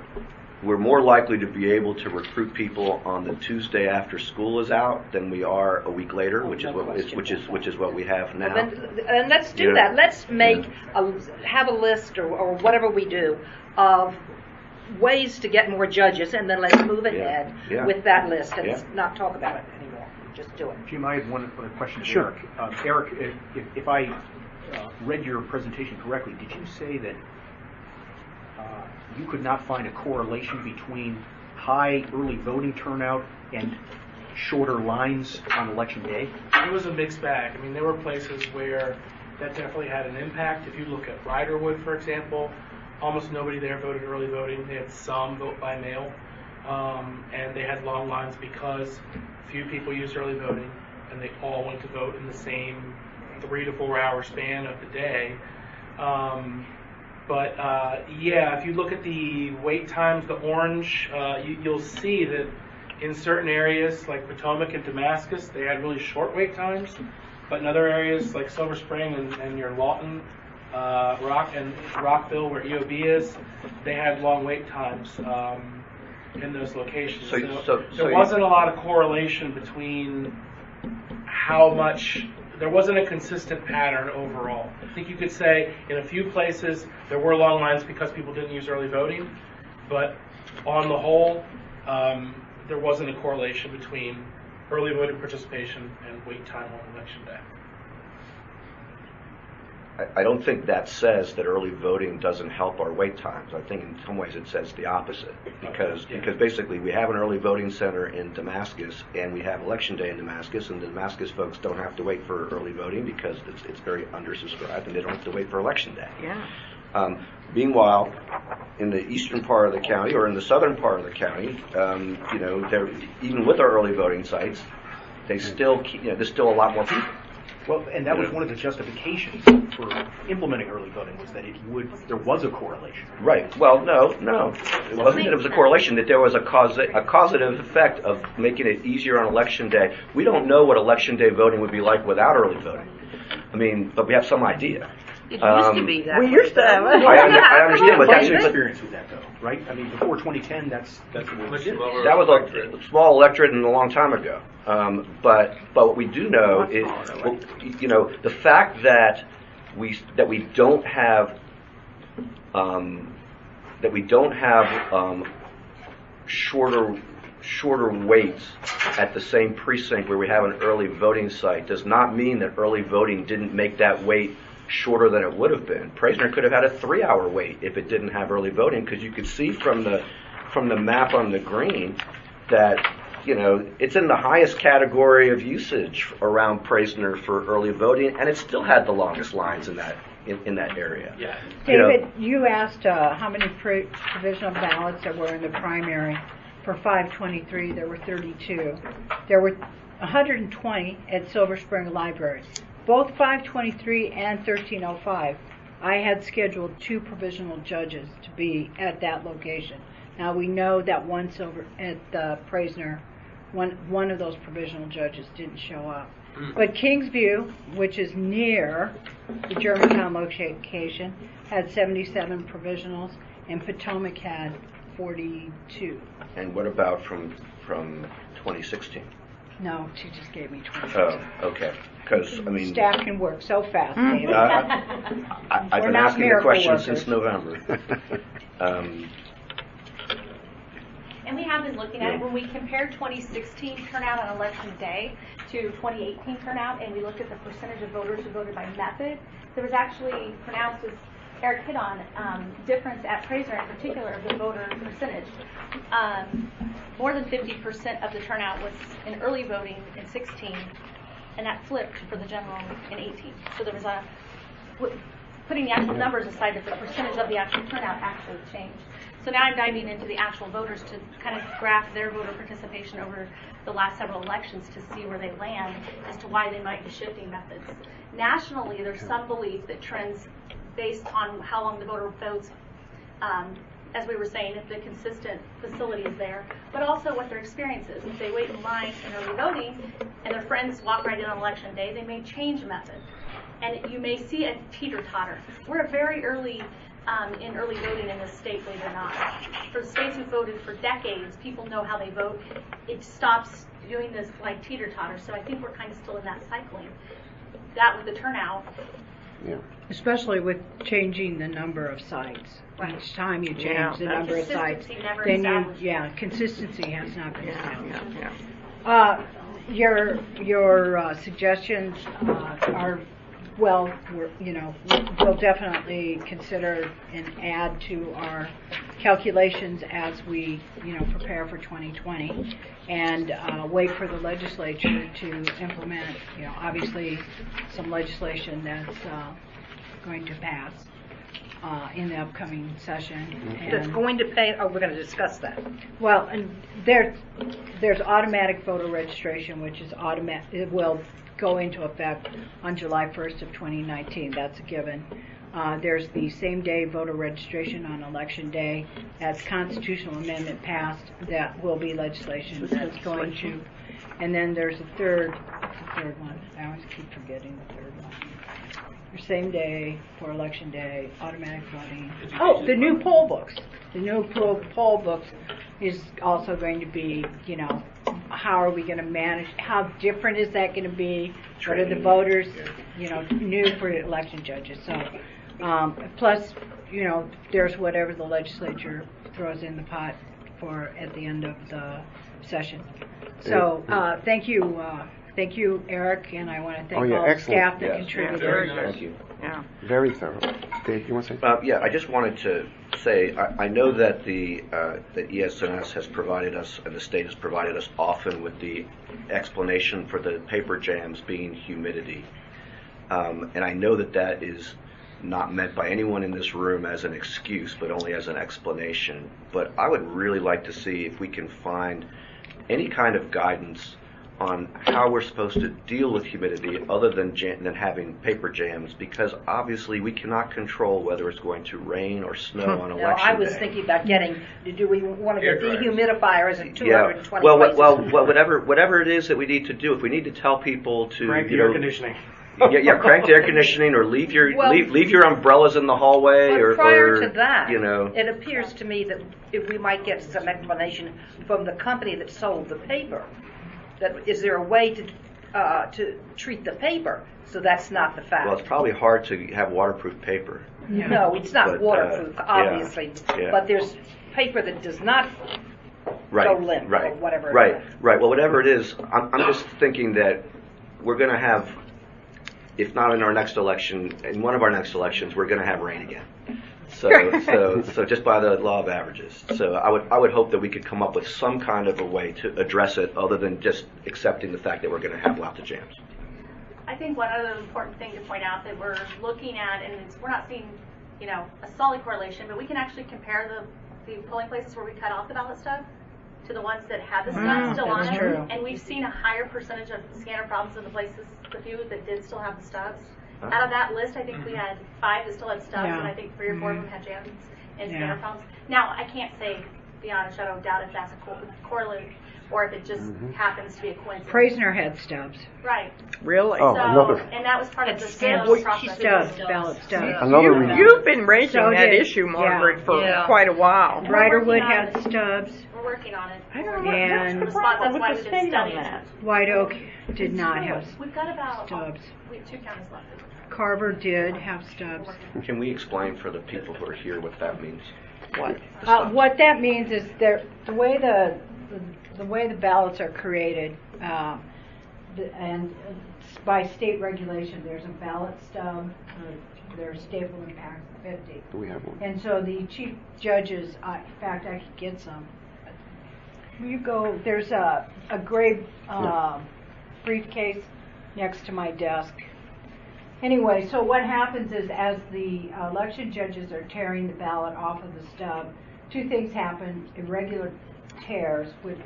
Speaker 6: more likely to be able to recruit people on the Tuesday after school is out than we are a week later, which is what we have now.
Speaker 2: And let's do that. Let's have a list or whatever we do of ways to get more judges, and then let's move ahead with that list and not talk about it anymore. Just do it.
Speaker 4: Jim, I had one question to
Speaker 1: Sure.
Speaker 4: Eric. Eric, if I read your presentation correctly, did you say that you could not find a correlation between high early voting turnout and shorter lines on election day?
Speaker 16: It was a mixed bag. I mean, there were places where that definitely had an impact. If you look at Riderwood, for example, almost nobody there voted early voting. They had some vote by mail, and they had long lines because few people used early voting, and they all went to vote in the same 3 to 4 hour span of the day. But if you look at the wait times, the orange, you'll see that in certain areas like Potomac and Damascus, they had really short wait times. But in other areas like Silver Spring and near Lawton, Rockville, where EOB is, they had long wait times in those locations. So there wasn't a lot of correlation between how much, there wasn't a consistent pattern overall. I think you could say in a few places there were long lines because people didn't use early voting, but on the whole, there wasn't a correlation between early voting participation and wait time on election day.
Speaker 6: I don't think that says that early voting doesn't help our wait times. I think in some ways it says the opposite, because basically we have an early voting center in Damascus and we have election day in Damascus, and the Damascus folks don't have to wait for early voting because it's very undersubscribed, and they don't have to wait for election day.
Speaker 12: Yeah.
Speaker 6: Meanwhile, in the eastern part of the county or in the southern part of the county, even with our early voting sites, there's still a lot more people.
Speaker 4: Well, and that was one of the justifications for implementing early voting, was that there was a correlation.
Speaker 6: Right. Well, no. It wasn't that it was a correlation, that there was a causative effect of making it easier on election day. We don't know what election day voting would be like without early voting. I mean, but we have some idea.
Speaker 2: It used to be that.
Speaker 12: We used to have it.
Speaker 6: I understand, but that's
Speaker 4: experience with that, though, right? I mean, before 2010, that's what we did.
Speaker 6: That was a small electorate and a long time ago. But what we do know is, the fact that we don't have shorter waits at the same precinct where we have an early voting site does not mean that early voting didn't make that wait shorter than it would have been. Praisner could have had a 3-hour wait if it didn't have early voting, because you could see from the map on the green that it's in the highest category of usage around Praisner for early voting, and it still had the longest lines in that area.
Speaker 16: Yeah.
Speaker 3: David, you asked how many provisional ballots there were in the primary. For 523, there were 32. There were 120 at Silver Spring Library. Both 523 and 1305, I had scheduled 2 provisional judges to be at that location. Now we know that one Silver at Praisner, one of those provisional judges didn't show up. But Kingsview, which is near the Germantown location, had 77 provisionals, and Potomac had 42.
Speaker 6: And what about from 2016?
Speaker 3: No, she just gave me 20.
Speaker 6: Oh, okay. Because
Speaker 3: staff can work so fast, David.
Speaker 6: I've been asking the question since November.
Speaker 11: And we have been looking at it. When we compared 2016 turnout on election day to 2018 turnout, and we looked at the percentage of voters who voted by method, there was actually pronounced, as Eric hit on, difference at Praisner in particular of the voter percentage. More than 50% of the turnout was in early voting in 16, and that flipped for the general in 18. So there was putting the actual numbers aside, that the percentage of the actual turnout actually changed. So now I'm diving into the actual voters to kind of graph their voter participation over the last several elections to see where they land as to why they might be shifting methods. Nationally, there's some belief that trends based on how long the voter votes, as we were saying, if the consistent facility is there, but also what their experience is. If they wait in line in early voting and their friends walk right in on election day, they may change method. And you may see a teeter-totter. We're very early in early voting in this state, believe it or not. For the states who voted for decades, people know how they vote. It stops doing this like teeter-totter. So I think we're kind of still in that cycling. That with the turnout.
Speaker 1: Yeah.
Speaker 3: Especially with changing the number of sites. Right. Each time you change the number of sites, then consistency has not been established. Your suggestions are we'll definitely consider and add to our calculations as we prepare for 2020, and wait for the legislature to implement obviously some legislation that's going to pass in the upcoming session.
Speaker 2: That's going to pay. Oh, we're going to discuss that.
Speaker 3: Well, and there's automatic voter registration, which is automatic. It will go into effect on July 1st of 2019. That's a given. There's the same-day voter registration on Election Day. That's constitutional amendment passed. That will be legislation that's going to. And then there's a third one. I always keep forgetting the third one. The same day for Election Day, automatic voting. Oh, the new poll books. The new poll books is also going to be, how are we going to manage, how different is that going to be? What are the voters, new for election judges? So, plus, there's whatever the legislature throws in the pot for at the end of the session. So, thank you, Eric, and I want to thank all the staff that contributed.
Speaker 9: Very nice.
Speaker 6: Thank you.
Speaker 12: Yeah.
Speaker 1: Very thorough. Dave, you want to say?
Speaker 6: Yeah, I just wanted to say, I know that the ES&S has provided us, and the state has provided us often with the explanation for the paper jams being humidity. And I know that that is not meant by anyone in this room as an excuse, but only as an explanation. But I would really like to see if we can find any kind of guidance on how we're supposed to deal with humidity other than having paper jams, because obviously we cannot control whether it's going to rain or snow on election
Speaker 2: I was
Speaker 6: day.
Speaker 2: thinking about do we want to get dehumidifiers at 220
Speaker 6: well,
Speaker 2: places?
Speaker 6: well, whatever it is that we need to do, if we need to tell people to,
Speaker 16: Crank the air conditioning.
Speaker 6: crank the air conditioning, or leave your umbrellas in the hallway,
Speaker 2: But
Speaker 6: or
Speaker 2: prior to that,
Speaker 6: you know.
Speaker 2: it appears to me that if we might get some explanation from the company that sold the paper, that is there a way to treat the paper so that's not the fact?
Speaker 6: Well, it's probably hard to have waterproof paper.
Speaker 2: No, it's not
Speaker 6: But,
Speaker 2: waterproof, obviously,
Speaker 6: yeah.
Speaker 2: but there's paper that does not go limp or whatever.
Speaker 6: Right. Well, whatever it is, I'm just thinking that we're going to have, if not in our next election, in one of our next elections, we're going to have rain again. So just by the law of averages. So I would hope that we could come up with some kind of a way to address it other than just accepting the fact that we're going to have lots of jams.
Speaker 11: I think one other important thing to point out that we're looking at, and we're not seeing, a solid correlation, but we can actually compare the polling places where we cut off the ballot stub to the ones that had the stub still on it. And we've seen a higher percentage of scanner problems in the few that did still have the stubs. Out of that list, I think we had 5 that still had stubs, and I think 3 or 4 of them had jams and scanner problems. Now, I can't say beyond a shadow of doubt if that's a correlate or if it just happens to be a coincidence.
Speaker 3: Praisner had stubs.
Speaker 11: Right.
Speaker 12: Really?
Speaker 1: Oh,
Speaker 11: So,
Speaker 1: another.
Speaker 11: and that was part of the
Speaker 3: Stamps,
Speaker 11: sales process.
Speaker 3: ballot stubs.
Speaker 1: Another reason.
Speaker 12: You've been raising
Speaker 3: So
Speaker 12: that
Speaker 3: did-
Speaker 12: issue, Margaret, for
Speaker 2: Yeah.
Speaker 12: quite a while.
Speaker 3: Riderwood had stubs.
Speaker 11: We're working on it.
Speaker 12: I don't know.
Speaker 3: And
Speaker 12: What's the problem
Speaker 11: That's why
Speaker 12: with
Speaker 11: we
Speaker 12: the
Speaker 11: did
Speaker 12: state on
Speaker 11: studies.
Speaker 12: that?
Speaker 3: White Oak did not have
Speaker 11: We've got about
Speaker 3: stubs.
Speaker 11: we have 2 counties left.
Speaker 3: Carver did have stubs.
Speaker 6: Can we explain for the people who are here what that means?
Speaker 3: What that means is the way the ballots are created, and by state regulation, there's a ballot stub. They're stapled in packs of 50.
Speaker 1: Do we have one?
Speaker 3: And so the chief judges, in fact, I could get some. You go. There's a gray briefcase next to my desk. Anyway, so what happens is as the election judges are tearing the ballot off of the stub, 2 things happen. Irregular tears, which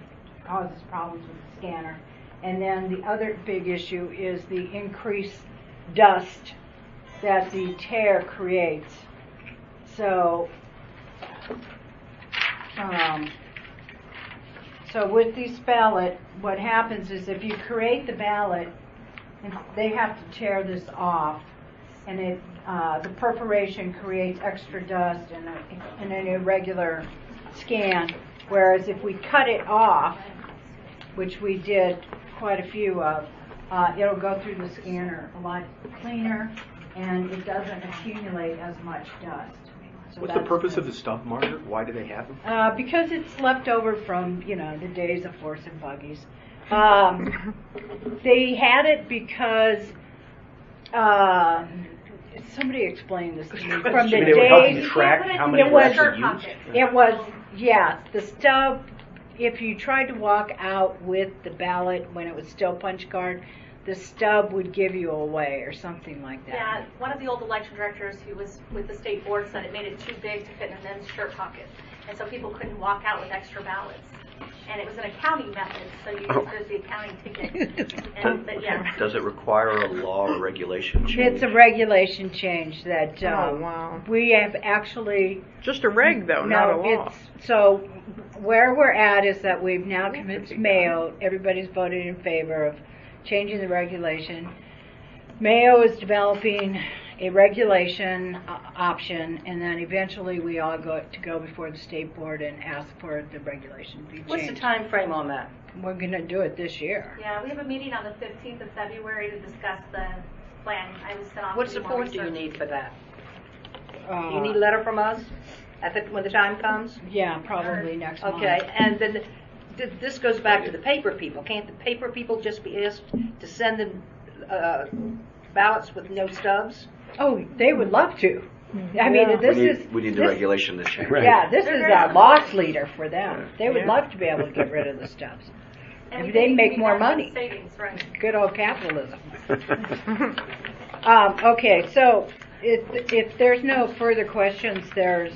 Speaker 3: causes problems with the scanner. And then the other big issue is the increased dust that the tear creates. So, with this ballot, what happens is if you create the ballot, they have to tear this off, and the perforation creates extra dust and an irregular scan. Whereas if we cut it off, which we did quite a few of, it'll go through the scanner a lot cleaner, and it doesn't accumulate as much dust. So
Speaker 4: What's the purpose of the stub, Margaret? Why do they have them?
Speaker 3: Because it's left over from, the days of horse and buggies. They had it because somebody explained this to me from the
Speaker 4: They were helping
Speaker 3: days.
Speaker 4: track how many were actually used?
Speaker 3: It was, the stub. If you tried to walk out with the ballot when it was still punch card, the stub would give you away or something like that.
Speaker 11: Yeah, one of the old election directors who was with the state board said it made it too big to fit in a men's shirt pocket, and so people couldn't walk out with extra ballots. And it was an accounting method, so you there's the accounting ticket. But yeah.
Speaker 6: Does it require a law or regulation change?
Speaker 3: It's a regulation change that
Speaker 12: wow.
Speaker 3: we have actually.
Speaker 12: Just a reg, though, not a law.
Speaker 3: So where we're at is that we've now convinced Mayo. Everybody's voted in favor of changing the regulation. Mayo is developing
Speaker 5: a regulation option, and then eventually we all go before the state board and ask for the regulation to be changed.
Speaker 2: What's the time frame on that?
Speaker 5: We're going to do it this year.
Speaker 11: Yeah, we have a meeting on the 15th of February to discuss the plan. I was sent off
Speaker 2: What
Speaker 11: to do more
Speaker 2: support do you
Speaker 11: research.
Speaker 2: need for that? Do you need a letter from us when the time comes?
Speaker 5: Yeah, probably next month.
Speaker 2: Okay, and then this goes back to the paper people. Can't the paper people just be asked to send in ballots with no stubs?
Speaker 5: Oh, they would love to. I mean,
Speaker 6: We need the regulation to change.
Speaker 5: Yeah, this is a loss leader for them. They would love to be able to get rid of the stubs.
Speaker 11: And
Speaker 5: If they'd make more money.
Speaker 11: Savings, right.
Speaker 5: Good old capitalism. Okay, so if there's no further questions, there's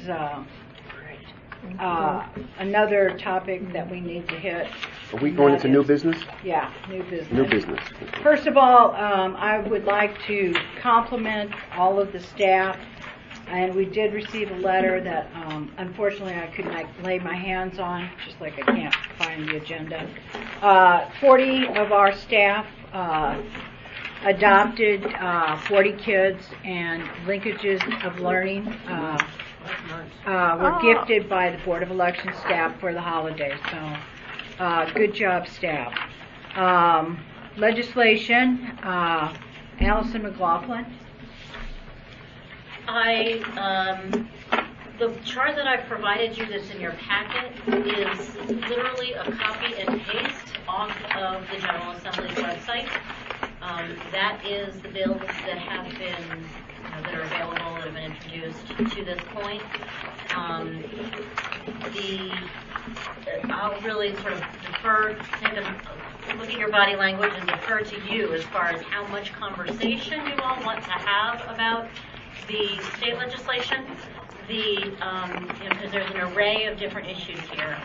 Speaker 5: another topic that we need to hit.
Speaker 1: Are we going into new business?
Speaker 5: Yeah, new business.
Speaker 1: New business.
Speaker 5: First of all, I would like to compliment all of the staff, and we did receive a letter that unfortunately I couldn't lay my hands on, just like I can't find the agenda. 40 of our staff adopted 40 kids, and linkages of learning were gifted by the Board of Election staff for the holidays. So good job, staff. Legislation, Allison McLaughlin.
Speaker 10: The chart that I provided you that's in your packet is literally a copy and paste off of the General Assembly's website. That is the bills that have been, that are available, that have been introduced to this point. I'll really sort of take a look at your body language and defer to you as far as how much conversation you all want to have about the state legislation. Because there's an array of different issues here.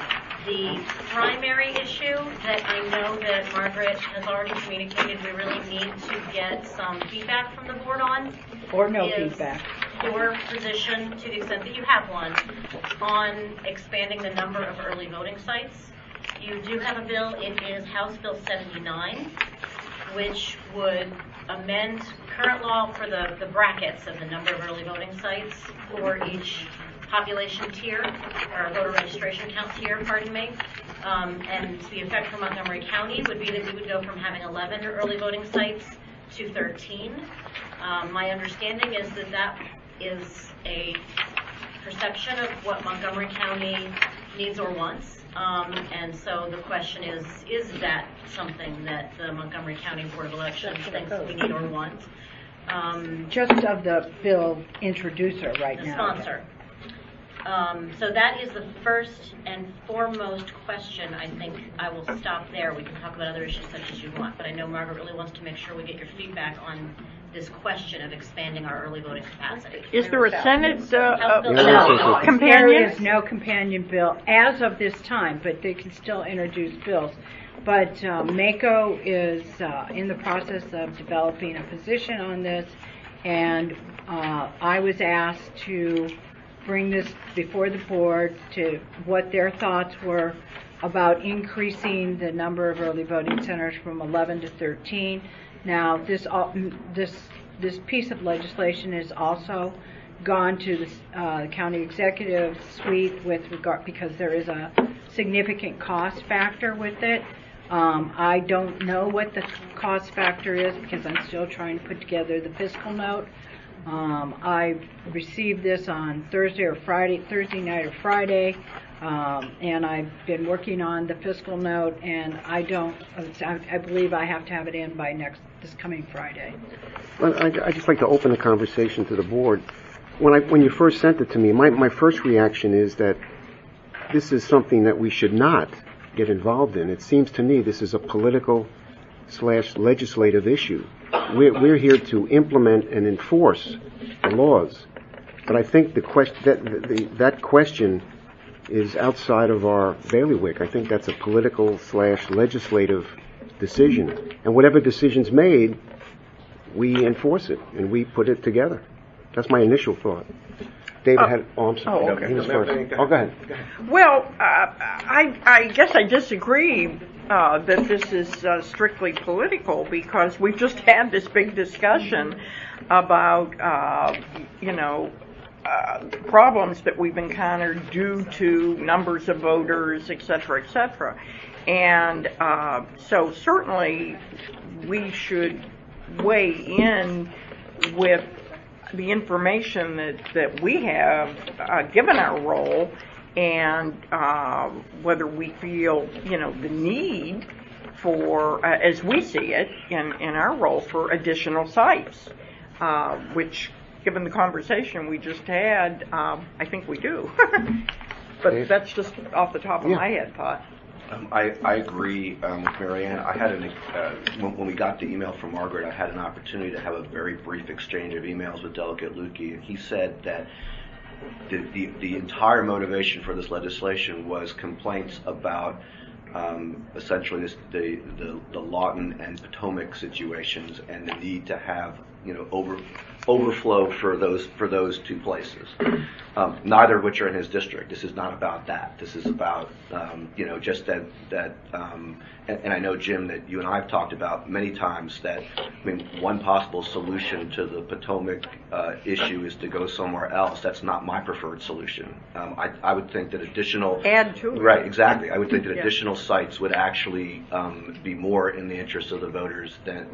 Speaker 10: The primary issue that I know that Margaret has already communicated we really need to get some feedback from the board on.
Speaker 5: Or no
Speaker 10: is
Speaker 5: feedback.
Speaker 10: Your position, to the extent that you have one, on expanding the number of early voting sites. You do have a bill, it is House Bill 79, which would amend current law for the brackets of the number of early voting sites for each population tier, or voter registration count tier, pardon me. And the effect for Montgomery County would be that we would go from having 11 early voting sites to 13. My understanding is that is a perception of what Montgomery County needs or wants. And so the question is that something that the Montgomery County Board of Elections thinks we need or want?
Speaker 5: Just of the bill introducer right
Speaker 10: the
Speaker 5: now.
Speaker 10: Sponsor. So that is the first and foremost question. I think I will stop there. We can talk about other issues such as you want, but I know Margaret really wants to make sure we get your feedback on this question of expanding our early voting capacity.
Speaker 12: Is there a Senate
Speaker 5: There
Speaker 12: companion?
Speaker 5: is no companion bill as of this time, but they can still introduce bills. But MACO is in the process of developing a position on this, and I was asked to bring this before the board to what their thoughts were about increasing the number of early voting centers from 11 to 13. Now, this piece of legislation has also gone to the county executive suite with regard, because there is a significant cost factor with it. I don't know what the cost factor is because I'm still trying to put together the fiscal note. I received this on Thursday night or Friday, and I've been working on the fiscal note, and I believe I have to have it in by this coming Friday.
Speaker 1: Well, I'd just like to open the conversation to the board. When you first sent it to me, my first reaction is that this is something that we should not get involved in. It seems to me this is a political/legislative issue. We're here to implement and enforce the laws, but I think that question is outside of our bailiwick. I think that's a political/legislative decision, and whatever decision's made, we enforce it and we put it together. That's my initial thought. David had. Oh, I'm sorry.
Speaker 12: Oh, okay.
Speaker 1: He was first. Oh, go ahead.
Speaker 12: Well, I guess I disagree that this is strictly political, because we've just had this big discussion about, problems that we've encountered due to numbers of voters, et cetera, et cetera. And so certainly we should weigh in with the information that we have given our role, and whether we feel, the need for, as we see it in our role, for additional sites, which, given the conversation we just had, I think we do. But that's just off the top of my head thought.
Speaker 6: I agree with Mary Ann. I had when we got the email from Margaret, I had an opportunity to have a very brief exchange of emails with Delegate Lukey, and he said that the entire motivation for this legislation was complaints about essentially the Lawton and Potomac situations and the need to have overflow for those two places, neither of which are in his district. This is not about that. This is about just that. And I know, Jim, that you and I have talked about many times that one possible solution to the Potomac issue is to go somewhere else. That's not my preferred solution. I would think that additional
Speaker 12: add to it.
Speaker 6: Right, exactly. I would think that additional sites would actually be more in the interest of the voters than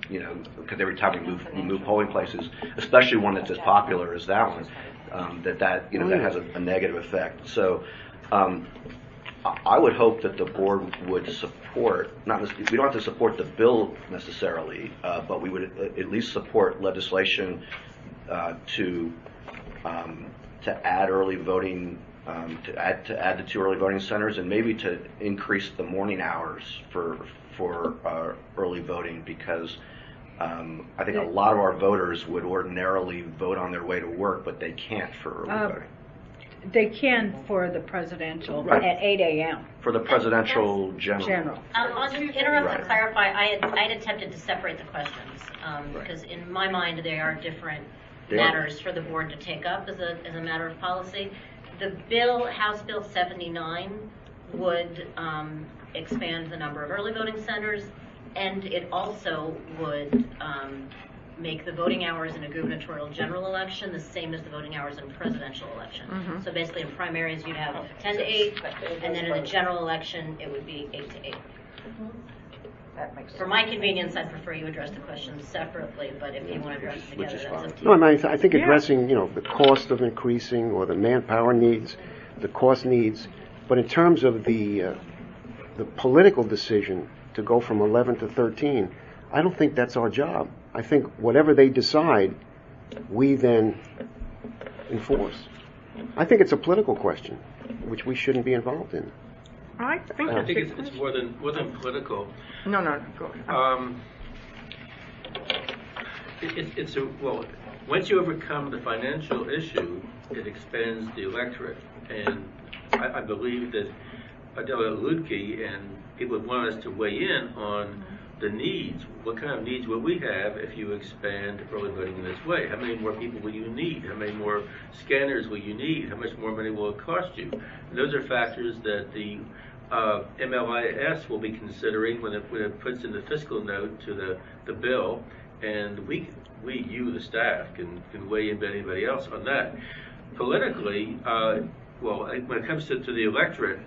Speaker 6: because every time we move polling places, especially one that's as popular as that one, that has a negative effect. So I would hope that the board would support, we don't have to support the bill necessarily, but we would at least support legislation to add early voting, to add the 2 early voting centers, and maybe to increase the morning hours for early voting, because I think a lot of our voters would ordinarily vote on their way to work, but they can't for early voting.
Speaker 5: They can for the presidential at 8 a.m.
Speaker 6: For the presidential general.
Speaker 10: I'll just interrupt to clarify. I had attempted to separate the questions because in my mind they are different matters for the board to take up as a matter of policy. The bill, House Bill 79, would expand the number of early voting centers, and it also would make the voting hours in a gubernatorial general election the same as the voting hours in a presidential election. Mm-hmm. So basically in primaries you'd have 10 to 8, and then in a general election it would be 8 to 8. Mm-hmm. That makes sense. For my convenience, I'd prefer you address the questions separately, but if you want to address it together, that's up to you.
Speaker 1: No, I think addressing, the cost of increasing or the manpower needs, the cost needs, but in terms of the political decision to go from 11 to 13, I don't think that's our job. I think whatever they decide, we then enforce. I think it's a political question, which we shouldn't be involved in.
Speaker 12: I think
Speaker 9: it's more than political.
Speaker 12: No, go ahead.
Speaker 9: Once you overcome the financial issue, it expands the electorate, and I believe that Delegate Lutke and people would want us to weigh in on the needs. What kind of needs will we have if you expand early voting in this way? How many more people will you need? How many more scanners will you need? How much more money will it cost you? And those are factors that the MLIS will be considering when it puts in the fiscal note to the bill, and you, the staff, can weigh in with anybody else on that. Politically, when it comes to the electorate,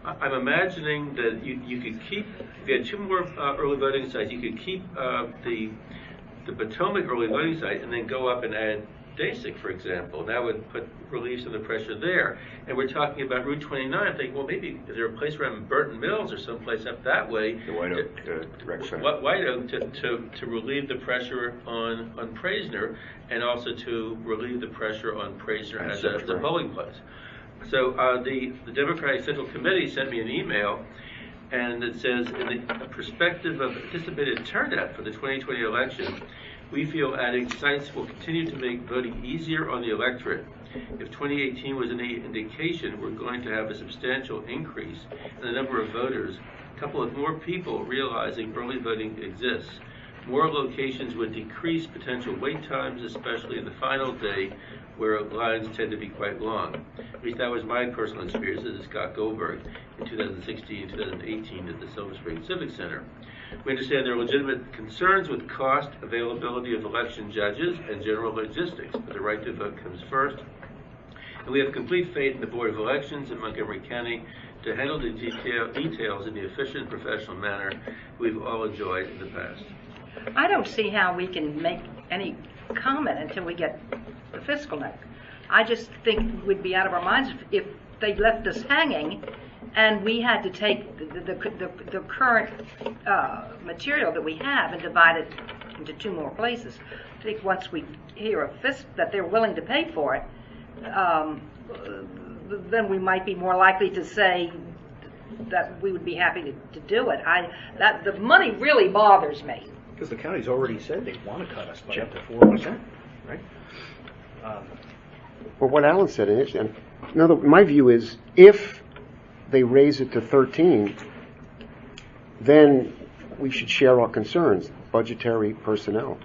Speaker 9: I'm imagining that you could keep, if you had 2 more early voting sites, you could keep the Potomac early voting site and then go up and add Dasik, for example. That would put relief of the pressure there. And we're talking about Route 29, thinking, well, maybe is there a place around Burton Mills or someplace up that way?
Speaker 6: The White Oak Rec Center.
Speaker 9: White Oak to relieve the pressure on Praisner, and also to relieve the pressure on Praisner as a polling place. So the Democratic Central Committee sent me an email, and it says, in the perspective of anticipated turnout for the 2020 election, we feel adding sites will continue to make voting easier on the electorate. If 2018 was any indication, we're going to have a substantial increase in the number of voters, coupled with more people realizing early voting exists. More locations would decrease potential wait times, especially in the final day, where lines tend to be quite long. At least that was my personal experience as Scott Goldberg in 2016 and 2018 at the Silver Spring Civic Center. We understand there are legitimate concerns with cost, availability of election judges, and general logistics, but the right to vote comes first. And we have complete faith in the Board of Elections in Montgomery County to handle the details in the efficient, professional manner we've all enjoyed in the past.
Speaker 2: I don't see how we can make any comment until we get the fiscal note. I just think we'd be out of our minds if they left us hanging and we had to take the current material that we have and divide it into two more places. I think once we hear that they're willing to pay for it, then we might be more likely to say that we would be happy to do it. The money really bothers me.
Speaker 4: Because the county's already said they want to cut us by up to 4%, right?
Speaker 1: Well, what Alan said, my view is if they raise it to 13, then we should share our concerns, budgetary, personnel.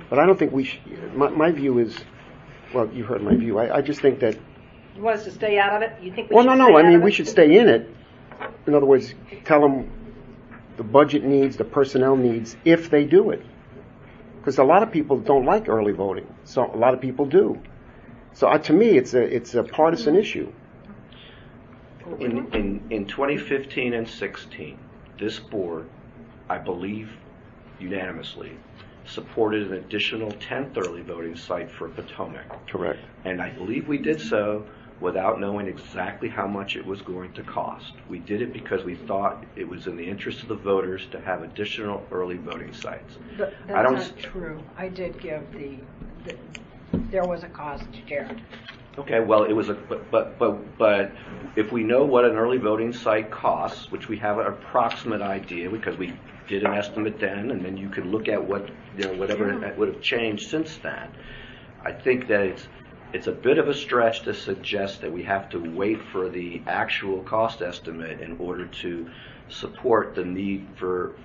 Speaker 1: But I don't think we should. My view is, well, you heard my view. I just think that.
Speaker 2: You want us to stay out of it? You think we
Speaker 1: Well,
Speaker 2: should
Speaker 1: no.
Speaker 2: stay
Speaker 1: I
Speaker 2: out
Speaker 1: mean,
Speaker 2: of
Speaker 1: we
Speaker 2: it?
Speaker 1: should stay in it. In other words, tell them the budget needs, the personnel needs, if they do it. Because a lot of people don't like early voting. So a lot of people do. So to me, it's a partisan issue.
Speaker 6: In 2015 and 16, this board, I believe unanimously, supported an additional 10th early voting site for Potomac.
Speaker 1: Correct.
Speaker 6: And I believe we did so without knowing exactly how much it was going to cost. We did it because we thought it was in the interest of the voters to have additional early voting sites.
Speaker 3: But that's not true. I did give there was a cost share.
Speaker 6: Okay, well, it was but if we know what an early voting site costs, which we have an approximate idea because we did an estimate then, and then you can look at what whatever would have changed since then. I think that it's a bit of a stretch to suggest that we have to wait for the actual cost estimate in order to support the need for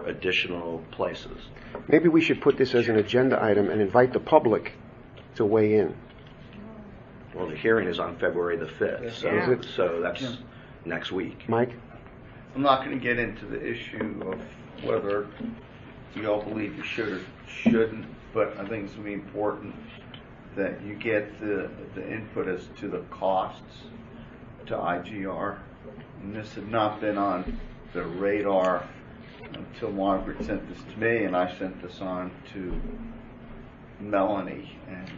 Speaker 6: additional places.
Speaker 1: Maybe we should put this as an agenda item and invite the public to weigh in.
Speaker 6: Well, the hearing is on February the 5th, so that's next week.
Speaker 1: Mike?
Speaker 14: I'm not going to get into the issue of whether you all believe you should or shouldn't, but I think it's going to be important that you get the input as to the costs to IGR. And this had not been on the radar until Margaret sent this to me, and I sent this on to Melanie, and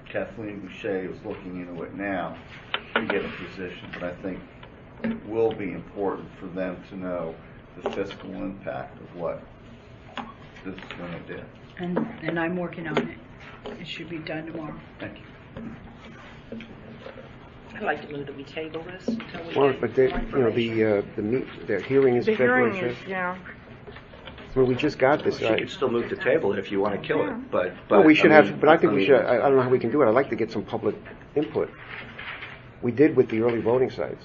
Speaker 14: Kathleen Boucher is looking into it now to get a position, but I think it will be important for them to know the fiscal impact of what this is going to do.
Speaker 3: And I'm working on it. It should be done tomorrow.
Speaker 14: Thank you.
Speaker 2: I'd like to move that we table this until we
Speaker 1: Well,
Speaker 2: get
Speaker 1: but
Speaker 2: more information.
Speaker 1: the hearing is
Speaker 12: The
Speaker 1: February
Speaker 12: hearing
Speaker 1: 5th.
Speaker 12: is, yeah.
Speaker 1: Well, we just got this.
Speaker 6: You could still move to table it if you want to kill it, but
Speaker 1: Well, we should
Speaker 6: I mean,
Speaker 1: have, but I think we should. I don't know how we can do it. I'd like to get some public input. We did with the early voting sites.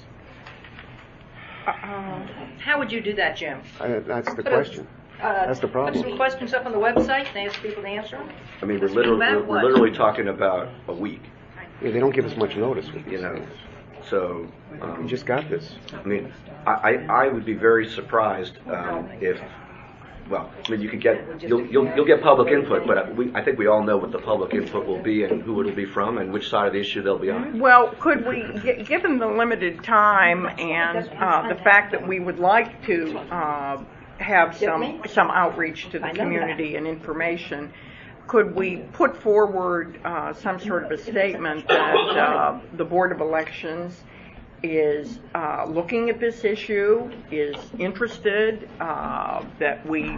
Speaker 2: How would you do that, Jim?
Speaker 1: That's the
Speaker 2: Put a-
Speaker 1: question. That's the problem.
Speaker 2: Put some questions up on the website and ask people to answer them?
Speaker 6: I mean, we're
Speaker 2: About what?
Speaker 6: literally talking about a week,
Speaker 1: Yeah, they don't give us much notice with these
Speaker 6: you know.
Speaker 1: things.
Speaker 6: So,
Speaker 1: We just got this.
Speaker 6: I mean, I would be very surprised if, well, I mean, you'll get public input, but I think we all know what the public input will be and who it'll be from and which side of the issue they'll be on.
Speaker 12: Well, could we, given the limited time and the fact that we would like to have some outreach to the community and information, could we put forward some sort of a statement that the Board of Elections is looking at this issue, is interested, that we,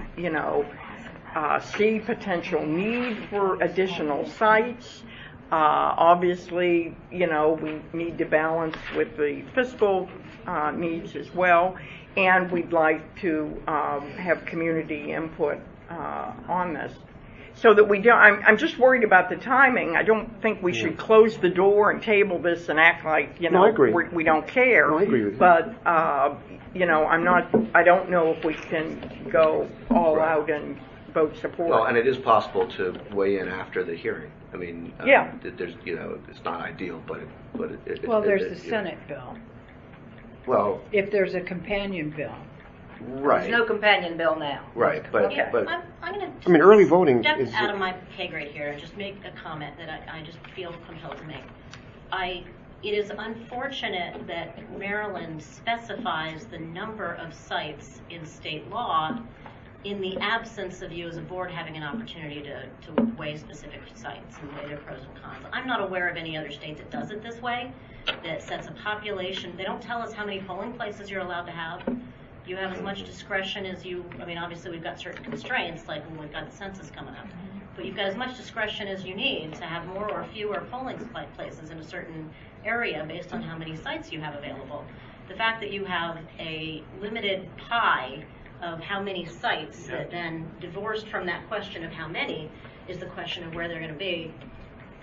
Speaker 12: see potential need for additional sites. Obviously, we need to balance with the fiscal needs as well, and we'd like to have community input on this. So that we don't, I'm just worried about the timing. I don't think we should close the door and table this and act like,
Speaker 1: No, I agree.
Speaker 12: we don't care.
Speaker 1: No, I agree with you.
Speaker 12: But, I don't know if we can go all out and vote support.
Speaker 6: Well, and it is possible to weigh in after the hearing. I mean, there's, it's not ideal, but
Speaker 3: Well, there's the Senate bill.
Speaker 6: Well,
Speaker 3: If there's a companion bill.
Speaker 6: Right.
Speaker 2: There's no companion bill now.
Speaker 6: Right, but,
Speaker 2: Okay.
Speaker 6: but
Speaker 10: I'm going
Speaker 1: I mean, early voting
Speaker 10: step
Speaker 1: is...
Speaker 10: out of my pay grade here and just make a comment that I just feel compelled to make. It is unfortunate that Maryland specifies the number of sites in state law in the absence of you as a board having an opportunity to weigh specific sites and weigh their pros and cons. I'm not aware of any other state that does it this way, that sets a population. They don't tell us how many polling places you're allowed to have. You have as much discretion as you, I mean, obviously we've got certain constraints, like when we've got the census coming up. But you've got as much discretion as you need to have more or fewer polling places in a certain area based on how many sites you have available. The fact that you have a limited pie of how many sites that then divorced from that question of how many is the question of where they're going to be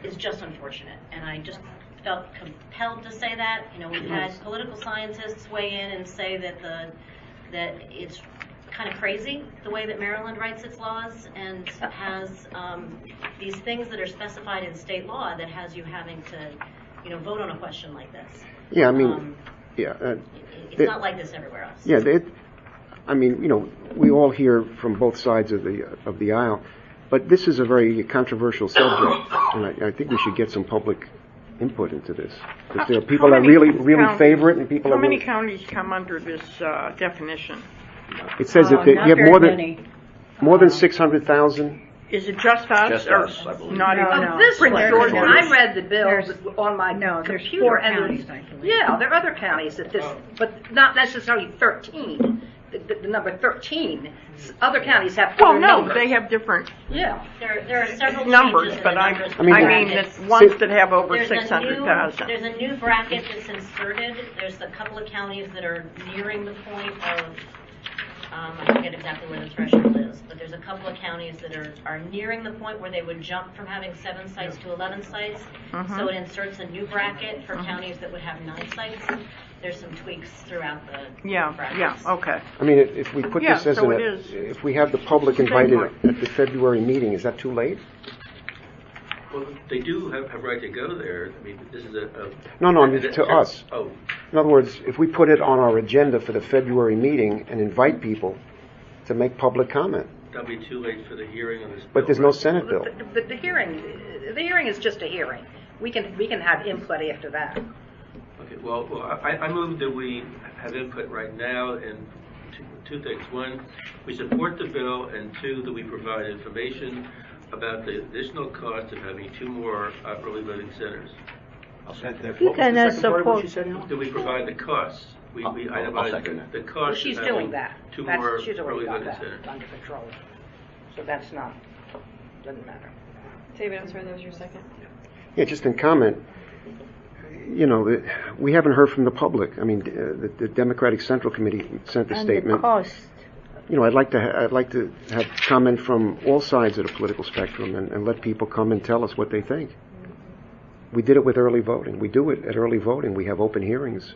Speaker 10: is just unfortunate. And I just felt compelled to say that. You know, we've had political scientists weigh in and say that it's kind of crazy the way that Maryland writes its laws and has these things that are specified in state law that has you having to, you know, vote on a question like this.
Speaker 1: Yeah, I mean,
Speaker 10: It's not like this everywhere else.
Speaker 1: Yeah, I mean, you know, we all hear from both sides of the aisle, but this is a very controversial subject, and I think we should get some public input into this. Because there are people that really favor it, and people
Speaker 12: How
Speaker 1: that
Speaker 12: many
Speaker 1: really...
Speaker 12: counties come under this definition?
Speaker 1: It says that you have more than 600,000.
Speaker 12: Is it just us?
Speaker 6: Just
Speaker 12: or
Speaker 6: us, I believe.
Speaker 12: Not even
Speaker 2: Of this
Speaker 12: Prince
Speaker 2: one,
Speaker 12: George?
Speaker 2: I read the bill on my
Speaker 3: No, there's
Speaker 2: computer.
Speaker 3: 4
Speaker 2: and
Speaker 3: counties, I believe.
Speaker 2: Yeah, there are other counties that this, but not necessarily 13. The number 13. Other counties have
Speaker 12: Well,
Speaker 2: other
Speaker 12: no,
Speaker 2: numbers.
Speaker 12: they have different
Speaker 2: Yeah.
Speaker 10: There are several
Speaker 12: numbers,
Speaker 10: changes in
Speaker 12: but
Speaker 10: the
Speaker 12: I
Speaker 10: numbers.
Speaker 12: mean that ones that have over
Speaker 10: There's
Speaker 12: 600,000.
Speaker 10: There's a new bracket that's inserted. There's a couple of counties that are nearing the point of, I forget exactly where the threshold is, but there's a couple of counties that are nearing the point where they would jump from having 7 sites to 11 sites. So it inserts a new bracket for counties that would have 9 sites. There's some tweaks throughout the brackets.
Speaker 12: Okay.
Speaker 1: I mean, if we put this as
Speaker 12: so it is.
Speaker 1: if we have the public invited at the February meeting, is that too late?
Speaker 9: Well, they do have a right to go there. I mean, this is
Speaker 1: No, I mean to us.
Speaker 9: Oh.
Speaker 1: In other words, if we put it on our agenda for the February meeting and invite people to make public comment.
Speaker 9: That'll be too late for the hearing on this bill.
Speaker 1: But there's no Senate bill.
Speaker 2: The hearing is just a hearing. We can have input after that.
Speaker 9: Okay, well, I move that we have input right now in two things. One, we support the bill, and 2, that we provide information about the additional cost of having 2 more early voting centers.
Speaker 6: I'll second that.
Speaker 17: You can support.
Speaker 9: Do we provide the costs? We
Speaker 6: I'll
Speaker 9: itemize
Speaker 6: second that.
Speaker 9: the
Speaker 2: Well,
Speaker 9: cost
Speaker 2: she's
Speaker 9: of having
Speaker 2: doing that.
Speaker 9: 2 more
Speaker 2: She's already
Speaker 9: early
Speaker 2: got
Speaker 9: voting
Speaker 2: that
Speaker 9: centers.
Speaker 2: under control. So that's not, doesn't matter.
Speaker 18: David, I'm sorry, that was your second?
Speaker 1: Yeah, just in comment, you know, we haven't heard from the public. I mean, the Democratic Central Committee sent a statement.
Speaker 17: The cost.
Speaker 1: You know, I'd like to have comment from all sides of the political spectrum and let people come and tell us what they think. We did it with early voting. We do it at early voting. We have open hearings.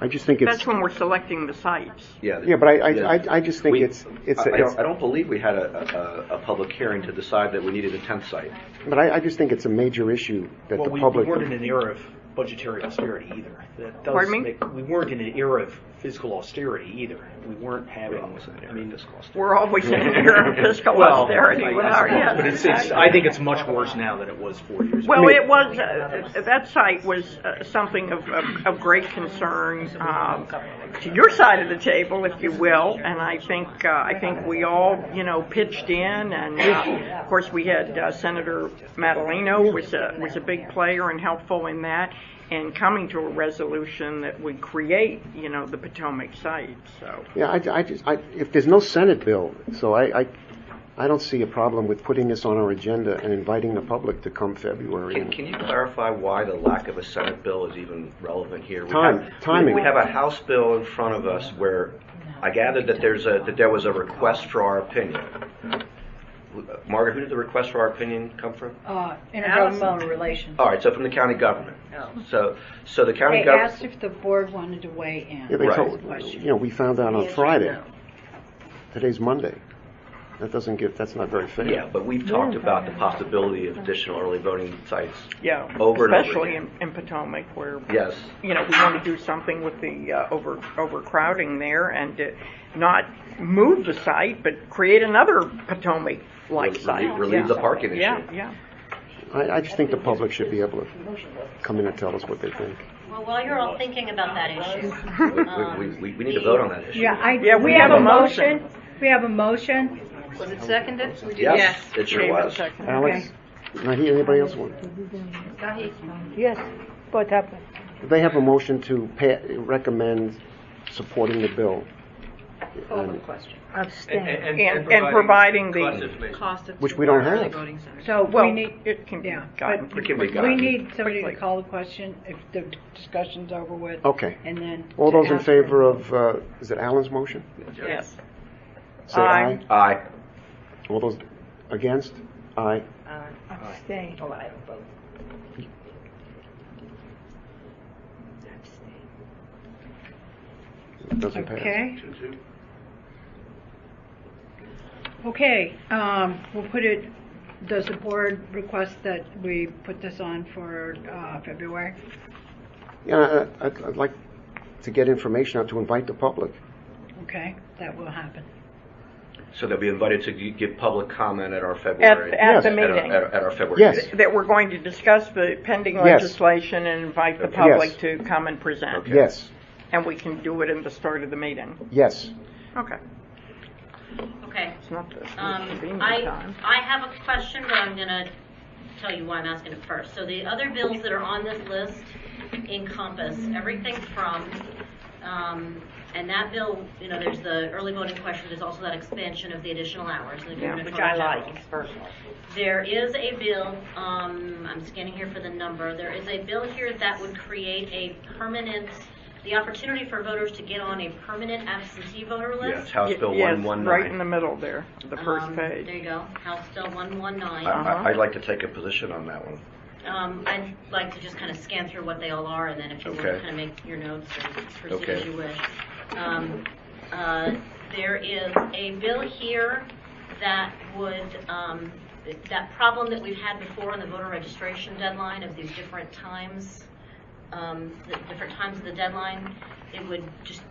Speaker 1: I just think it's...
Speaker 12: That's when we're selecting the sites.
Speaker 6: Yeah,
Speaker 1: but I just think
Speaker 6: I don't believe we had a public hearing to decide that we needed a 10th site.
Speaker 1: But I just think it's a major issue that the public...
Speaker 4: We weren't in an era of budgetary austerity either. That does
Speaker 12: Pardon me?
Speaker 4: we weren't in an era of fiscal austerity either. We weren't having...
Speaker 12: We're always in an era of fiscal austerity.
Speaker 4: But it's I think it's much worse now than it was 4 years ago.
Speaker 12: Well, it was, that site was something of great concern to your side of the table, if you will, and I think we all, you know, pitched in, and of course we had Senator Madaleno was a big player and helpful in that, and coming to a resolution that would create, you know, the Potomac site. So
Speaker 1: yeah, if there's no Senate bill, so I don't see a problem with putting this on our agenda and inviting the public to come February.
Speaker 6: Can you clarify why the lack of a Senate bill is even relevant here?
Speaker 1: Timing.
Speaker 6: We have a House bill in front of us where I gathered that there was a request for our opinion. Margaret, who did the request for our opinion come from?
Speaker 3: Intergovernmental relations.
Speaker 6: All right, so from the county government.
Speaker 2: No.
Speaker 6: So the county
Speaker 3: They
Speaker 6: government...
Speaker 3: asked if the board wanted to weigh in.
Speaker 1: Yeah, they told, you know, we found out on Friday. Today's Monday. That's not very fair.
Speaker 6: Yeah, but we've talked about the possibility of additional early voting sites.
Speaker 12: Yeah,
Speaker 6: over and over
Speaker 12: especially
Speaker 6: again.
Speaker 12: in Potomac, where
Speaker 6: Yes.
Speaker 12: we want to do something with the overcrowding there, and not move the site, but create another Potomac-like site.
Speaker 6: Relieve the parking issue.
Speaker 12: Yeah.
Speaker 1: I just think the public should be able to come in and tell us what they think.
Speaker 10: Well, while you're all thinking about that issue,
Speaker 6: We need to vote on that issue.
Speaker 12: We have a motion.
Speaker 3: We have a motion.
Speaker 2: Was it seconded?
Speaker 6: Yes, it sure
Speaker 12: David
Speaker 6: was.
Speaker 12: seconded.
Speaker 1: Alex? Anybody else want?
Speaker 17: Yes, what happened?
Speaker 1: They have a motion to recommend supporting the bill.
Speaker 2: Call the question.
Speaker 17: Abstain.
Speaker 12: And providing the
Speaker 2: Cost of
Speaker 1: Which we don't have.
Speaker 2: voting centers.
Speaker 3: So
Speaker 12: well,
Speaker 3: we need,
Speaker 12: it can be
Speaker 3: yeah,
Speaker 12: gotten
Speaker 3: but
Speaker 6: It can be
Speaker 3: we
Speaker 6: gotten.
Speaker 3: need somebody to
Speaker 12: quickly.
Speaker 3: call the question if the discussion's over with.
Speaker 1: Okay.
Speaker 3: And then.
Speaker 1: All
Speaker 3: to
Speaker 1: those in
Speaker 3: ask for-
Speaker 1: favor of, is it Alan's motion?
Speaker 12: Yes.
Speaker 1: Say
Speaker 12: Aye.
Speaker 1: aye.
Speaker 6: Aye.
Speaker 1: All those against? Aye.
Speaker 17: Abstain.
Speaker 2: Oh, I don't vote.
Speaker 1: It doesn't pass.
Speaker 3: Okay. Okay, we'll put it, does the board request that we put this on for February?
Speaker 1: Yeah, I'd like to get information out to invite the public.
Speaker 3: Okay, that will happen.
Speaker 6: So they'll be invited to give public comment at our February.
Speaker 12: At the
Speaker 6: At
Speaker 12: meeting.
Speaker 6: our February
Speaker 1: Yes.
Speaker 6: meeting.
Speaker 12: That we're going to discuss the pending
Speaker 1: Yes.
Speaker 12: legislation and invite the
Speaker 6: Okay.
Speaker 12: public
Speaker 1: Yes.
Speaker 12: to come and present.
Speaker 6: Okay.
Speaker 1: Yes,
Speaker 12: And we can do it in the start of the meeting.
Speaker 1: yes.
Speaker 12: Okay.
Speaker 10: okay.
Speaker 12: It's not the
Speaker 10: Um,
Speaker 12: convenient
Speaker 10: I
Speaker 12: time.
Speaker 10: have a question, but I'm gonna tell you why I'm asking it first. So the other bills that are on this list encompass everything from, and that bill, there's the early voting question, there's also that expansion of the additional hours. the
Speaker 12: Yeah,
Speaker 10: gubernatorial
Speaker 12: which I like.
Speaker 10: generals. There is a bill, I'm scanning here for the number, there is a bill here that would create a permanent, the opportunity for voters to get on a permanent absentee voter list.
Speaker 6: Yes, House Bill
Speaker 12: Yes,
Speaker 6: 119.
Speaker 12: right in the middle there, the first
Speaker 10: There
Speaker 12: page.
Speaker 10: you go, House Bill 119.
Speaker 6: I'd like to take a position on that one.
Speaker 10: I'd like to just kind of scan through what they all are, and then if you want to
Speaker 6: Okay.
Speaker 10: kind of make your notes and proceed
Speaker 6: Okay.
Speaker 10: as you wish. There is a bill here that would, that problem that we've had before in the voter registration deadline of these different times, the different times of the deadline, it would just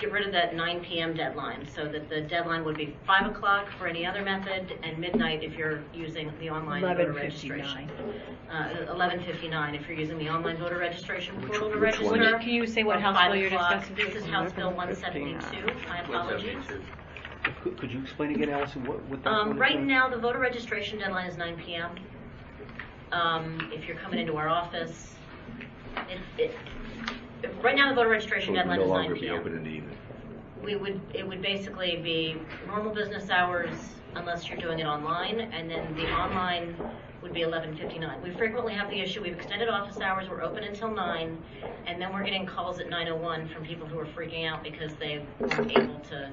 Speaker 10: get rid of that 9 p.m. deadline, so that the deadline would be 5 o'clock for any other method, and midnight if you're using the online voter registration. 11:59 if you're using the online voter registration portal to
Speaker 6: which one?
Speaker 10: register.
Speaker 18: Can you say what
Speaker 10: or
Speaker 18: House
Speaker 10: 5
Speaker 18: bill you're
Speaker 10: o'clock.
Speaker 18: discussing?
Speaker 10: This is House Bill 172. My apologies.
Speaker 4: Could you explain again, Allison, what that one is?
Speaker 10: Right now, the voter registration deadline is 9 p.m. If you're coming into our office, right now the voter registration
Speaker 6: So it would
Speaker 10: deadline
Speaker 6: no
Speaker 10: is 9
Speaker 6: longer be
Speaker 10: p.m.
Speaker 6: open in the evening.
Speaker 10: It would basically be normal business hours unless you're doing it online, and then the online would be 11:59. We frequently have the issue, we've extended office hours, we're open until 9, and then we're getting calls at 9:01 from people who are freaking out because they weren't able to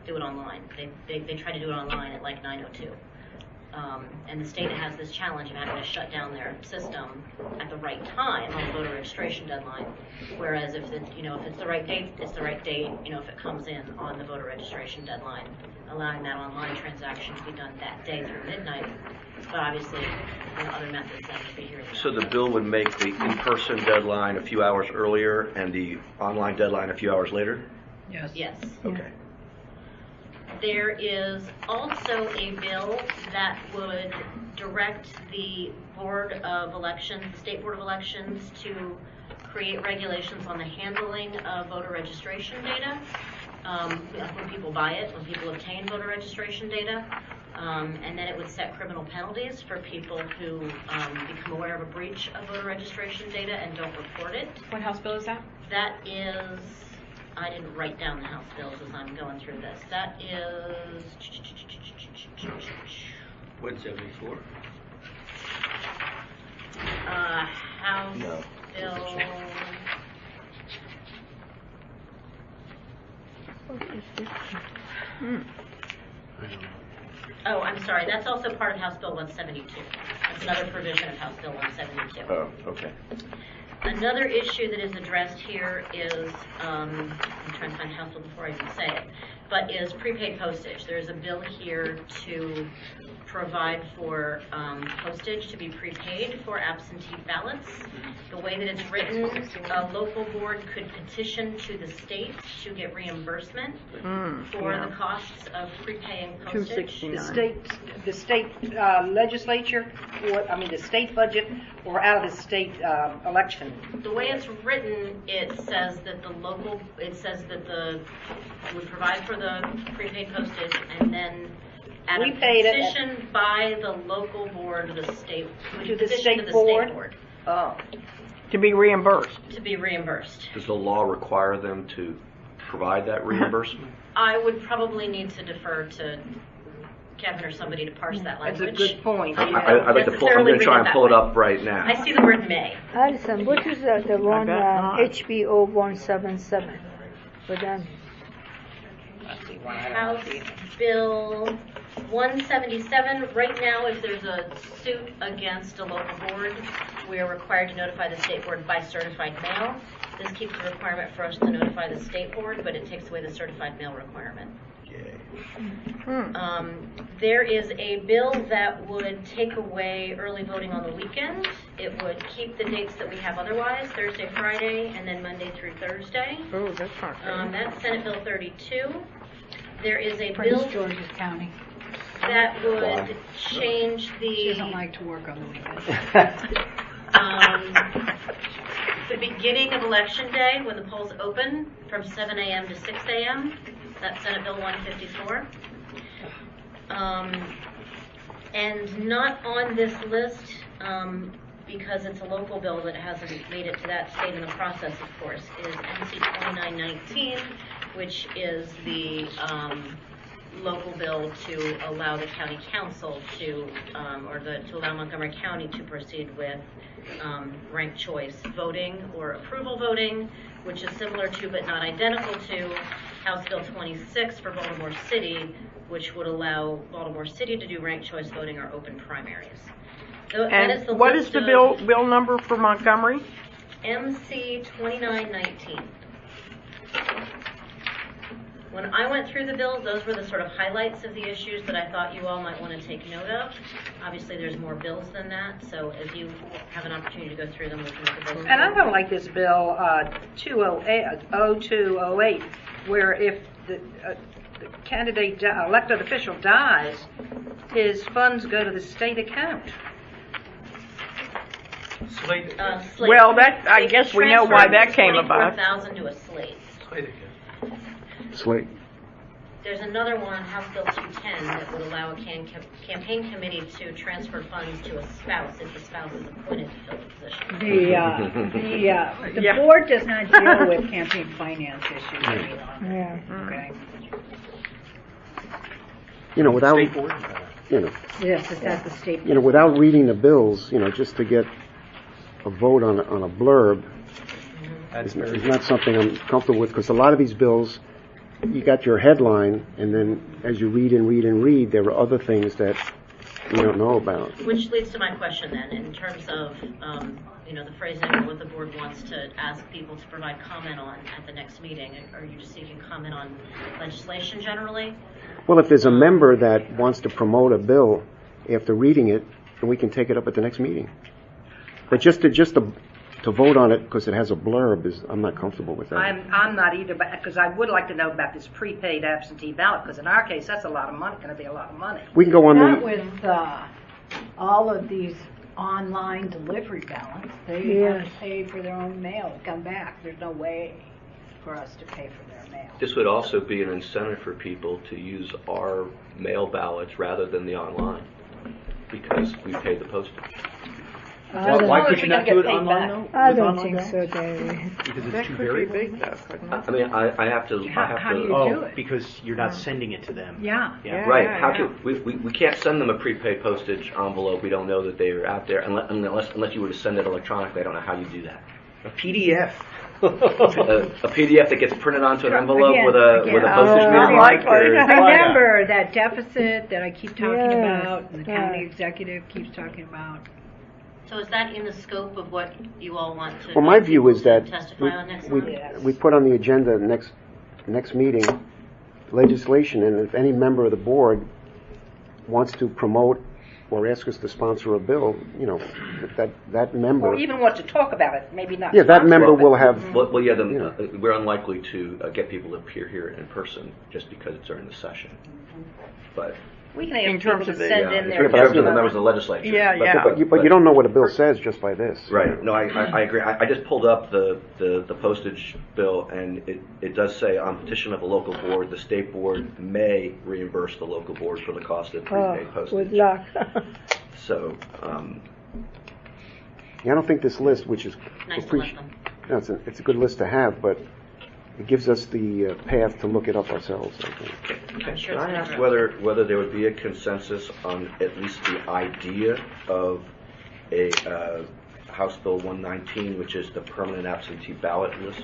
Speaker 10: do it online. They try to do it online at like 9:02. And the state has this challenge of having to shut down their system at the right time on the voter registration deadline. Whereas if it's the right date, it's the right date, if it comes in on the voter registration deadline, allowing that online transaction to be done that day through midnight. But obviously, other methods have to be here.
Speaker 6: So the bill would make the in-person deadline a few hours earlier and the online deadline a few hours later?
Speaker 3: Yes.
Speaker 10: Yes.
Speaker 6: Okay.
Speaker 10: There is also a bill that would direct the Board of Elections, the State Board of Elections, to create regulations on the handling of voter registration data. When people buy it, when people obtain voter registration data, and then it would set criminal penalties for people who become aware of a breach of voter registration data and don't report it.
Speaker 18: What House bill is that?
Speaker 10: That is, I didn't write down the House bills as I'm going through this. That is
Speaker 9: 174.
Speaker 10: House
Speaker 6: No.
Speaker 10: Bill. Oh, I'm sorry. That's also part of House Bill 172. That's another provision of House Bill 172.
Speaker 6: Oh, okay.
Speaker 10: Another issue that is addressed here is, I'm trying to find House Bill before I even say it. but is prepaid postage. There's a bill here to provide for postage to be prepaid for absentee ballots. The way that it's written, a local board could petition to the state to get reimbursement for the costs of prepaying postage.
Speaker 2: The state legislature, or, I mean, the state budget, or out of the state election?
Speaker 10: The way it's written, it says that would provide for the prepaid postage, and then at a petition by the local board to the state,
Speaker 2: to the state board.
Speaker 12: Oh. To be reimbursed.
Speaker 10: To be reimbursed.
Speaker 6: Does the law require them to provide that reimbursement?
Speaker 10: I would probably need to defer to Kevin or somebody to parse that language.
Speaker 2: That's a good point.
Speaker 6: I'd like to I'm going to try and pull it up right now.
Speaker 10: I see the word may.
Speaker 17: Alison, what is the one HBO 177 for them?
Speaker 10: House Bill 177. Right now, if there's a suit against a local board, we are required to notify the state board by certified mail. This keeps the requirement for us to notify the state board, but it takes away the certified mail requirement. There is a bill that would take away early voting on the weekend. It would keep the dates that we have otherwise, Thursday, Friday, and then Monday through Thursday.
Speaker 12: Oh, that's not good.
Speaker 10: That's Senate Bill 32. There is a
Speaker 5: Prince
Speaker 10: bill
Speaker 5: George's County.
Speaker 10: that would change
Speaker 5: She
Speaker 10: the
Speaker 5: doesn't like to work on the weekends.
Speaker 10: the beginning of Election Day when the polls open from 7 a.m. to 6 a.m. That's Senate Bill 154. And not on this list, because it's a local bill that hasn't made it to that state in the process, of course, is NC 2919, which is the local bill to allow the county council to, to allow Montgomery County to proceed with ranked choice voting or approval voting, which is similar to but not identical to House Bill 26 for Baltimore City, which would allow Baltimore City to do ranked choice voting or open primaries. So
Speaker 12: and what is the bill number for Montgomery?
Speaker 10: MC 2919. When I went through the bills, those were the sort of highlights of the issues that I thought you all might want to take note of. Obviously, there's more bills than that, so as you have an opportunity to go through them, we can look at those.
Speaker 2: And I don't like this bill 0208, where if the candidate, elected official dies, his funds go to the state account.
Speaker 9: Slate.
Speaker 12: Well, that I guess we know why that came about.
Speaker 10: $24,000 to a slate.
Speaker 1: Slate.
Speaker 10: There's another one, House Bill 210, that would allow a campaign committee to transfer funds to a spouse if the spouse is appointed to fill the position.
Speaker 5: The board does not deal with campaign finance issues any longer.
Speaker 17: Yeah.
Speaker 5: Okay.
Speaker 1: You know, without,
Speaker 5: Yes, it's at the state.
Speaker 1: without reading the bills, just to get a vote on a blurb is not something I'm comfortable with, because a lot of these bills, you got your headline, and then as you read and read and read, there are other things that you don't know about.
Speaker 10: Which leads to my question then, in terms of, the phrasing of what the board wants to ask people to provide comment on at the next meeting. Are you just seeking comment on legislation generally?
Speaker 1: Well, if there's a member that wants to promote a bill after reading it, then we can take it up at the next meeting. But just to vote on it because it has a blurb I'm not comfortable with that.
Speaker 2: I'm not either, because I would like to know about this prepaid absentee ballot, because in our case, that's a lot of money, going to be a lot of money.
Speaker 1: We can go on
Speaker 5: Not with all of these online delivery ballots. They have to pay for their own mail to come back. There's no way for us to pay for their mail.
Speaker 6: This would also be an incentive for people to use our mail ballots rather than the online, because we pay the postage.
Speaker 4: Why could you not do it online though?
Speaker 17: I don't think so, David.
Speaker 4: Because it's too very big.
Speaker 6: I mean, I have to.
Speaker 5: How do you do it?
Speaker 4: Because you're not sending it to them.
Speaker 5: Yeah.
Speaker 6: Right. How can we can't send them a prepaid postage envelope? We don't know that they are out there unless you were to send it electronically. I don't know how you do that.
Speaker 4: A PDF.
Speaker 6: a PDF that gets printed onto an envelope with a postage meter mark.
Speaker 5: Remember that deficit that I keep talking about, and the county executive keeps talking about.
Speaker 10: So is that in the scope of what you all want to
Speaker 1: Well, my view is that
Speaker 10: testify on next month?
Speaker 1: we put on the agenda next meeting legislation, and if any member of the board wants to promote or ask us to sponsor a bill, that member...
Speaker 2: Or even want to talk about it, maybe not.
Speaker 1: Yeah, that member
Speaker 6: Well,
Speaker 1: will have...
Speaker 6: Well, yeah, we're unlikely to get people to appear here in person just because it's during the session. But
Speaker 2: We can ask
Speaker 12: In
Speaker 2: people
Speaker 12: terms
Speaker 2: to
Speaker 12: of the-
Speaker 2: send in
Speaker 6: in
Speaker 2: their...
Speaker 6: terms of the members of the legislature.
Speaker 12: Yeah,
Speaker 6: But-
Speaker 12: yeah.
Speaker 1: But you don't know what a bill says just by this.
Speaker 6: Right. No, I agree. I just pulled up the postage bill, and it does say on petition of a local board, the state board may reimburse the local board for the cost of prepaid postage.
Speaker 17: Good luck.
Speaker 6: So,
Speaker 1: Yeah, I don't think this list, which is...
Speaker 10: Nice to let them.
Speaker 1: No, it's a good list to have, but it gives us the path to look it up ourselves, I think.
Speaker 10: I'm sure
Speaker 6: can I
Speaker 10: it's
Speaker 6: ask
Speaker 10: gonna grow.
Speaker 6: whether there would be a consensus on at least the idea of a House Bill 119, which is the permanent absentee ballot list?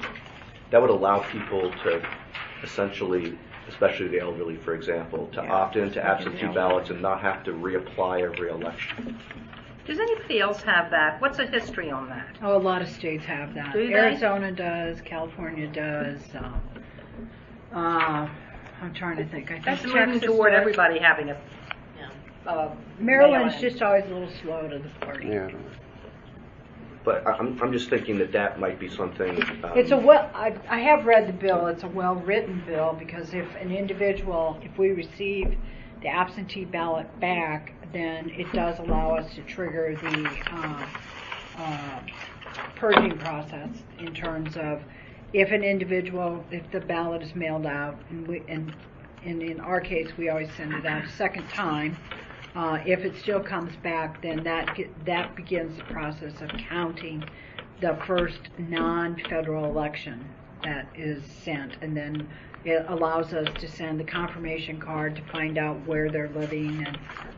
Speaker 6: That would allow people to essentially, especially the elderly, for example, to opt into absentee ballots and not have to reapply every election.
Speaker 2: Does anybody else have that? What's the history on that?
Speaker 5: Oh, a lot of states have that.
Speaker 2: Do they?
Speaker 5: Arizona does, California does. I'm trying to think. I think
Speaker 2: That's moving
Speaker 5: Texas
Speaker 2: toward
Speaker 5: does.
Speaker 2: everybody having a...
Speaker 5: Maryland's
Speaker 2: mail-in.
Speaker 5: just always a little slow to the party.
Speaker 1: Yeah.
Speaker 6: But I'm just thinking that might be something.
Speaker 5: It's I have read the bill. It's a well-written bill because if we receive the absentee ballot back, then it does allow us to trigger the purging process in terms of if the ballot is mailed out, and in our case, we always send it out a second time. If it still comes back, then that begins the process of counting the first non-federal election that is sent, and then it allows us to send the confirmation card to find out where they're living and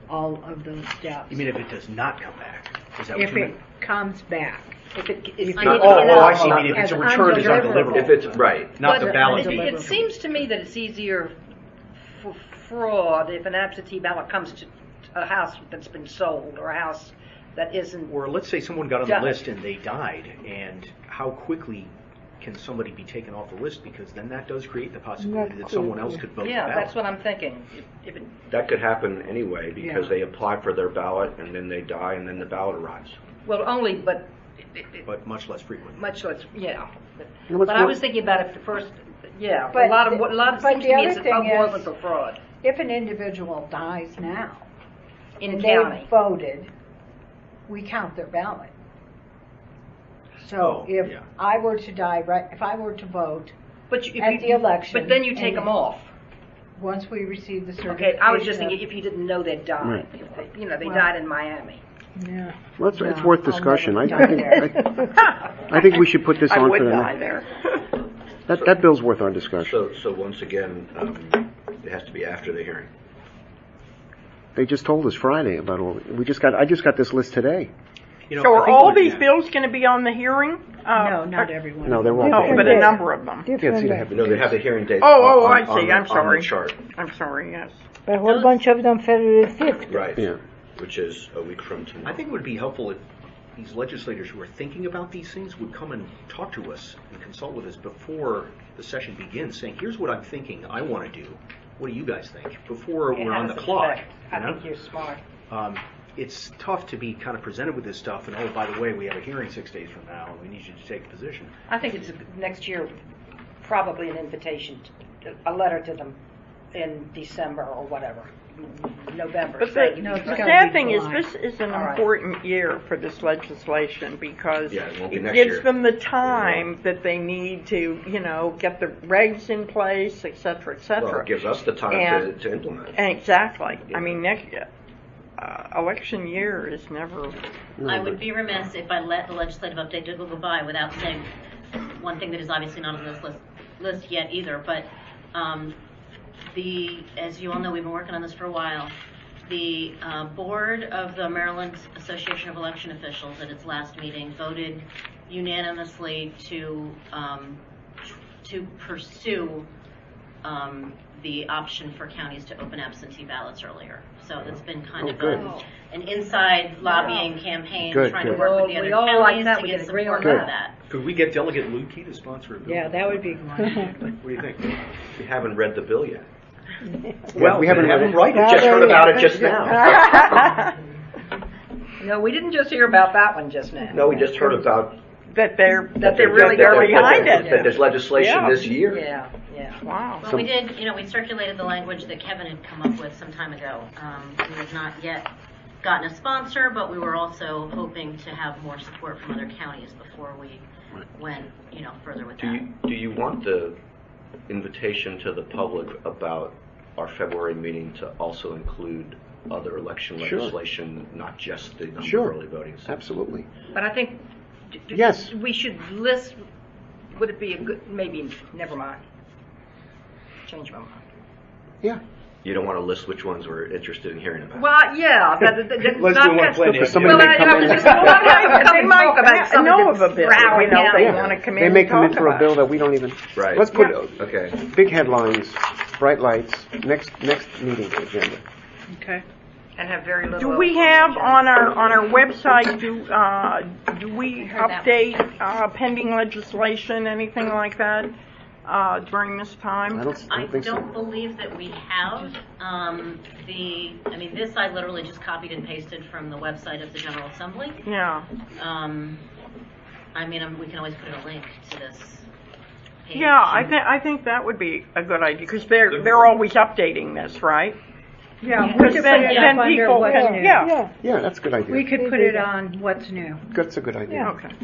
Speaker 5: all of those steps.
Speaker 4: You mean if it does not come back? Is that
Speaker 5: If
Speaker 4: what you
Speaker 5: it
Speaker 4: mean?
Speaker 5: comes back.
Speaker 2: If it is
Speaker 4: I see. I mean, if it's a
Speaker 5: As
Speaker 4: return is
Speaker 5: undeliverable.
Speaker 4: undeliverable.
Speaker 6: If it's right.
Speaker 4: Not
Speaker 2: But
Speaker 4: the ballot.
Speaker 2: it seems to me that it's easier for fraud if an absentee ballot comes to a house that's been sold or a house that isn't...
Speaker 4: Or let's say someone got on the
Speaker 2: Yeah.
Speaker 4: list and they died, and how quickly can somebody be taken off the list? Because then that does create the possibility that someone else could vote the
Speaker 2: Yeah,
Speaker 4: ballot.
Speaker 2: that's what I'm thinking. If it,
Speaker 6: That could happen anyway because
Speaker 5: Yeah.
Speaker 6: they apply for their ballot and then they die and then the ballot arrives.
Speaker 2: well, only, but
Speaker 4: But much less frequent.
Speaker 2: much less, yeah.
Speaker 1: You know what's
Speaker 2: But I
Speaker 1: more-
Speaker 2: was thinking about if the first, yeah,
Speaker 5: But
Speaker 2: a lot of
Speaker 5: but
Speaker 2: seems
Speaker 5: the
Speaker 2: to me
Speaker 5: other
Speaker 2: it's
Speaker 5: thing
Speaker 2: more
Speaker 5: is-
Speaker 2: for fraud
Speaker 5: If an individual dies now,
Speaker 2: in
Speaker 5: and
Speaker 2: county.
Speaker 5: they voted, we count their ballot. So
Speaker 4: Oh,
Speaker 5: if
Speaker 4: yeah.
Speaker 5: I were to die, if I were to vote
Speaker 2: But if
Speaker 5: at the election,
Speaker 2: But then you take
Speaker 5: and
Speaker 2: them off.
Speaker 5: once we receive the certification.
Speaker 2: Okay, I was just thinking if you didn't know they'd died.
Speaker 1: Right.
Speaker 2: If they, they
Speaker 5: Well-
Speaker 2: died in Miami.
Speaker 5: Yeah.
Speaker 1: Well, it's
Speaker 5: No,
Speaker 1: worth
Speaker 5: I'll
Speaker 1: discussion.
Speaker 5: never
Speaker 1: I
Speaker 5: die
Speaker 1: think I think we should put this
Speaker 12: I
Speaker 1: on
Speaker 12: would
Speaker 1: for the
Speaker 12: die
Speaker 1: next.
Speaker 12: there.
Speaker 1: That bill's worth our discussion.
Speaker 6: So once again, it has to be after the hearing.
Speaker 1: They just told us Friday about all. I just got this list today.
Speaker 4: You know,
Speaker 12: So
Speaker 4: I
Speaker 12: are
Speaker 4: think
Speaker 12: all
Speaker 4: what-
Speaker 12: these bills going to be on the hearing?
Speaker 5: No, not everyone.
Speaker 1: No, they won't.
Speaker 12: No, but a number of them.
Speaker 1: Can't see they have
Speaker 6: No, they have the hearing date.
Speaker 12: Oh,
Speaker 6: on-
Speaker 12: I
Speaker 6: on
Speaker 12: see.
Speaker 6: the-
Speaker 12: I'm
Speaker 6: on
Speaker 12: sorry.
Speaker 6: the chart.
Speaker 12: I'm sorry, yes.
Speaker 17: But a whole bunch of them February 5th.
Speaker 6: Right.
Speaker 1: Yeah.
Speaker 6: Which is a week from tomorrow.
Speaker 4: I think it would be helpful if these legislators who are thinking about these things would come and talk to us and consult with us before the session begins, saying, here's what I'm thinking I want to do. What do you guys think? Before we're on the clock.
Speaker 2: I
Speaker 4: you know?
Speaker 2: think you're smart.
Speaker 4: It's tough to be kind of presented with this stuff, and oh, by the way, we have a hearing 6 days from now, and we need you to take a position.
Speaker 2: I think it's next year, probably an invitation, a letter to them in December or whatever, November.
Speaker 12: But
Speaker 2: saying,
Speaker 12: the
Speaker 2: you know,
Speaker 12: sad thing is this is an
Speaker 2: All right.
Speaker 12: important year for this legislation because
Speaker 6: Yeah, it won't be
Speaker 12: it
Speaker 6: next
Speaker 12: gives
Speaker 6: year.
Speaker 12: them the time that they need to, get the regs in place, et cetera, et cetera.
Speaker 6: Well, it gives us the time
Speaker 12: And-
Speaker 6: to implement it.
Speaker 12: Exactly.
Speaker 6: Yeah.
Speaker 12: I mean, election year is never.
Speaker 10: I would be remiss if I let the legislative update go by without saying one thing that is obviously not on this list yet either, but as you all know, we've been working on this for a while. The board of the Maryland Association of Election Officials at its last meeting voted unanimously to pursue the option for counties to open absentee ballots earlier. So it's been kind of
Speaker 1: good.
Speaker 10: an inside lobbying campaign,
Speaker 1: Good,
Speaker 10: trying
Speaker 1: good.
Speaker 10: to work with the
Speaker 2: We
Speaker 10: other
Speaker 2: all like
Speaker 10: counties
Speaker 2: that.
Speaker 10: to
Speaker 2: We
Speaker 10: get
Speaker 2: can agree
Speaker 10: support
Speaker 2: on
Speaker 10: for
Speaker 2: that.
Speaker 10: that.
Speaker 4: Could we get Delegate Lukey to sponsor a bill?
Speaker 5: Yeah, that would be wonderful.
Speaker 4: What do you think?
Speaker 6: We haven't read the bill yet. Well,
Speaker 1: we haven't read it.
Speaker 6: right. Just heard about it just now.
Speaker 2: No, we didn't just hear about that one just now.
Speaker 6: No, we just heard about
Speaker 12: That they're
Speaker 2: really
Speaker 12: behind it.
Speaker 6: that there's legislation
Speaker 12: Yeah.
Speaker 6: this year.
Speaker 2: Yeah, yeah.
Speaker 12: Wow.
Speaker 10: Well, we did, we circulated the language that Kevin had come up with some time ago. We have not yet gotten a sponsor, but we were also hoping to have more support from other counties before we went, further with that.
Speaker 6: Do you want the invitation to the public about our February meeting to also include other election
Speaker 1: Sure.
Speaker 6: legislation, not just the number
Speaker 1: Sure.
Speaker 6: of early voting?
Speaker 1: Absolutely.
Speaker 2: But I think
Speaker 1: Yes.
Speaker 2: we should list. Would it be a good? Maybe never mind. Change my mind.
Speaker 1: Yeah.
Speaker 6: You don't want to list which ones we're interested in hearing about.
Speaker 2: Well, yeah.
Speaker 16: Let's do one plan.
Speaker 1: Because somebody may come in.
Speaker 12: They might know of a bill. They want to come in.
Speaker 1: They may
Speaker 12: and
Speaker 1: come in
Speaker 12: talk
Speaker 1: for a
Speaker 12: about
Speaker 1: bill
Speaker 12: it.
Speaker 1: that we don't even.
Speaker 6: Right.
Speaker 1: Let's put
Speaker 6: Okay.
Speaker 1: big headlines, bright lights. Next meeting agenda.
Speaker 3: Okay.
Speaker 2: And have very little.
Speaker 12: Do we have on our website? Do we update pending legislation, anything like that, during this time?
Speaker 1: I don't think so.
Speaker 10: Believe that we have. This I literally just copied and pasted from the website of the General Assembly.
Speaker 12: Yeah.
Speaker 10: We can always put a link to this page.
Speaker 12: Yeah, I think that would be a good idea because they're always updating this, right?
Speaker 3: Yeah, we
Speaker 12: Because
Speaker 3: could
Speaker 12: then
Speaker 3: put it up under
Speaker 12: people,
Speaker 3: what's new.
Speaker 12: yeah.
Speaker 1: Yeah, that's a good idea.
Speaker 3: We could put it on what's new.
Speaker 1: That's a good idea.
Speaker 12: Okay.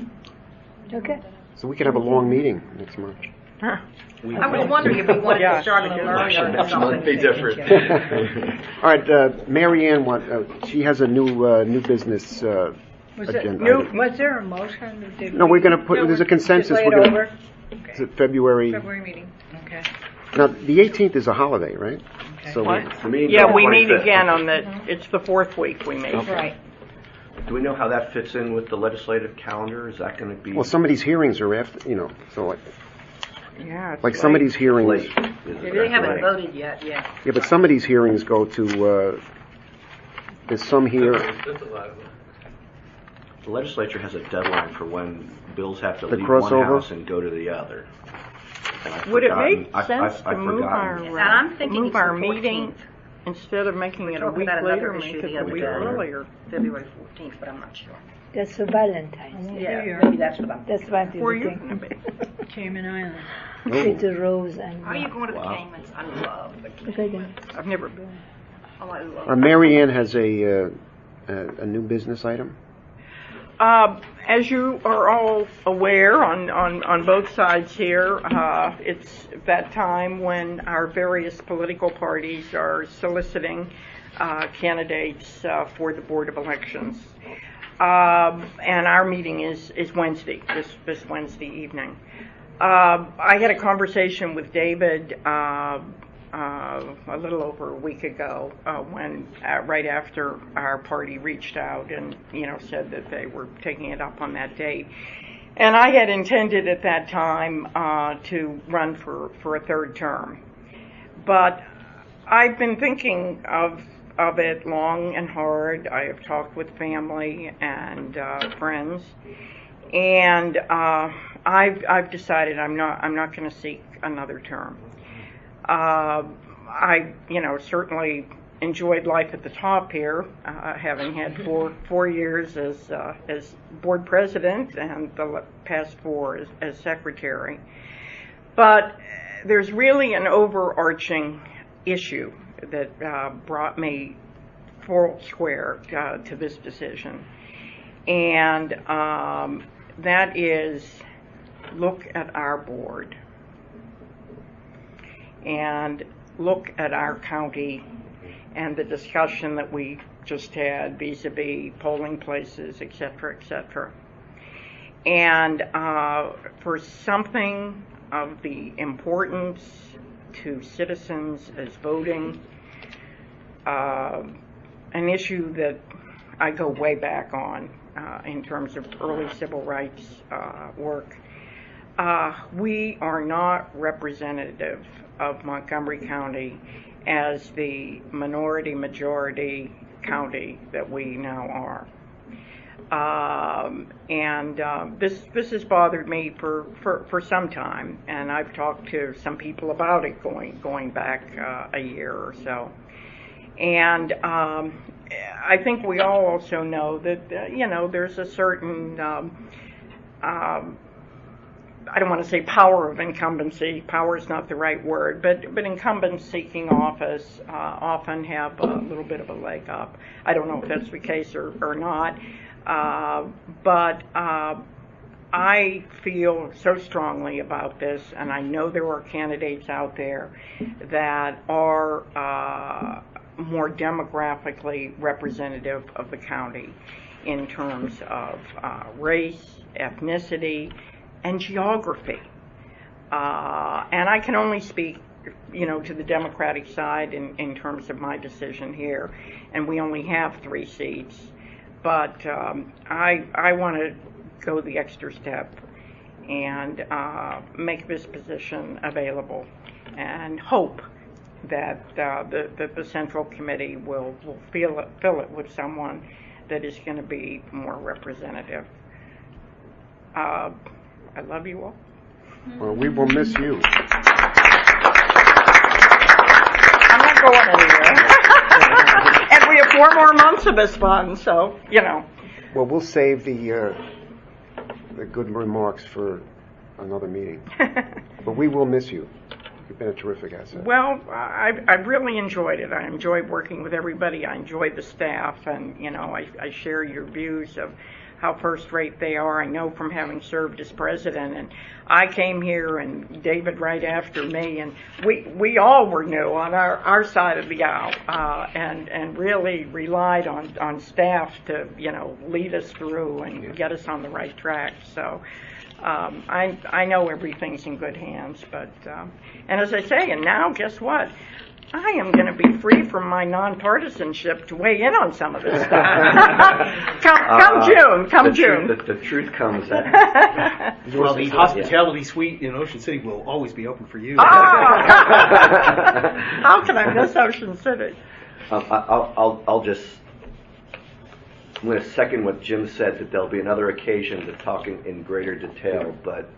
Speaker 17: Okay.
Speaker 1: So we can have a long meeting next March.
Speaker 12: Huh.
Speaker 2: I was wondering if we wanted
Speaker 12: Yeah.
Speaker 2: to start an alert or
Speaker 6: Next month
Speaker 2: something.
Speaker 6: be different.
Speaker 1: All right, Mary Ann, she has a new business
Speaker 3: Was
Speaker 1: agenda. item.
Speaker 3: Was there a motion? Did
Speaker 1: No, we're going to put. There's a consensus.
Speaker 3: Just lay it
Speaker 1: We're
Speaker 3: over?
Speaker 1: gonna, Is it February?
Speaker 3: February meeting. Okay.
Speaker 1: Now, the 18th is a holiday, right?
Speaker 3: Okay.
Speaker 1: So
Speaker 12: What?
Speaker 1: we,
Speaker 12: Yeah, we meet
Speaker 6: 25th.
Speaker 12: again on it's the fourth week we meet.
Speaker 3: Right.
Speaker 6: Do we know how that fits in with the legislative calendar? Is that going to be
Speaker 1: well, some of these hearings are after, so
Speaker 12: Yeah. it's
Speaker 1: like some of
Speaker 12: late.
Speaker 1: these hearings.
Speaker 6: late? Is it
Speaker 2: They haven't
Speaker 6: late?
Speaker 2: voted yet. Yeah.
Speaker 1: Yeah, but some of these hearings go to. There's some here.
Speaker 9: That's a lot of them.
Speaker 6: The legislature has a deadline for when bills have to
Speaker 1: The
Speaker 6: leave
Speaker 1: crossover?
Speaker 6: one house and go to the other. And I've
Speaker 12: Would it
Speaker 6: forgotten-
Speaker 12: make
Speaker 6: I've-
Speaker 12: sense
Speaker 6: I've
Speaker 12: to move
Speaker 6: forgotten.
Speaker 2: And I'm thinking
Speaker 12: move
Speaker 2: it's
Speaker 12: our
Speaker 2: the
Speaker 12: meeting
Speaker 2: 14th.
Speaker 12: instead of making it a
Speaker 2: talking
Speaker 12: week
Speaker 2: about
Speaker 12: later,
Speaker 2: another
Speaker 12: make
Speaker 2: issue
Speaker 12: it
Speaker 2: the
Speaker 12: a
Speaker 2: other
Speaker 12: week
Speaker 2: day.
Speaker 12: earlier?
Speaker 2: February 14th, but I'm not sure.
Speaker 17: That's for Valentine's.
Speaker 2: Yeah, maybe that's what I'm.
Speaker 17: That's what
Speaker 12: Where
Speaker 17: I'm
Speaker 12: you
Speaker 17: thinking.
Speaker 12: gonna be?
Speaker 3: Cayman Islands.
Speaker 17: It's a rose and.
Speaker 2: Are you going to the
Speaker 6: Wow.
Speaker 2: Caymans? I love the Caymans.
Speaker 17: Okay.
Speaker 12: I've never been.
Speaker 2: Oh, I love.
Speaker 1: Mary Ann has a new business item.
Speaker 12: As you are all aware on both sides here, it's that time when our various political parties are soliciting candidates for the Board of Elections. And our meeting is Wednesday, this Wednesday evening. I had a conversation with David a little over a week ago when right after our party reached out and said that they were taking it up on that date, and I had intended at that time to run for a third term, but I've been thinking of it long and hard. I have talked with family and friends, and I've decided I'm not going to seek another term. I, certainly enjoyed life at the top here, having had four years as board president and the past 4 as secretary. But there's really an overarching issue that brought me full square to this decision, and that is look at our board and look at our county and the discussion that we just had vis-a-vis polling places, et cetera, and for something of the importance to citizens as voting, an issue that I go way back on in terms of early civil rights work. We are not representative of Montgomery County as the minority-majority county that we now are. This has bothered me for some time, and I've talked to some people about it going back a year or so. And I think we all also know that there's a certain I don't want to say power of incumbency. Power is not the right word, but incumbents seeking office often have a little bit of a leg up. I don't know if that's the case or not, but I feel so strongly about this, and I know there are candidates out there that are more demographically representative of the county in terms of race, ethnicity, and geography. And I can only speak, to the Democratic side in terms of my decision here, and we only have 3 seats. But I want to go the extra step and make this position available, and hope that the Central Committee will fill it with someone that is going to be more representative. I love you all.
Speaker 1: Well, we will miss you.
Speaker 12: I'm not going anywhere. And we have 4 more months of this fun, so,
Speaker 1: Well, we'll save the good remarks for another meeting. But we will miss you. You've been a terrific asset.
Speaker 12: Well, I really enjoyed it. I enjoyed working with everybody. I enjoyed the staff, and, I share your views of how first-rate they are. I know from having served as president, and I came here, and David right after me, and we all were new on our side of the aisle, and really relied on staff to lead us through and get us on the right track. So I know everything's in good hands, but and as I say, and now guess what? I am going to be free from my nonpartisanship to weigh in on some of this stuff. Come June.
Speaker 6: The truth comes out.
Speaker 4: Well, the hospitality suite in Ocean City will always be open for you.
Speaker 12: How can I miss Ocean City?
Speaker 6: I'm going to second what Jim said, that there'll be another occasion to talk in greater detail, but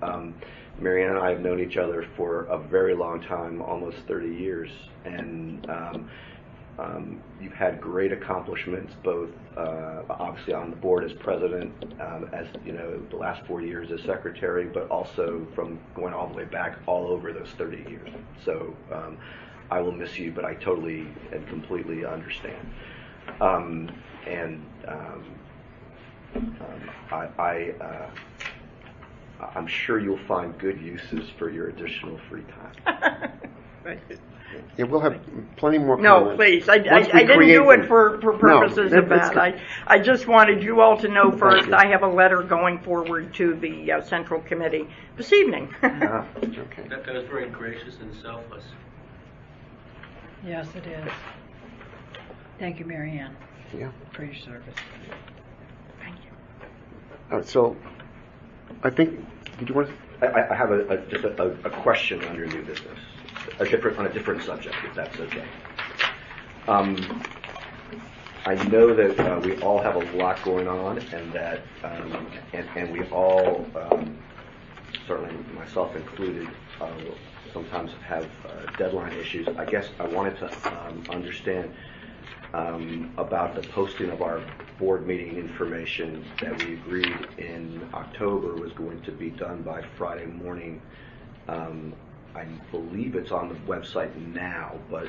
Speaker 6: Marianne and I have known each other for a very long time, almost 30 years, and you've had great accomplishments, both obviously on the board as president, as the last 4 years as secretary, but also from going all the way back all over those 30 years. So I will miss you, but I totally and completely understand. I'm sure you'll find good uses for your additional free time.
Speaker 1: Yeah, we'll have plenty more
Speaker 12: comments. No, please. I didn't do it for purposes of that.
Speaker 1: Good.
Speaker 12: I just wanted you all to know first, I have a letter going forward to the Central Committee this evening.
Speaker 1: Okay.
Speaker 9: That was very gracious and selfless.
Speaker 3: Yes, it is. Thank you, Marianne,
Speaker 1: Yeah.
Speaker 3: for your service.
Speaker 12: Thank you.
Speaker 1: All right, so I think, did you want to?
Speaker 6: I have just a question under new business, on a different subject, if that's okay. I know that we all have a lot going on, and that and we all, certainly myself included, sometimes have deadline issues. I guess I wanted to understand about the posting of our board meeting information that we agreed in October was going to be done by Friday morning. I believe it's on the website now, but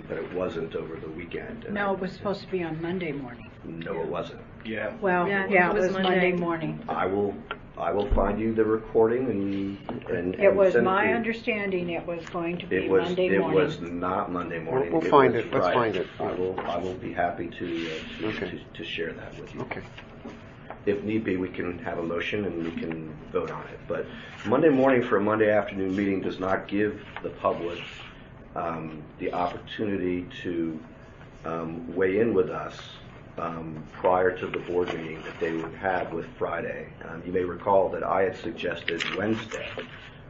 Speaker 6: it wasn't over the weekend.
Speaker 3: No, it was supposed to be on Monday morning.
Speaker 6: No, it wasn't.
Speaker 9: Yeah.
Speaker 3: Well, yeah, it was Monday morning.
Speaker 6: I will find you the recording and
Speaker 3: It was
Speaker 6: send
Speaker 3: my
Speaker 6: it to you.
Speaker 3: understanding it was going to be Monday morning.
Speaker 6: It was not Monday morning.
Speaker 1: We'll find it. Let's find it.
Speaker 6: I will be happy to share that with you.
Speaker 1: Okay.
Speaker 6: If need be, we can have a motion and we can vote on it. But Monday morning for a Monday afternoon meeting does not give the public the opportunity to weigh in with us prior to the board meeting that they would have with Friday. You may recall that I had suggested Wednesday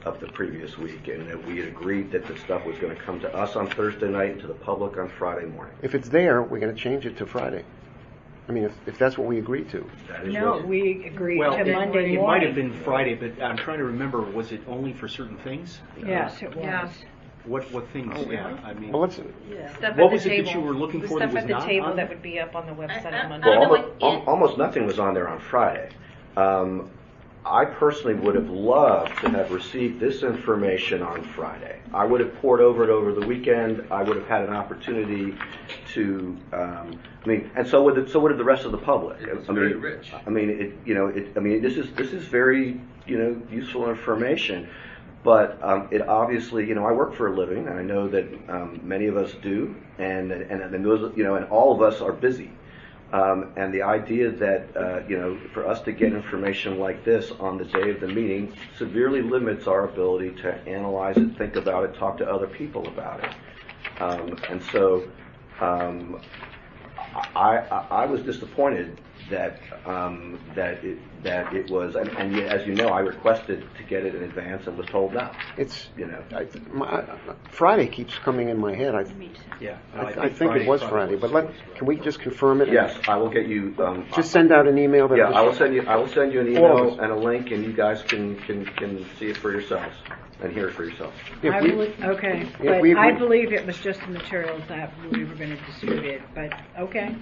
Speaker 6: of the previous week, and that we had agreed that the stuff was going to come to us on Thursday night and to the public on Friday morning.
Speaker 1: If it's there, we're going to change it to Friday. I mean, if that's what we agreed to.
Speaker 3: No, we agreed
Speaker 4: Well,
Speaker 3: to Monday
Speaker 4: it might have
Speaker 3: morning.
Speaker 4: been Friday, but I'm trying to remember, was it only for certain things?
Speaker 3: Yes, it was.
Speaker 2: Yeah.
Speaker 4: What things? Yeah, I mean,
Speaker 1: Well, let's,
Speaker 18: Stuff
Speaker 4: what
Speaker 18: at
Speaker 4: was
Speaker 18: the
Speaker 4: it
Speaker 18: table.
Speaker 4: that you were looking
Speaker 18: The
Speaker 4: for that
Speaker 18: stuff
Speaker 4: was
Speaker 18: at the
Speaker 4: not
Speaker 18: table
Speaker 4: on
Speaker 18: that
Speaker 4: there?
Speaker 18: would be up on the website on
Speaker 10: I
Speaker 18: Monday.
Speaker 10: don't know
Speaker 6: Well,
Speaker 10: what
Speaker 6: almost nothing was on there on Friday. I personally would have loved to have received this information on Friday. I would have poured over it over the weekend. I would have had an opportunity to, and so would the rest of the public.
Speaker 9: It's very rich.
Speaker 6: I mean, this is very, useful information. But it obviously, I work for a living, and I know that many of us do, and those, and all of us are busy. And the idea that, for us to get information like this on the day of the meeting severely limits our ability to analyze it, think about it, talk to other people about it. And so I was disappointed that it was, and yet, as you know, I requested to get it in advance and was told no.
Speaker 1: it's, Friday keeps coming in my head.
Speaker 4: Yeah.
Speaker 1: I think it was Friday, but can we just confirm it?
Speaker 6: Yes, I will get you.
Speaker 1: Just send out an email that.
Speaker 6: Yeah, I will send you an
Speaker 1: All of
Speaker 6: email
Speaker 1: us.
Speaker 6: and a link, and you guys can see it for yourselves and hear it for yourselves.
Speaker 1: If we-
Speaker 3: Okay,
Speaker 1: Yeah,
Speaker 3: but
Speaker 1: we-
Speaker 3: I believe it was just the materials that we were going to distribute, but, okay.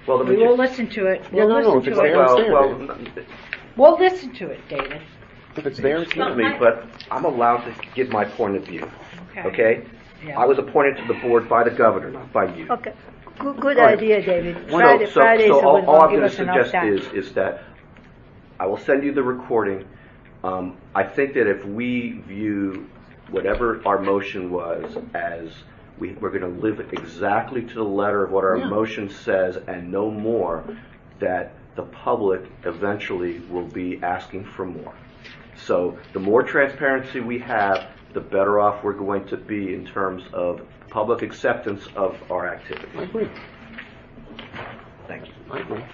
Speaker 6: Well,
Speaker 3: We will listen to it.
Speaker 1: Yeah,
Speaker 3: We'll
Speaker 1: no, if
Speaker 3: listen
Speaker 1: it's
Speaker 3: to
Speaker 1: there,
Speaker 3: it.
Speaker 1: it's there.
Speaker 6: well,
Speaker 3: We'll listen to it, David.
Speaker 1: If it's there, it's there.
Speaker 6: excuse me, but I'm allowed to give my point of view.
Speaker 3: Okay.
Speaker 6: Okay?
Speaker 3: Yeah.
Speaker 6: I was appointed to the board by the governor, not by you.
Speaker 17: Okay, good
Speaker 6: All right.
Speaker 17: idea, David.
Speaker 6: So,
Speaker 17: Friday
Speaker 6: so
Speaker 17: is
Speaker 6: all I'm
Speaker 17: going to
Speaker 6: going
Speaker 17: give
Speaker 6: to
Speaker 17: us enough
Speaker 6: suggest
Speaker 17: time.
Speaker 6: is that I will send you the recording. I think that if we view whatever our motion was as we're going to live exactly to the letter of what our motion says and no more, that the public eventually will be asking for more. So the more transparency we have, the better off we're going to be in terms of public acceptance of our activity.
Speaker 1: I agree.
Speaker 6: Thank you.
Speaker 1: I agree.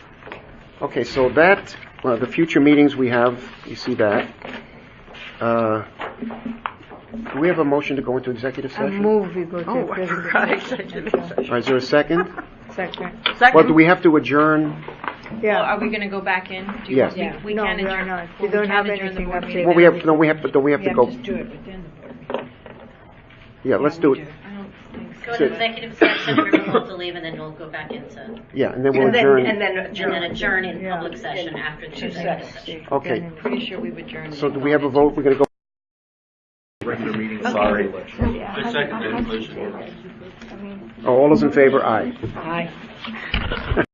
Speaker 1: Okay, so that, the future meetings we have, you see that. Do we have a motion to go into executive
Speaker 17: A
Speaker 1: session?
Speaker 17: move we go to
Speaker 12: Oh, I forgot executive
Speaker 1: All right, is there a second?
Speaker 17: Second.
Speaker 1: Well, do we have to adjourn?
Speaker 18: Well,
Speaker 17: Yeah.
Speaker 18: are we going to go back in? Do you
Speaker 1: Yes.
Speaker 18: want- We
Speaker 17: No,
Speaker 18: can
Speaker 17: we are
Speaker 18: adjourn.
Speaker 17: not.
Speaker 18: well,
Speaker 17: We don't
Speaker 18: can
Speaker 17: have
Speaker 18: adjourn the
Speaker 17: anything
Speaker 18: board
Speaker 17: up
Speaker 18: meeting.
Speaker 17: there.
Speaker 1: Well, we have, no, we have, don't we have to
Speaker 3: Yeah,
Speaker 1: go?
Speaker 3: just do it within the board.
Speaker 1: Yeah, let's do it.
Speaker 18: I don't think
Speaker 10: Go to executive session, everyone will have to leave, and then we'll go back into,
Speaker 1: Yeah, and then we'll
Speaker 2: And then,
Speaker 1: adjourn.
Speaker 2: and then
Speaker 10: and then adjourn in
Speaker 17: Yeah.
Speaker 10: public session after the
Speaker 3: 2
Speaker 10: executive
Speaker 3: seconds.
Speaker 10: session.
Speaker 1: Okay.
Speaker 18: Pretty sure we've adjourned.
Speaker 1: So do we have a vote? We're going to go.
Speaker 4: Regular meeting.
Speaker 6: Sorry.
Speaker 9: I second that motion.
Speaker 1: Oh, all those in favor? Aye.
Speaker 3: Aye.